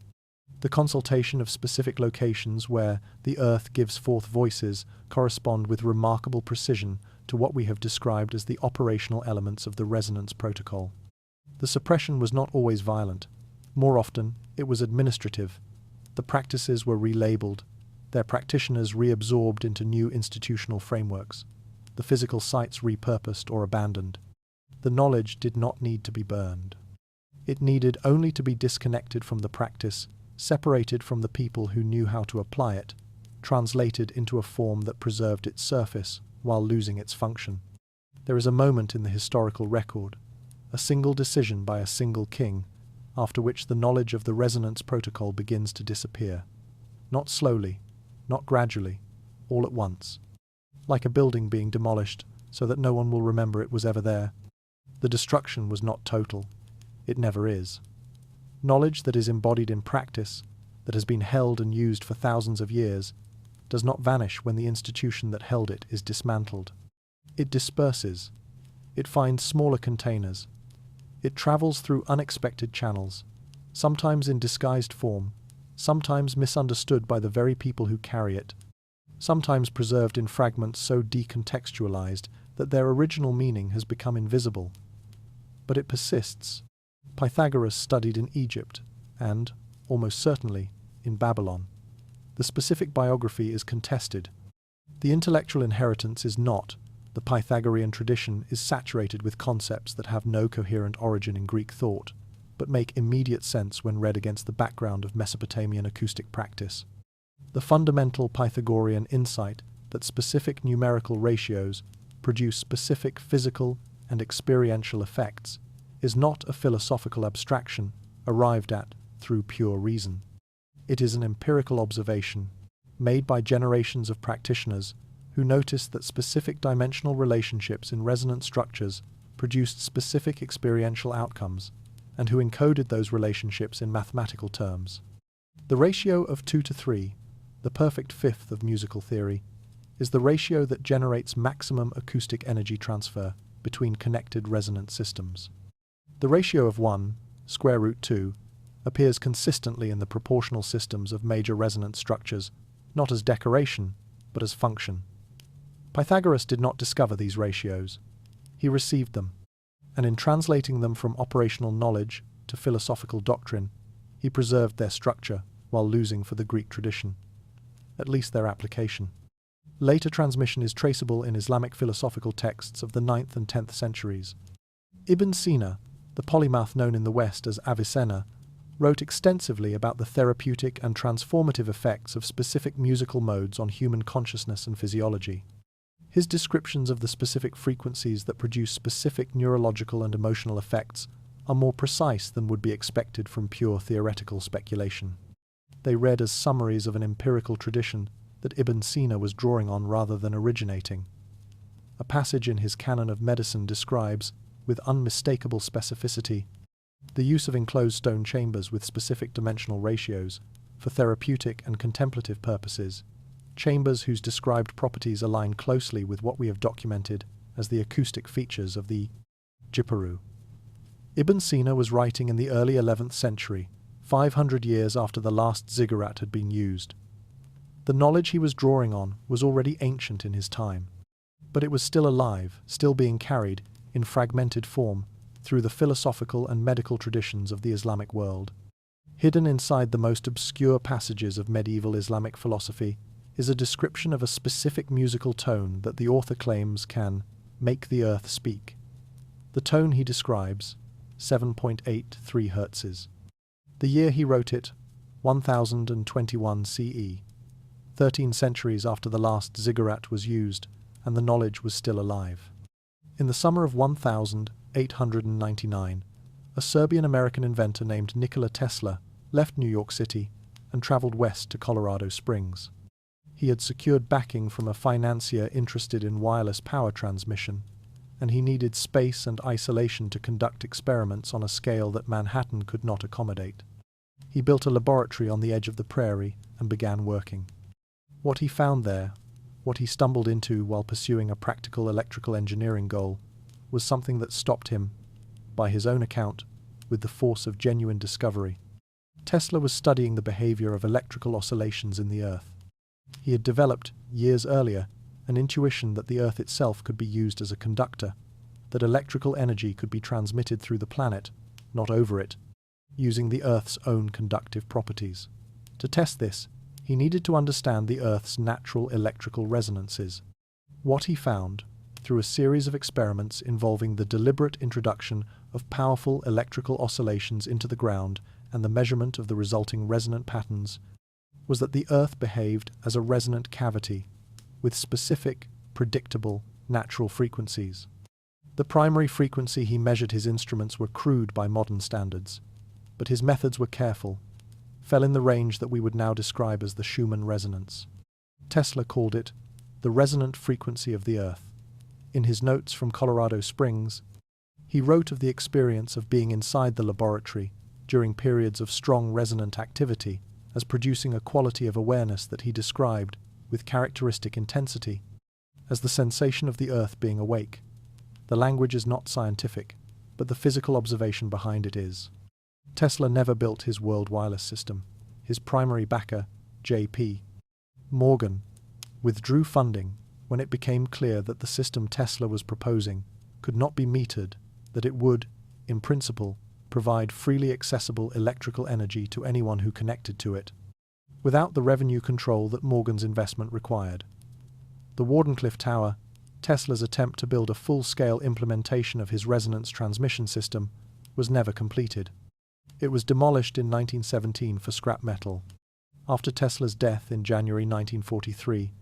the consultation of specific locations where the earth gives forth voices correspond with remarkable precision to what we have described as the operational elements of the resonance protocol. The suppression was not always violent. More often, it was administrative. The practices were relabeled, their practitioners reabsorbed into new institutional frameworks, the physical sites repurposed or abandoned. The knowledge did not need to be burned. It needed only to be disconnected from the practice, separated from the people who knew how to apply it, translated into a form that preserved its surface while losing its function. There is a moment in the historical record, a single decision by a single king, after which the knowledge of the resonance protocol begins to disappear. Not slowly, not gradually, all at once. Like a building being demolished so that no one will remember it was ever there. The destruction was not total. It never is. Knowledge that is embodied in practice, that has been held and used for thousands of years, does not vanish when the institution that held it is dismantled. It disperses. It finds smaller containers. It travels through unexpected channels, sometimes in disguised form, sometimes misunderstood by the very people who carry it, sometimes preserved in fragments so decontextualized that their original meaning has become invisible. But it persists. Pythagoras studied in Egypt and, almost certainly, in Babylon. The specific biography is contested. The intellectual inheritance is not. The Pythagorean tradition is saturated with concepts that have no coherent origin in Greek thought, but make immediate sense when read against the background of Mesopotamian acoustic practice. The fundamental Pythagorean insight that specific numerical ratios produce specific physical and experiential effects is not a philosophical abstraction arrived at through pure reason. It is an empirical observation made by generations of practitioners who noticed that specific dimensional relationships in resonant structures produced specific experiential outcomes, and who encoded those relationships in mathematical terms. The ratio of 2 to 3, the perfect fifth of musical theory, is the ratio that generates maximum acoustic energy transfer between connected resonant systems. The ratio of 1, square root 2, appears consistently in the proportional systems of major resonance structures, not as decoration, but as function. Pythagoras did not discover these ratios. He received them, and in translating them from operational knowledge to philosophical doctrine, he preserved their structure while losing for the Greek tradition, at least their application. Later transmission is traceable in Islamic philosophical texts of the 9th and 10th centuries. Ibn Sina, the polymath known in the West as Avicenna, wrote extensively about the therapeutic and transformative effects of specific musical modes on human consciousness and physiology. His descriptions of the specific frequencies that produce specific neurological and emotional effects are more precise than would be expected from pure theoretical speculation. They read as summaries of an empirical tradition that Ibn Sina was drawing on rather than originating. A passage in his Canon of Medicine describes, with unmistakable specificity, the use of enclosed stone chambers with specific dimensional ratios for therapeutic and contemplative purposes, chambers whose described properties align closely with what we have documented as the acoustic features of the Jipuru. Ibn Sina was writing in the early 11th century, 500 years after the last ziggurat had been used. The knowledge he was drawing on was already ancient in his time, but it was still alive, still being carried, in fragmented form, through the philosophical and medical traditions of the Islamic world. Hidden inside the most obscure passages of medieval Islamic philosophy is a description of a specific musical tone that the author claims can make the earth speak. The tone he describes, 7.83 Hz. The year he wrote it, 1021 CE. 13 centuries after the last ziggurat was used, and the knowledge was still alive. In the summer of 1899, a Serbian-American inventor named Nikola Tesla left New York City and traveled west to Colorado Springs. He had secured backing from a financier interested in wireless power transmission, and he needed space and isolation to conduct experiments on a scale that Manhattan could not accommodate. He built a laboratory on the edge of the prairie and began working. What he found there, what he stumbled into while pursuing a practical electrical engineering goal, was something that stopped him, by his own account, with the force of genuine discovery. Tesla was studying the behavior of electrical oscillations in the Earth. He had developed, years earlier, an intuition that the Earth itself could be used as a conductor, that electrical energy could be transmitted through the planet, not over it, using the Earth's own conductive properties. To test this, he needed to understand the Earth's natural electrical resonances. What he found, through a series of experiments involving the deliberate introduction of powerful electrical oscillations into the ground and the measurement of the resulting resonant patterns, was that the Earth behaved as a resonant cavity, with specific, predictable, natural frequencies. The primary frequency he measured his instruments were crude by modern standards, but his methods were careful, fell in the range that we would now describe as the Schumann resonance. Tesla called it the resonant frequency of the Earth. In his notes from Colorado Springs, he wrote of the experience of being inside the laboratory during periods of strong resonant activity as producing a quality of awareness that he described, with characteristic intensity, as the sensation of the Earth being awake. The language is not scientific, but the physical observation behind it is. Tesla never built his world wireless system. His primary backer, J.P. Morgan, withdrew funding when it became clear that the system Tesla was proposing could not be metered, that it would, in principle, provide freely accessible electrical energy to anyone who connected to it, without the revenue control that Morgan's investment required. The Wardenclyffe Tower, Tesla's attempt to build a full-scale implementation of his resonance transmission system, was never completed. It was demolished in 1917 for scrap metal. After Tesla's death in January 1943,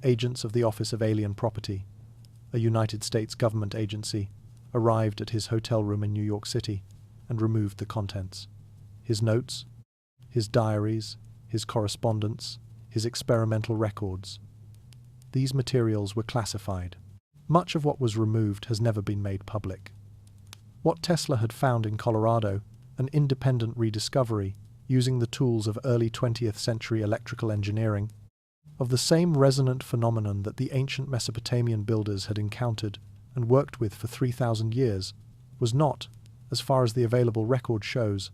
agents of the Office of Alien Property, a United States government agency, arrived at his hotel room in New York City and removed the contents. His notes, his diaries, his correspondence, his experimental records. These materials were classified. Much of what was removed has never been made public. What Tesla had found in Colorado, an independent rediscovery, using the tools of early 20th century electrical engineering, of the same resonant phenomenon that the ancient Mesopotamian builders had encountered and worked with for 3,000 years, was not, as far as the available record shows,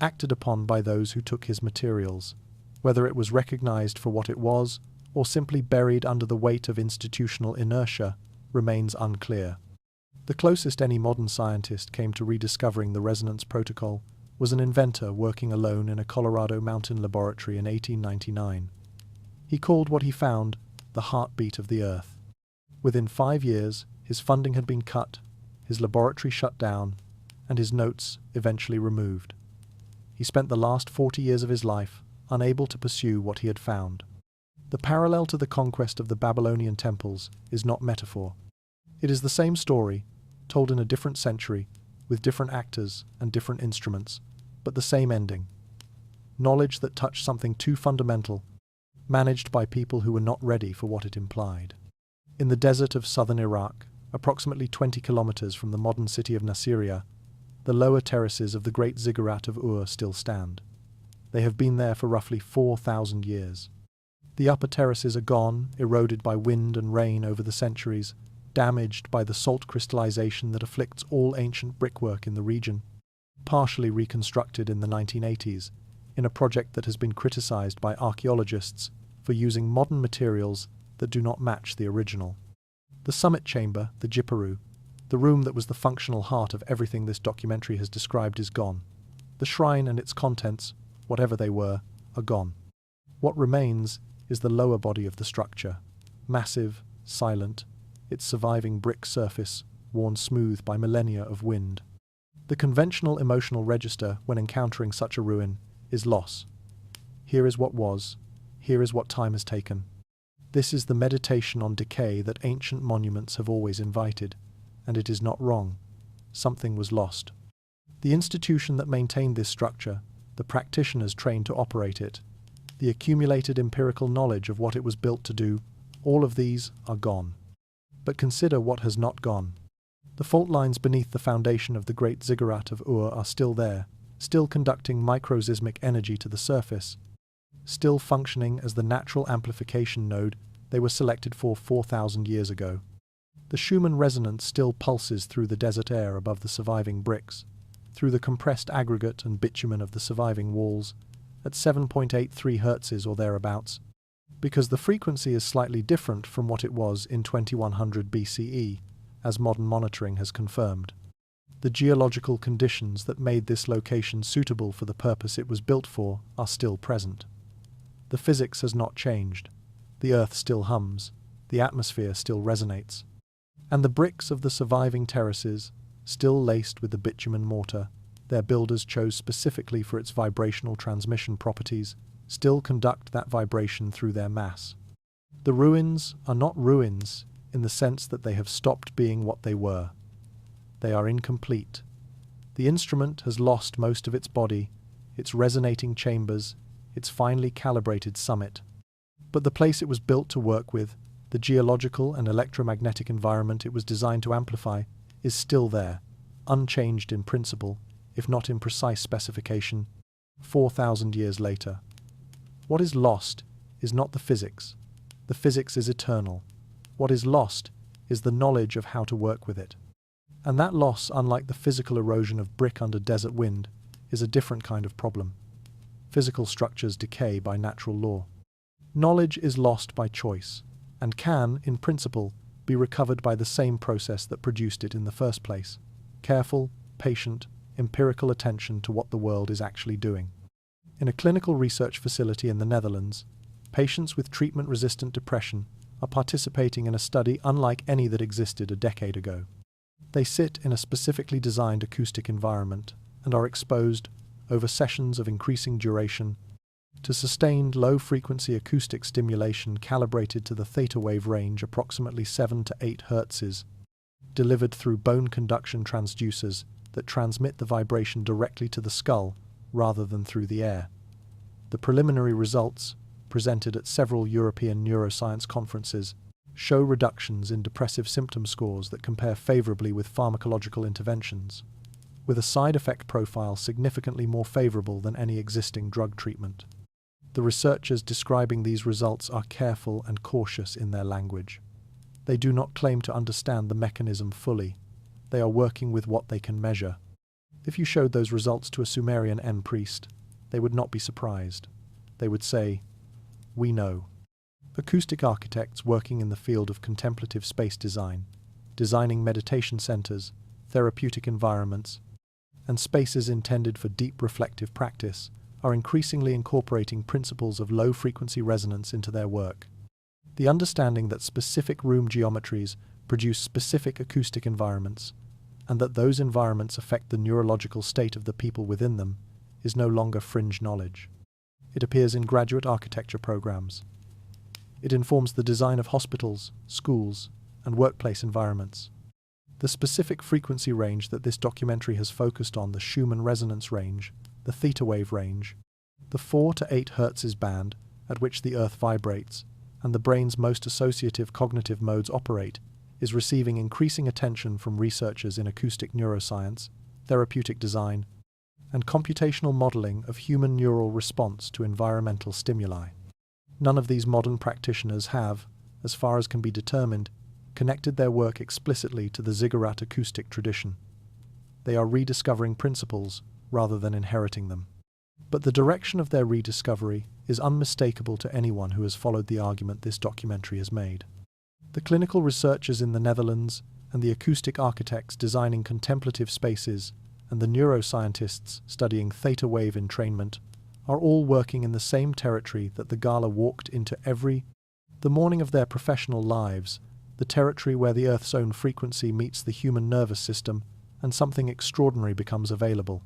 acted upon by those who took his materials, whether it was recognized for what it was or simply buried under the weight of institutional inertia remains unclear. The closest any modern scientist came to rediscovering the resonance protocol was an inventor working alone in a Colorado mountain laboratory in 1899. He called what he found the heartbeat of the Earth. Within 5 years, his funding had been cut, his laboratory shut down, and his notes eventually removed. He spent the last 40 years of his life unable to pursue what he had found. The parallel to the conquest of the Babylonian temples is not metaphor. It is the same story, told in a different century, with different actors and different instruments, but the same ending. Knowledge that touched something too fundamental, managed by people who were not ready for what it implied. In the desert of southern Iraq, approximately 20 kilometers from the modern city of Nasiriyah, the lower terraces of the Great Ziggurat of Ur still stand. They have been there for roughly 4,000 years. The upper terraces are gone, eroded by wind and rain over the centuries, damaged by the salt crystallization that afflicts all ancient brickwork in the region, partially reconstructed in the 1980s, in a project that has been criticized by archaeologists for using modern materials that do not match the original. The summit chamber, the Jipparu, the room that was the functional heart of everything this documentary has described, is gone. The shrine and its contents, whatever they were, are gone. What remains is the lower body of the structure, massive, silent, its surviving brick surface worn smooth by millennia of wind. The conventional emotional register when encountering such a ruin is loss. Here is what was, here is what time has taken. This is the meditation on decay that ancient monuments have always invited, and it is not wrong. Something was lost. The institution that maintained this structure, the practitioners trained to operate it, the accumulated empirical knowledge of what it was built to do, all of these are gone. But consider what has not gone. The fault lines beneath the foundation of the Great Ziggurat of Ur are still there, still conducting microseismic energy to the surface, still functioning as the natural amplification node they were selected for 4,000 years ago. The Schumann resonance still pulses through the desert air above the surviving bricks, through the compressed aggregate and bitumen of the surviving walls, at 7.83 Hz or thereabouts, because the frequency is slightly different from what it was in 2100 BCE, as modern monitoring has confirmed. The geological conditions that made this location suitable for the purpose it was built for are still present. The physics has not changed. The earth still hums, the atmosphere still resonates, and the bricks of the surviving terraces, still laced with the bitumen mortar their builders chose specifically for its vibrational transmission properties, still conduct that vibration through their mass. The ruins are not ruins in the sense that they have stopped being what they were. They are incomplete. The instrument has lost most of its body, its resonating chambers, its finely calibrated summit. But the place it was built to work with, the geological and electromagnetic environment it was designed to amplify, is still there, unchanged in principle, if not in precise specification, 4,000 years later. What is lost is not the physics. The physics is eternal. What is lost is the knowledge of how to work with it. And that loss, unlike the physical erosion of brick under desert wind, is a different kind of problem. Physical structures decay by natural law. Knowledge is lost by choice, and can, in principle, be recovered by the same process that produced it in the first place. Careful, patient, empirical attention to what the world is actually doing. In a clinical research facility in the Netherlands, patients with treatment-resistant depression are participating in a study unlike any that existed a decade ago. They sit in a specifically designed acoustic environment and are exposed, over sessions of increasing duration, to sustained low-frequency acoustic stimulation calibrated to the theta wave range approximately 7 to 8 Hz, delivered through bone conduction transducers that transmit the vibration directly to the skull rather than through the air. The preliminary results, presented at several European neuroscience conferences, show reductions in depressive symptom scores that compare favorably with pharmacological interventions. with a side effect profile significantly more favorable than any existing drug treatment. The researchers describing these results are careful and cautious in their language. They do not claim to understand the mechanism fully. They are working with what they can measure. If you showed those results to a Sumerian priest, they would not be surprised. They would say, "We know." Acoustic architects working in the field of contemplative space design, designing meditation centers, therapeutic environments, and spaces intended for deep reflective practice, are increasingly incorporating principles of low-frequency resonance into their work. The understanding that specific room geometries produce specific acoustic environments, and that those environments affect the neurological state of the people within them, is no longer fringe knowledge. It appears in graduate architecture programs. It informs the design of hospitals, schools, and workplace environments. The specific frequency range that this documentary has focused on, the Schumann resonance range, the theta wave range, the 4 to 8 Hz band at which the Earth vibrates, and the brain's most associative cognitive modes operate, is receiving increasing attention from researchers in acoustic neuroscience, therapeutic design, and computational modeling of human neural response to environmental stimuli. None of these modern practitioners have, as far as can be determined, connected their work explicitly to the Ziggurat acoustic tradition. They are rediscovering principles rather than inheriting them. But the direction of their rediscovery is unmistakable to anyone who has followed the argument this documentary has made. The clinical researchers in the Netherlands and the acoustic architects designing contemplative spaces and the neuroscientists studying theta wave entrainment are all working in the same territory that the Gala walked into the morning of their professional lives, the territory where the Earth's own frequency meets the human nervous system and something extraordinary becomes available.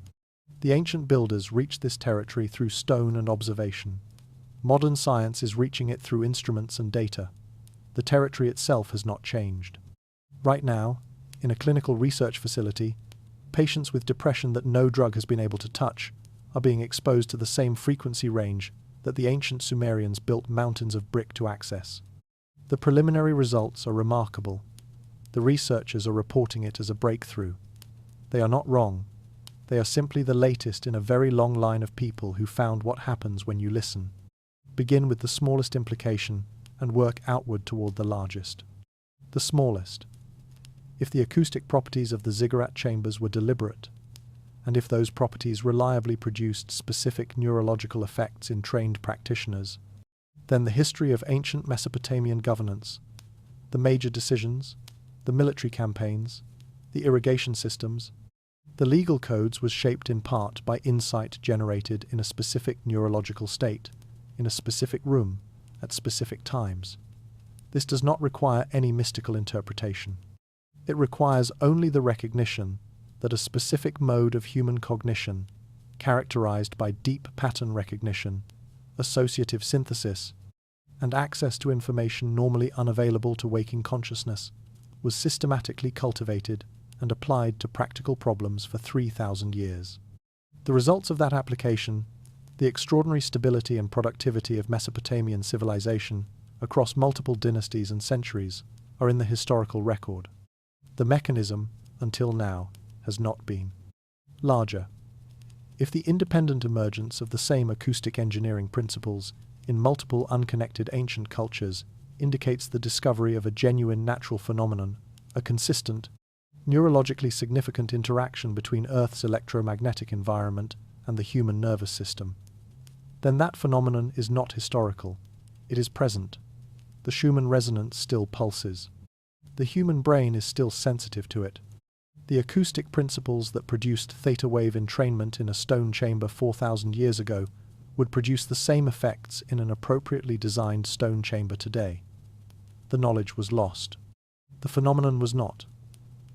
The ancient builders reached this territory through stone and observation. Modern science is reaching it through instruments and data. The territory itself has not changed. Right now, in a clinical research facility, patients with depression that no drug has been able to touch are being exposed to the same frequency range that the ancient Sumerians built mountains of brick to access. The preliminary results are remarkable. The researchers are reporting it as a breakthrough. They are not wrong. They are simply the latest in a very long line of people who found what happens when you listen. Begin with the smallest implication and work outward toward the largest. The smallest. If the acoustic properties of the ziggurat chambers were deliberate, and if those properties reliably produced specific neurological effects in trained practitioners, then the history of ancient Mesopotamian governance, the major decisions, the military campaigns, the irrigation systems, the legal codes was shaped in part by insight generated in a specific neurological state, in a specific room, at specific times. This does not require any mystical interpretation. It requires only the recognition that a specific mode of human cognition, characterized by deep pattern recognition, associative synthesis, and access to information normally unavailable to waking consciousness, was systematically cultivated and applied to practical problems for 3,000 years. The results of that application, the extraordinary stability and productivity of Mesopotamian civilization across multiple dynasties and centuries, are in the historical record. The mechanism, until now, has not been larger. If the independent emergence of the same acoustic engineering principles in multiple unconnected ancient cultures indicates the discovery of a genuine natural phenomenon, a consistent, neurologically significant interaction between Earth's electromagnetic environment and the human nervous system, then that phenomenon is not historical. It is present. The Schumann resonance still pulses. The human brain is still sensitive to it. The acoustic principles that produced theta wave entrainment in a stone chamber 4,000 years ago would produce the same effects in an appropriately designed stone chamber today. The knowledge was lost. The phenomenon was not.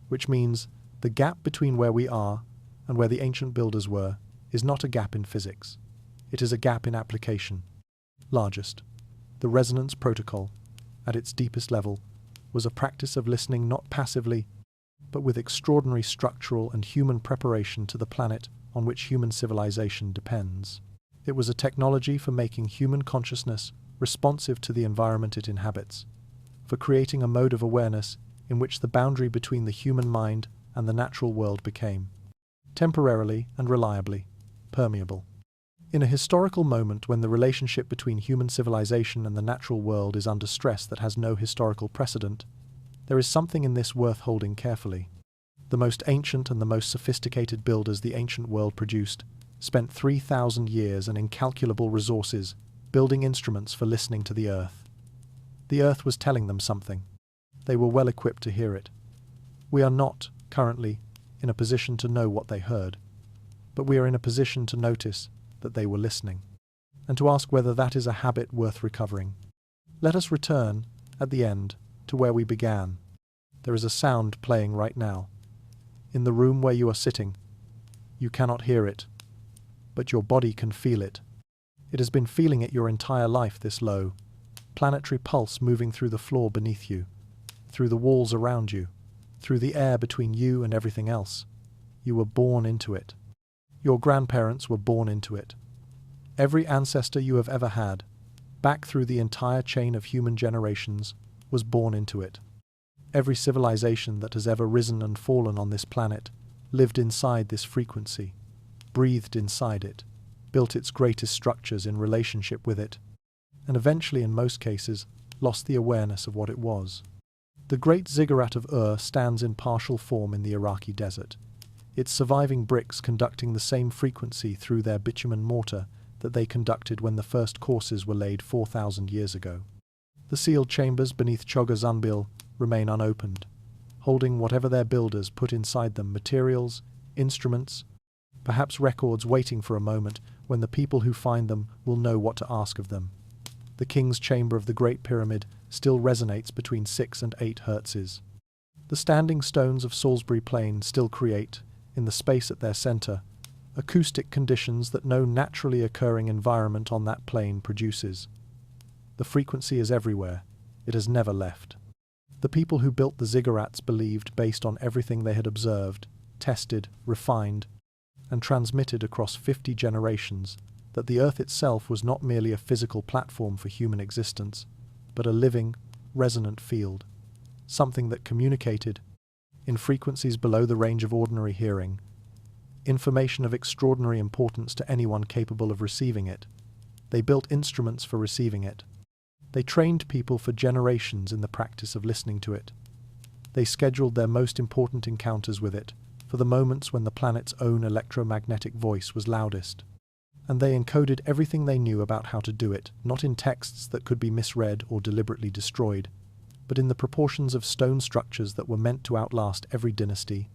Which means the gap between where we are and where the ancient builders were is not a gap in physics. It is a gap in application. Largest. The resonance protocol, at its deepest level, was a practice of listening not passively, but with extraordinary structural and human preparation to the planet on which human civilization depends. It was a technology for making human consciousness responsive to the environment it inhabits, for creating a mode of awareness in which the boundary between the human mind and the natural world became temporarily and reliably, permeable. In a historical moment when the relationship between human civilization and the natural world is under stress that has no historical precedent, there is something in this worth holding carefully. The most ancient and the most sophisticated builders the ancient world produced spent 3,000 years and incalculable resources building instruments for listening to the earth. The earth was telling them something. They were well equipped to hear it. We are not, currently, in a position to know what they heard, but we are in a position to notice that they were listening, and to ask whether that is a habit worth recovering. Let us return, at the end, to where we began. There is a sound playing right now. In the room where you are sitting, you cannot hear it, but your body can feel it. It has been feeling it your entire life, this low, planetary pulse moving through the floor beneath you, through the walls around you, through the air between you and everything else. You were born into it. Your grandparents were born into it. Every ancestor you have ever had, back through the entire chain of human generations, was born into it. Every civilization that has ever risen and fallen on this planet lived inside this frequency, breathed inside it, built its greatest structures in relationship with it, and eventually, in most cases, lost the awareness of what it was. The Great Ziggurat of Ur stands in partial form in the Iraqi desert, its surviving bricks conducting the same frequency through their bitumen mortar that they conducted when the first courses were laid 4,000 years ago. The sealed chambers beneath Chogha Zunbil remain unopened, holding whatever their builders put inside them: materials, instruments, perhaps records waiting for a moment when the people who find them will know what to ask of them. The king's chamber of the Great Pyramid still resonates between 6 and 8 hertzes. The standing stones of Salisbury Plain still create, in the space at their center, acoustic conditions that no naturally occurring environment on that plane produces. The frequency is everywhere. It has never left. The people who built the ziggurats believed, based on everything they had observed, tested, refined, and transmitted across 50 generations, that the earth itself was not merely a physical platform for human existence, but a living, resonant field, something that communicated, in frequencies below the range of ordinary hearing, information of extraordinary importance to anyone capable of receiving it. They built instruments for receiving it. They trained people for generations in the practice of listening to it. They scheduled their most important encounters with it for the moments when the planet's own electromagnetic voice was loudest. And they encoded everything they knew about how to do it, not in texts that could be misread or deliberately destroyed, but in the proportions of stone structures that were meant to outlast every dynasty,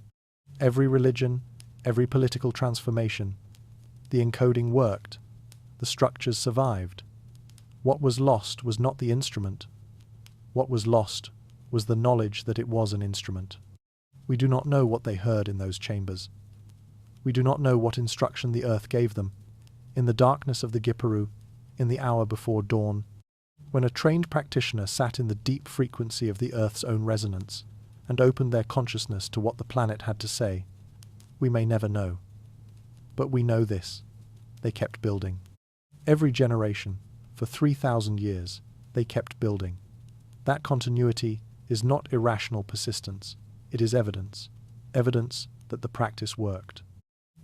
every religion, every political transformation. The encoding worked. The structures survived. What was lost was not the instrument. What was lost was the knowledge that it was an instrument. We do not know what they heard in those chambers. We do not know what instruction the earth gave them, in the darkness of the Gipparu, in the hour before dawn, when a trained practitioner sat in the deep frequency of the earth's own resonance and opened their consciousness to what the planet had to say. We may never know. But we know this: they kept building. Every generation, for 3,000 years, they kept building. That continuity is not irrational persistence. It is evidence. Evidence that the practice worked.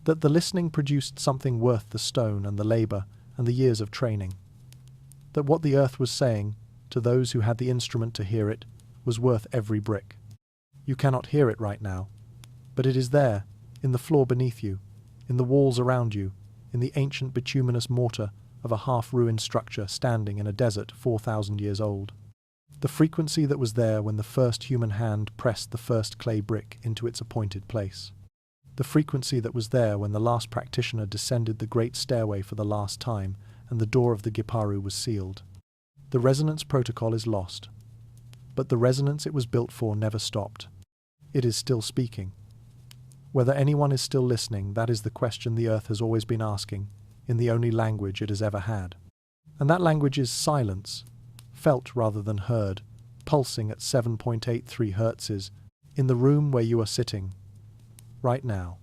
That the listening produced something worth the stone and the labor and the years of training. That what the earth was saying, to those who had the instrument to hear it, was worth every brick. You cannot hear it right now, but it is there, in the floor beneath you, in the walls around you, in the ancient bituminous mortar of a half-ruined structure standing in a desert 4,000 years old. The frequency that was there when the first human hand pressed the first clay brick into its appointed place. The frequency that was there when the last practitioner descended the great stairway for the last time and the door of the Gipparu was sealed. The resonance protocol is lost, but the resonance it was built for never stopped. It is still speaking. Whether anyone is still listening, that is the question the earth has always been asking, in the only language it has ever had. And that language is silence, felt rather than heard, pulsing at 7.83 hertzes, in the room where you are sitting, right now.